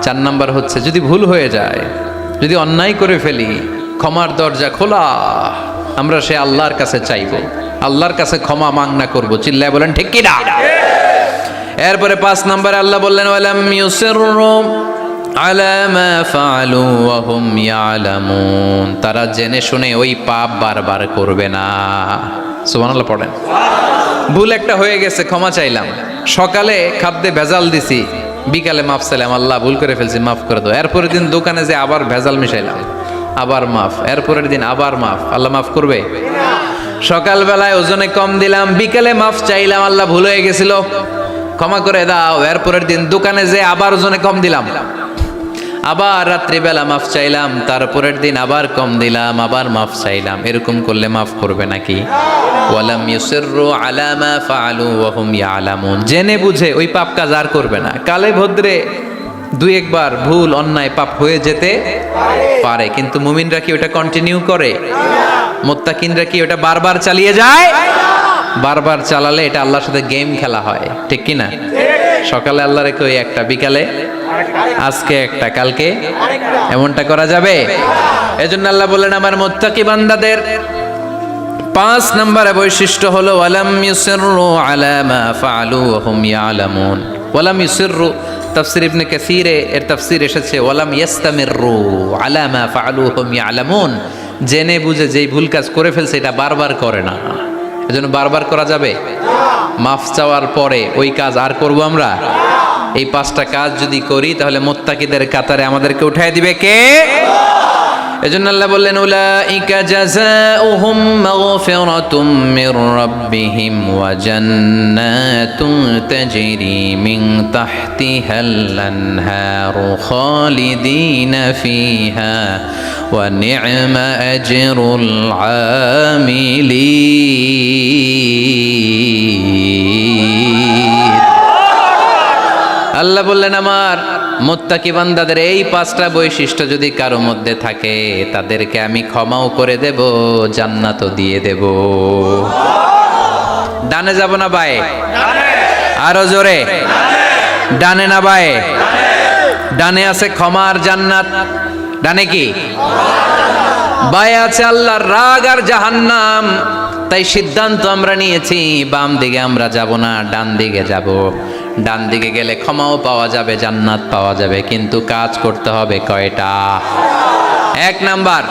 4 নাম্বার হচ্ছে যদি ভুল হয়ে যায়, যদি অন্যায় করে ফেলি, ক্ষমার দরজা খোলা, আমরা সে আল্লাহর কাছে চাইবো, আল্লাহর কাছে ক্ষমা মাংনা করবো। চিল্লায় বলেন ঠিক কি না? এরপরে 5 নম্বরে আল্লাহ বললেন, ওয়ালাম ইউসিররু আলা মা ফাআলু ওয়া হুম ইয়ালামুন। তারা জেনে শুনে ওই পাপ বারবার করবে না। সুবহানাল্লাহ পড়েন। ভুল একটা হয়ে গেছে, ক্ষমা চাইলাম, সকালে খাদ্যে ভেজাল দিছি, বিকালে মাফ চাইলাম, আল্লাহ ভুল করে ফেলছি মাফ করে দাও। এরপরের দিন দোকানে যে আবার ভেজাল মিশাইলাম, আবার মাফ, এরপরের দিন আবার মাফ, আল্লাহ মাফ করবে? সকালবেলায় ওজনে কম দিলাম, বিকালে মাফ চাইলাম, আল্লাহ ভুল হয়ে গেছিল ক্ষমা করে দাও। এরপরের দিন দোকানে যে আবার ওজনে কম দিলাম, আবার রাত্রিবেলা মাফ চাইলাম, তারপরের দিন আবার কম দিলাম, আবার মাফ চাইলাম। এরকম করলে মাফ করবে নাকি? ওয়ালাম ইউসিররু আলা মা ফাআলু ওয়া হুম ইয়ালামুন। জেনে বুঝে ওই পাপ কাজ আর করবে না। কালে ভদ্রে 2 একবার ভুল অন্যায় পাপ হয়ে যেতে পারে, কিন্তু মুমিনরা কি ওটা কন্টিনিউ করে? মুত্তাকিনরা কি ওটা বারবার চালিয়ে যায়? বারবার চালালে এটা আল্লাহর সাথে গেম খেলা হয়, ঠিক কি না? সকালে আল্লাহ রেখে ওই একটা, বিকালে আজকে একটা, কালকে এমনটা করা যাবে? এজন্য আল্লাহ বললেন, আমার মুত্তাকি বান্দাদের 5 নম্বরে বৈশিষ্ট্য হলো ওয়ালাম ইউসিররু আলা মা ফাআলু ওয়া হুম ইয়ালামুন। ওয়ালাম ইউসিররু তাফসীর ইবনে কাসীরে এর তাফসীর এসেছে ওয়ালাম ইয়াস্তামিরু আলা মা ফাআলু হুম ইয়ালামুন, জেনে বুঝে যেই ভুল কাজ করে ফেলছে এটা বারবার করে না। এজন্য বারবার করা যাবে? মাফ চাওয়ার পরে ওই কাজ আর করব আমরা? এই 5টা কাজ যদি করি তাহলে মুত্তাকিদের কাতারে আমাদেরকে উঠায় দিবে কে? এজন্য আল্লাহ বললেন উলাইকা জাযাউহুম মাগফিরাতুম মির রাব্বিহিম ওয়া জান্নাতুন তাজরি মিন তাহতিহাল আনহারু খালিদিনা ফিহা ওয়া নি'মা আজরুল আমিলিন। আল্লাহ বললেন আমার মুত্তাকি বান্দাদের এই 5টা বৈশিষ্ট্য যদি কারো মধ্যে থাকে তাদেরকে আমি ক্ষমাও করে দেব, জান্নাতও দিয়ে দেব। ডানে যাব না বায়ে? আরো জোরে, ডানে না বায়ে? ডানে আছে ক্ষমা আর জান্নাত, ডানে কি? বায়ে আছে আল্লাহর রাগ আর জাহান্নাম। তাই সিদ্ধান্ত আমরা নিয়েছি বাম দিকে আমরা যাব না, ডান দিকে যাব। ডান দিকে গেলে ক্ষমাও পাওয়া যাবে, জান্নাত পাওয়া যাবে, কিন্তু কাজ করতে হবে কয়টা? 1 নাম্বার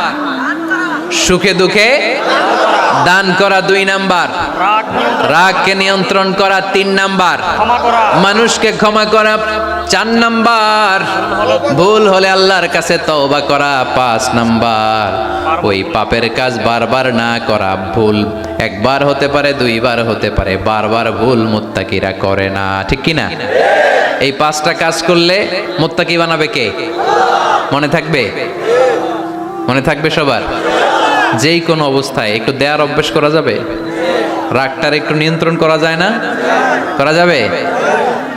সুখে দুঃখে দান করা, 2 নাম্বার রাগকে নিয়ন্ত্রণ করা, 3 নাম্বার মানুষকে ক্ষমা করা, 4 নাম্বার ভুল হলে আল্লাহর কাছে তওবা করা, 5 নাম্বার ওই পাপের কাজ বারবার না করা। ভুল একবার হতে পারে, 2বার হতে পারে, বারবার ভুল মুত্তাকিরা করে না, ঠিক কি না? এই 5টা কাজ করলে মুত্তাকি বানাবে কে? মনে থাকবে? মনে থাকবে সবার? যেই কোনো অবস্থায় একটু দেয়ার অভ্যাস করা যাবে? রাগটার একটু নিয়ন্ত্রণ করা যায় না? করা যাবে?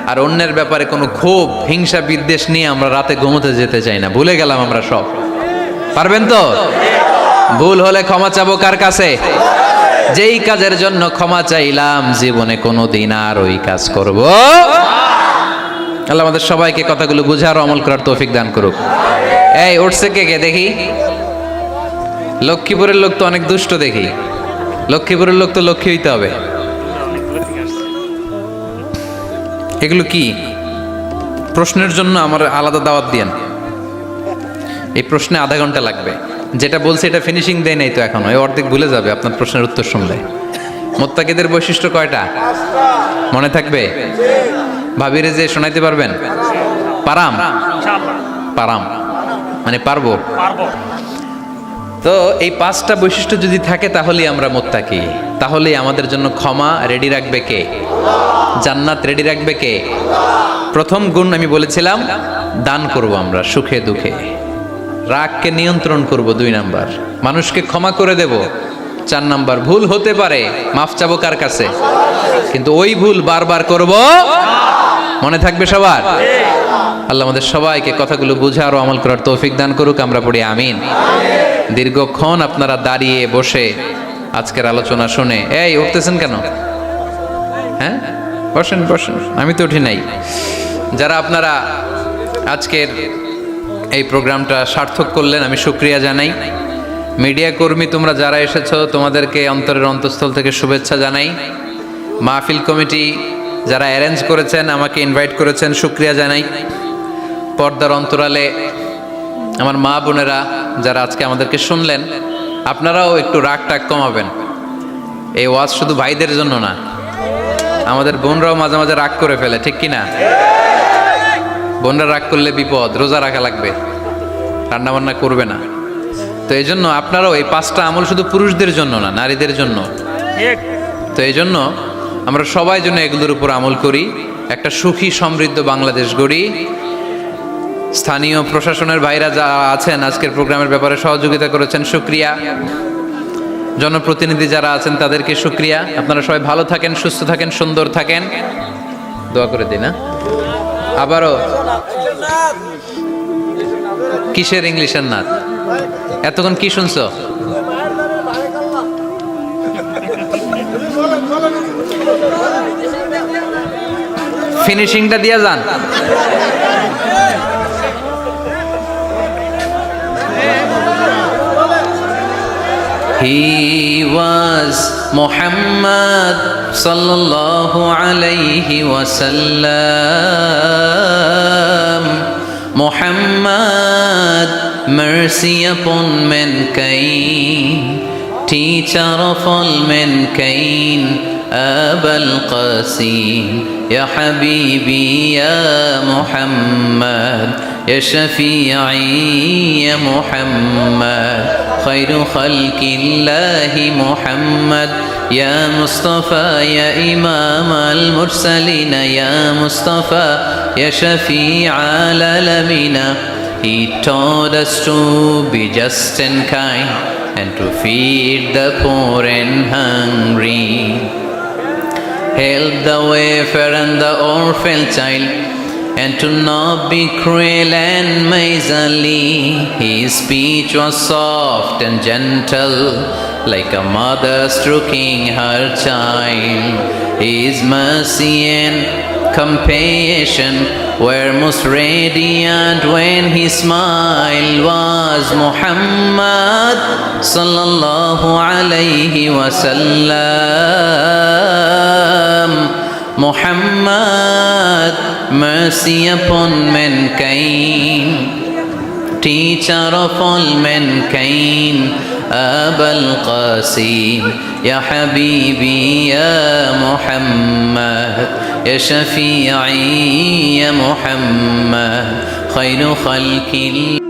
আর অন্যের ব্যাপারে কোনো ক্ষোভ হিংসা বিদ্বেষ নিয়ে আমরা রাতে ঘুমোতে যেতে চাই না, ভুলে গেলাম আমরা সব। পারবেন তো? ভুল হলে ক্ষমা চাবো কার কাছে? যেই কাজের জন্য ক্ষমা চাইলাম জীবনে কোনোদিন আর ওই কাজ করব। আল্লাহ আমাদের সবাইকে কথাগুলো বুঝার আমল করার তৌফিক দান করুক। এই উঠছে কে কে দেখি? লক্ষ্মীপুরের লোক তো অনেক দুষ্ট দেখি। লক্ষ্মীপুরের লোক তো লক্ষ্মী হইতে হবে। এগুলো কি? প্রশ্নের জন্য আমার আলাদা দাওয়াত দিয়েন। এই প্রশ্নে আধা ঘন্টা লাগবে। যেটা বলছে এটা ফিনিশিং দেয় নাই তো এখনো, এই অর্ধেক ভুলে যাবে আপনার প্রশ্নের উত্তর শুনলে। মুত্তাকিদের বৈশিষ্ট্য কয়টা মনে থাকবে? ভাবিরে যে শোনাইতে পারবেন? পারাম পারাম মানে পারবো। তো এই 5টা বৈশিষ্ট্য যদি থাকে তাহলেই আমরা মুত্তাকি। তাহলেই আমাদের জন্য ক্ষমা রেডি রাখবে কে? জান্নাত রেডি রাখবে কে? প্রথম গুণ আমি বলেছিলাম দান করব আমরা সুখে দুঃখে। রাগকে নিয়ন্ত্রণ করব 2 নাম্বার। মানুষকে ক্ষমা করে দেব 4 নাম্বার। ভুল হতে পারে, মাফ চাবো কার কাছে? কিন্তু ওই ভুল বারবার করব। মনে থাকবে সবার? আল্লাহ আমাদের সবাইকে কথাগুলো বুঝার ও আমল করার তৌফিক দান করুক। আমরা পড়ি আমিন। দীর্ঘক্ষণ আপনারা দাঁড়িয়ে বসে আজকের আলোচনা শুনে এই উঠতেছেন কেন? হ্যাঁ বসেন বসেন, আমি তো উঠি নাই। যারা আপনারা আজকের এই প্রোগ্রামটা সার্থক করলেন আমি শুকরিয়া জানাই। মিডিয়া কর্মী তোমরা যারা এসেছো তোমাদেরকে অন্তরের অন্তঃস্থল থেকে শুভেচ্ছা জানাই। মাহফিল কমিটি যারা অ্যারেঞ্জ করেছেন আমাকে ইনভাইট করেছেন শুকরিয়া জানাই। পর্দার অন্তরালে আমার মা বোনেরা যারা আজকে আমাদেরকে শুনলেন আপনারাও একটু রাগ টাগ কমাবেন। এই ওয়াজ শুধু ভাইদের জন্য না, আমাদের বোনরাও মাঝে মাঝে রাগ করে ফেলে, ঠিক কি না? বোনরা রাগ করলে বিপদ, রোজা রাখা লাগবে, রান্না বান্না করবে না। তো এই জন্য আপনারাও এই 5টা আমল শুধু পুরুষদের জন্য না, নারীদের জন্য। তো এই জন্য আমরা সবাই জন্য এগুলোর উপর আমল করি, একটা সুখী সমৃদ্ধ বাংলাদেশ গড়ি। স্থানীয় প্রশাসনের ভাইরা যারা আছেন আজকের প্রোগ্রামের ব্যাপারে সহযোগিতা করেছেন, শুকরিয়া। জনপ্রতিনিধি যারা আছেন তাদেরকে শুকরিয়া। আপনারা সবাই ভালো থাকেন, সুস্থ থাকেন, সুন্দর থাকেন, দোয়া করে দিন। আবারও কিসের ইংলিশের নাথ? এতক্ষণ কি শুনছো? ফিনিশিংটা দিয়া যান। He was Muhammad sallallahu alayhi wasallam. Muhammad, mercy upon mankind, teacher of all mankind, Abul Qasim, Ya Habibi, Ya Muhammad, Ya Shafi'i, Ya Muhammad, Khairu Khalqillahi Muhammad, Ya Mustafa, Ya Imam al-Mursalin, Ya Mustafa, Ya Shafi'i al-Alamina. He taught us to be just and kind, and to feed the poor and hungry, help the wafer and the orphan child, and to not be cruel and miserly. His speech was soft and gentle, like a mother stroking her child. His mercy and compassion were most radiant when his smile was Muhammad sallallahu alayhi wasallam. Muhammad, mercy upon mankind, teacher of all mankind, Abul Qasim, Ya Habibi, Ya Muhammad, Ya Shafi'i, Ya Muhammad, Khairu Khalqillah.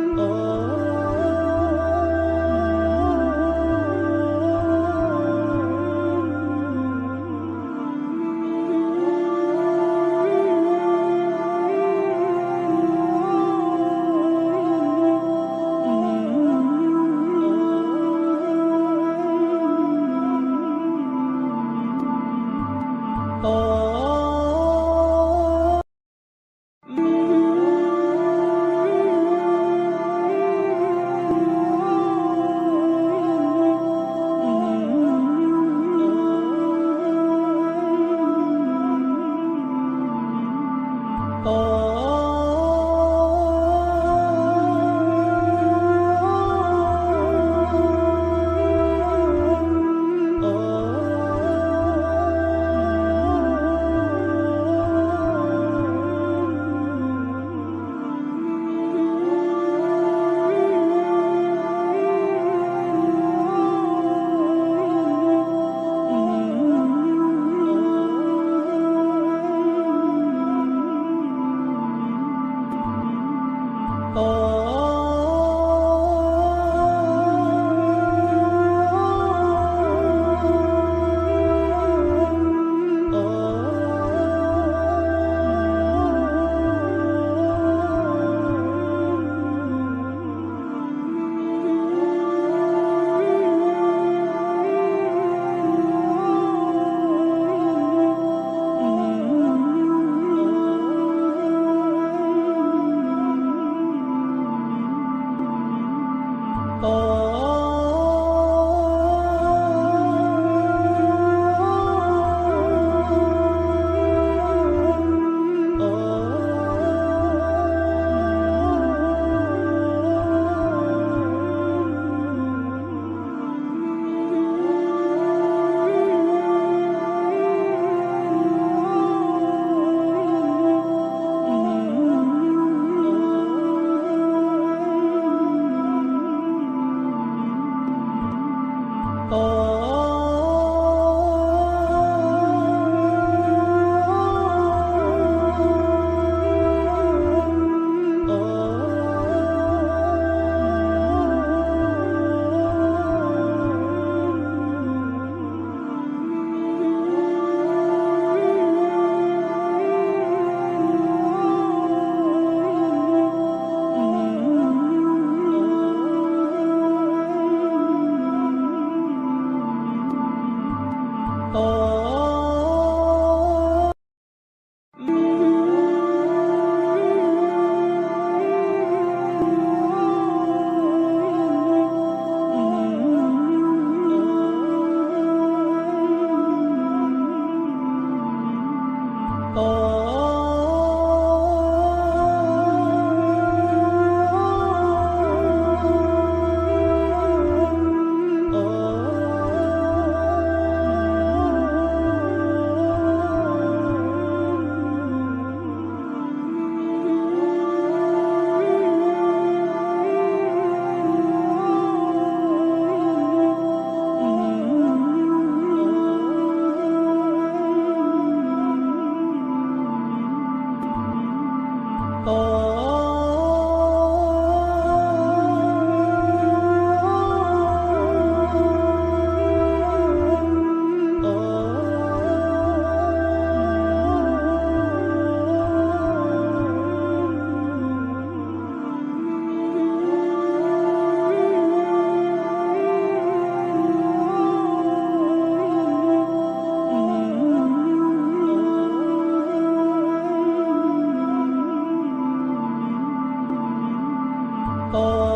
Oh.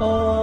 Oh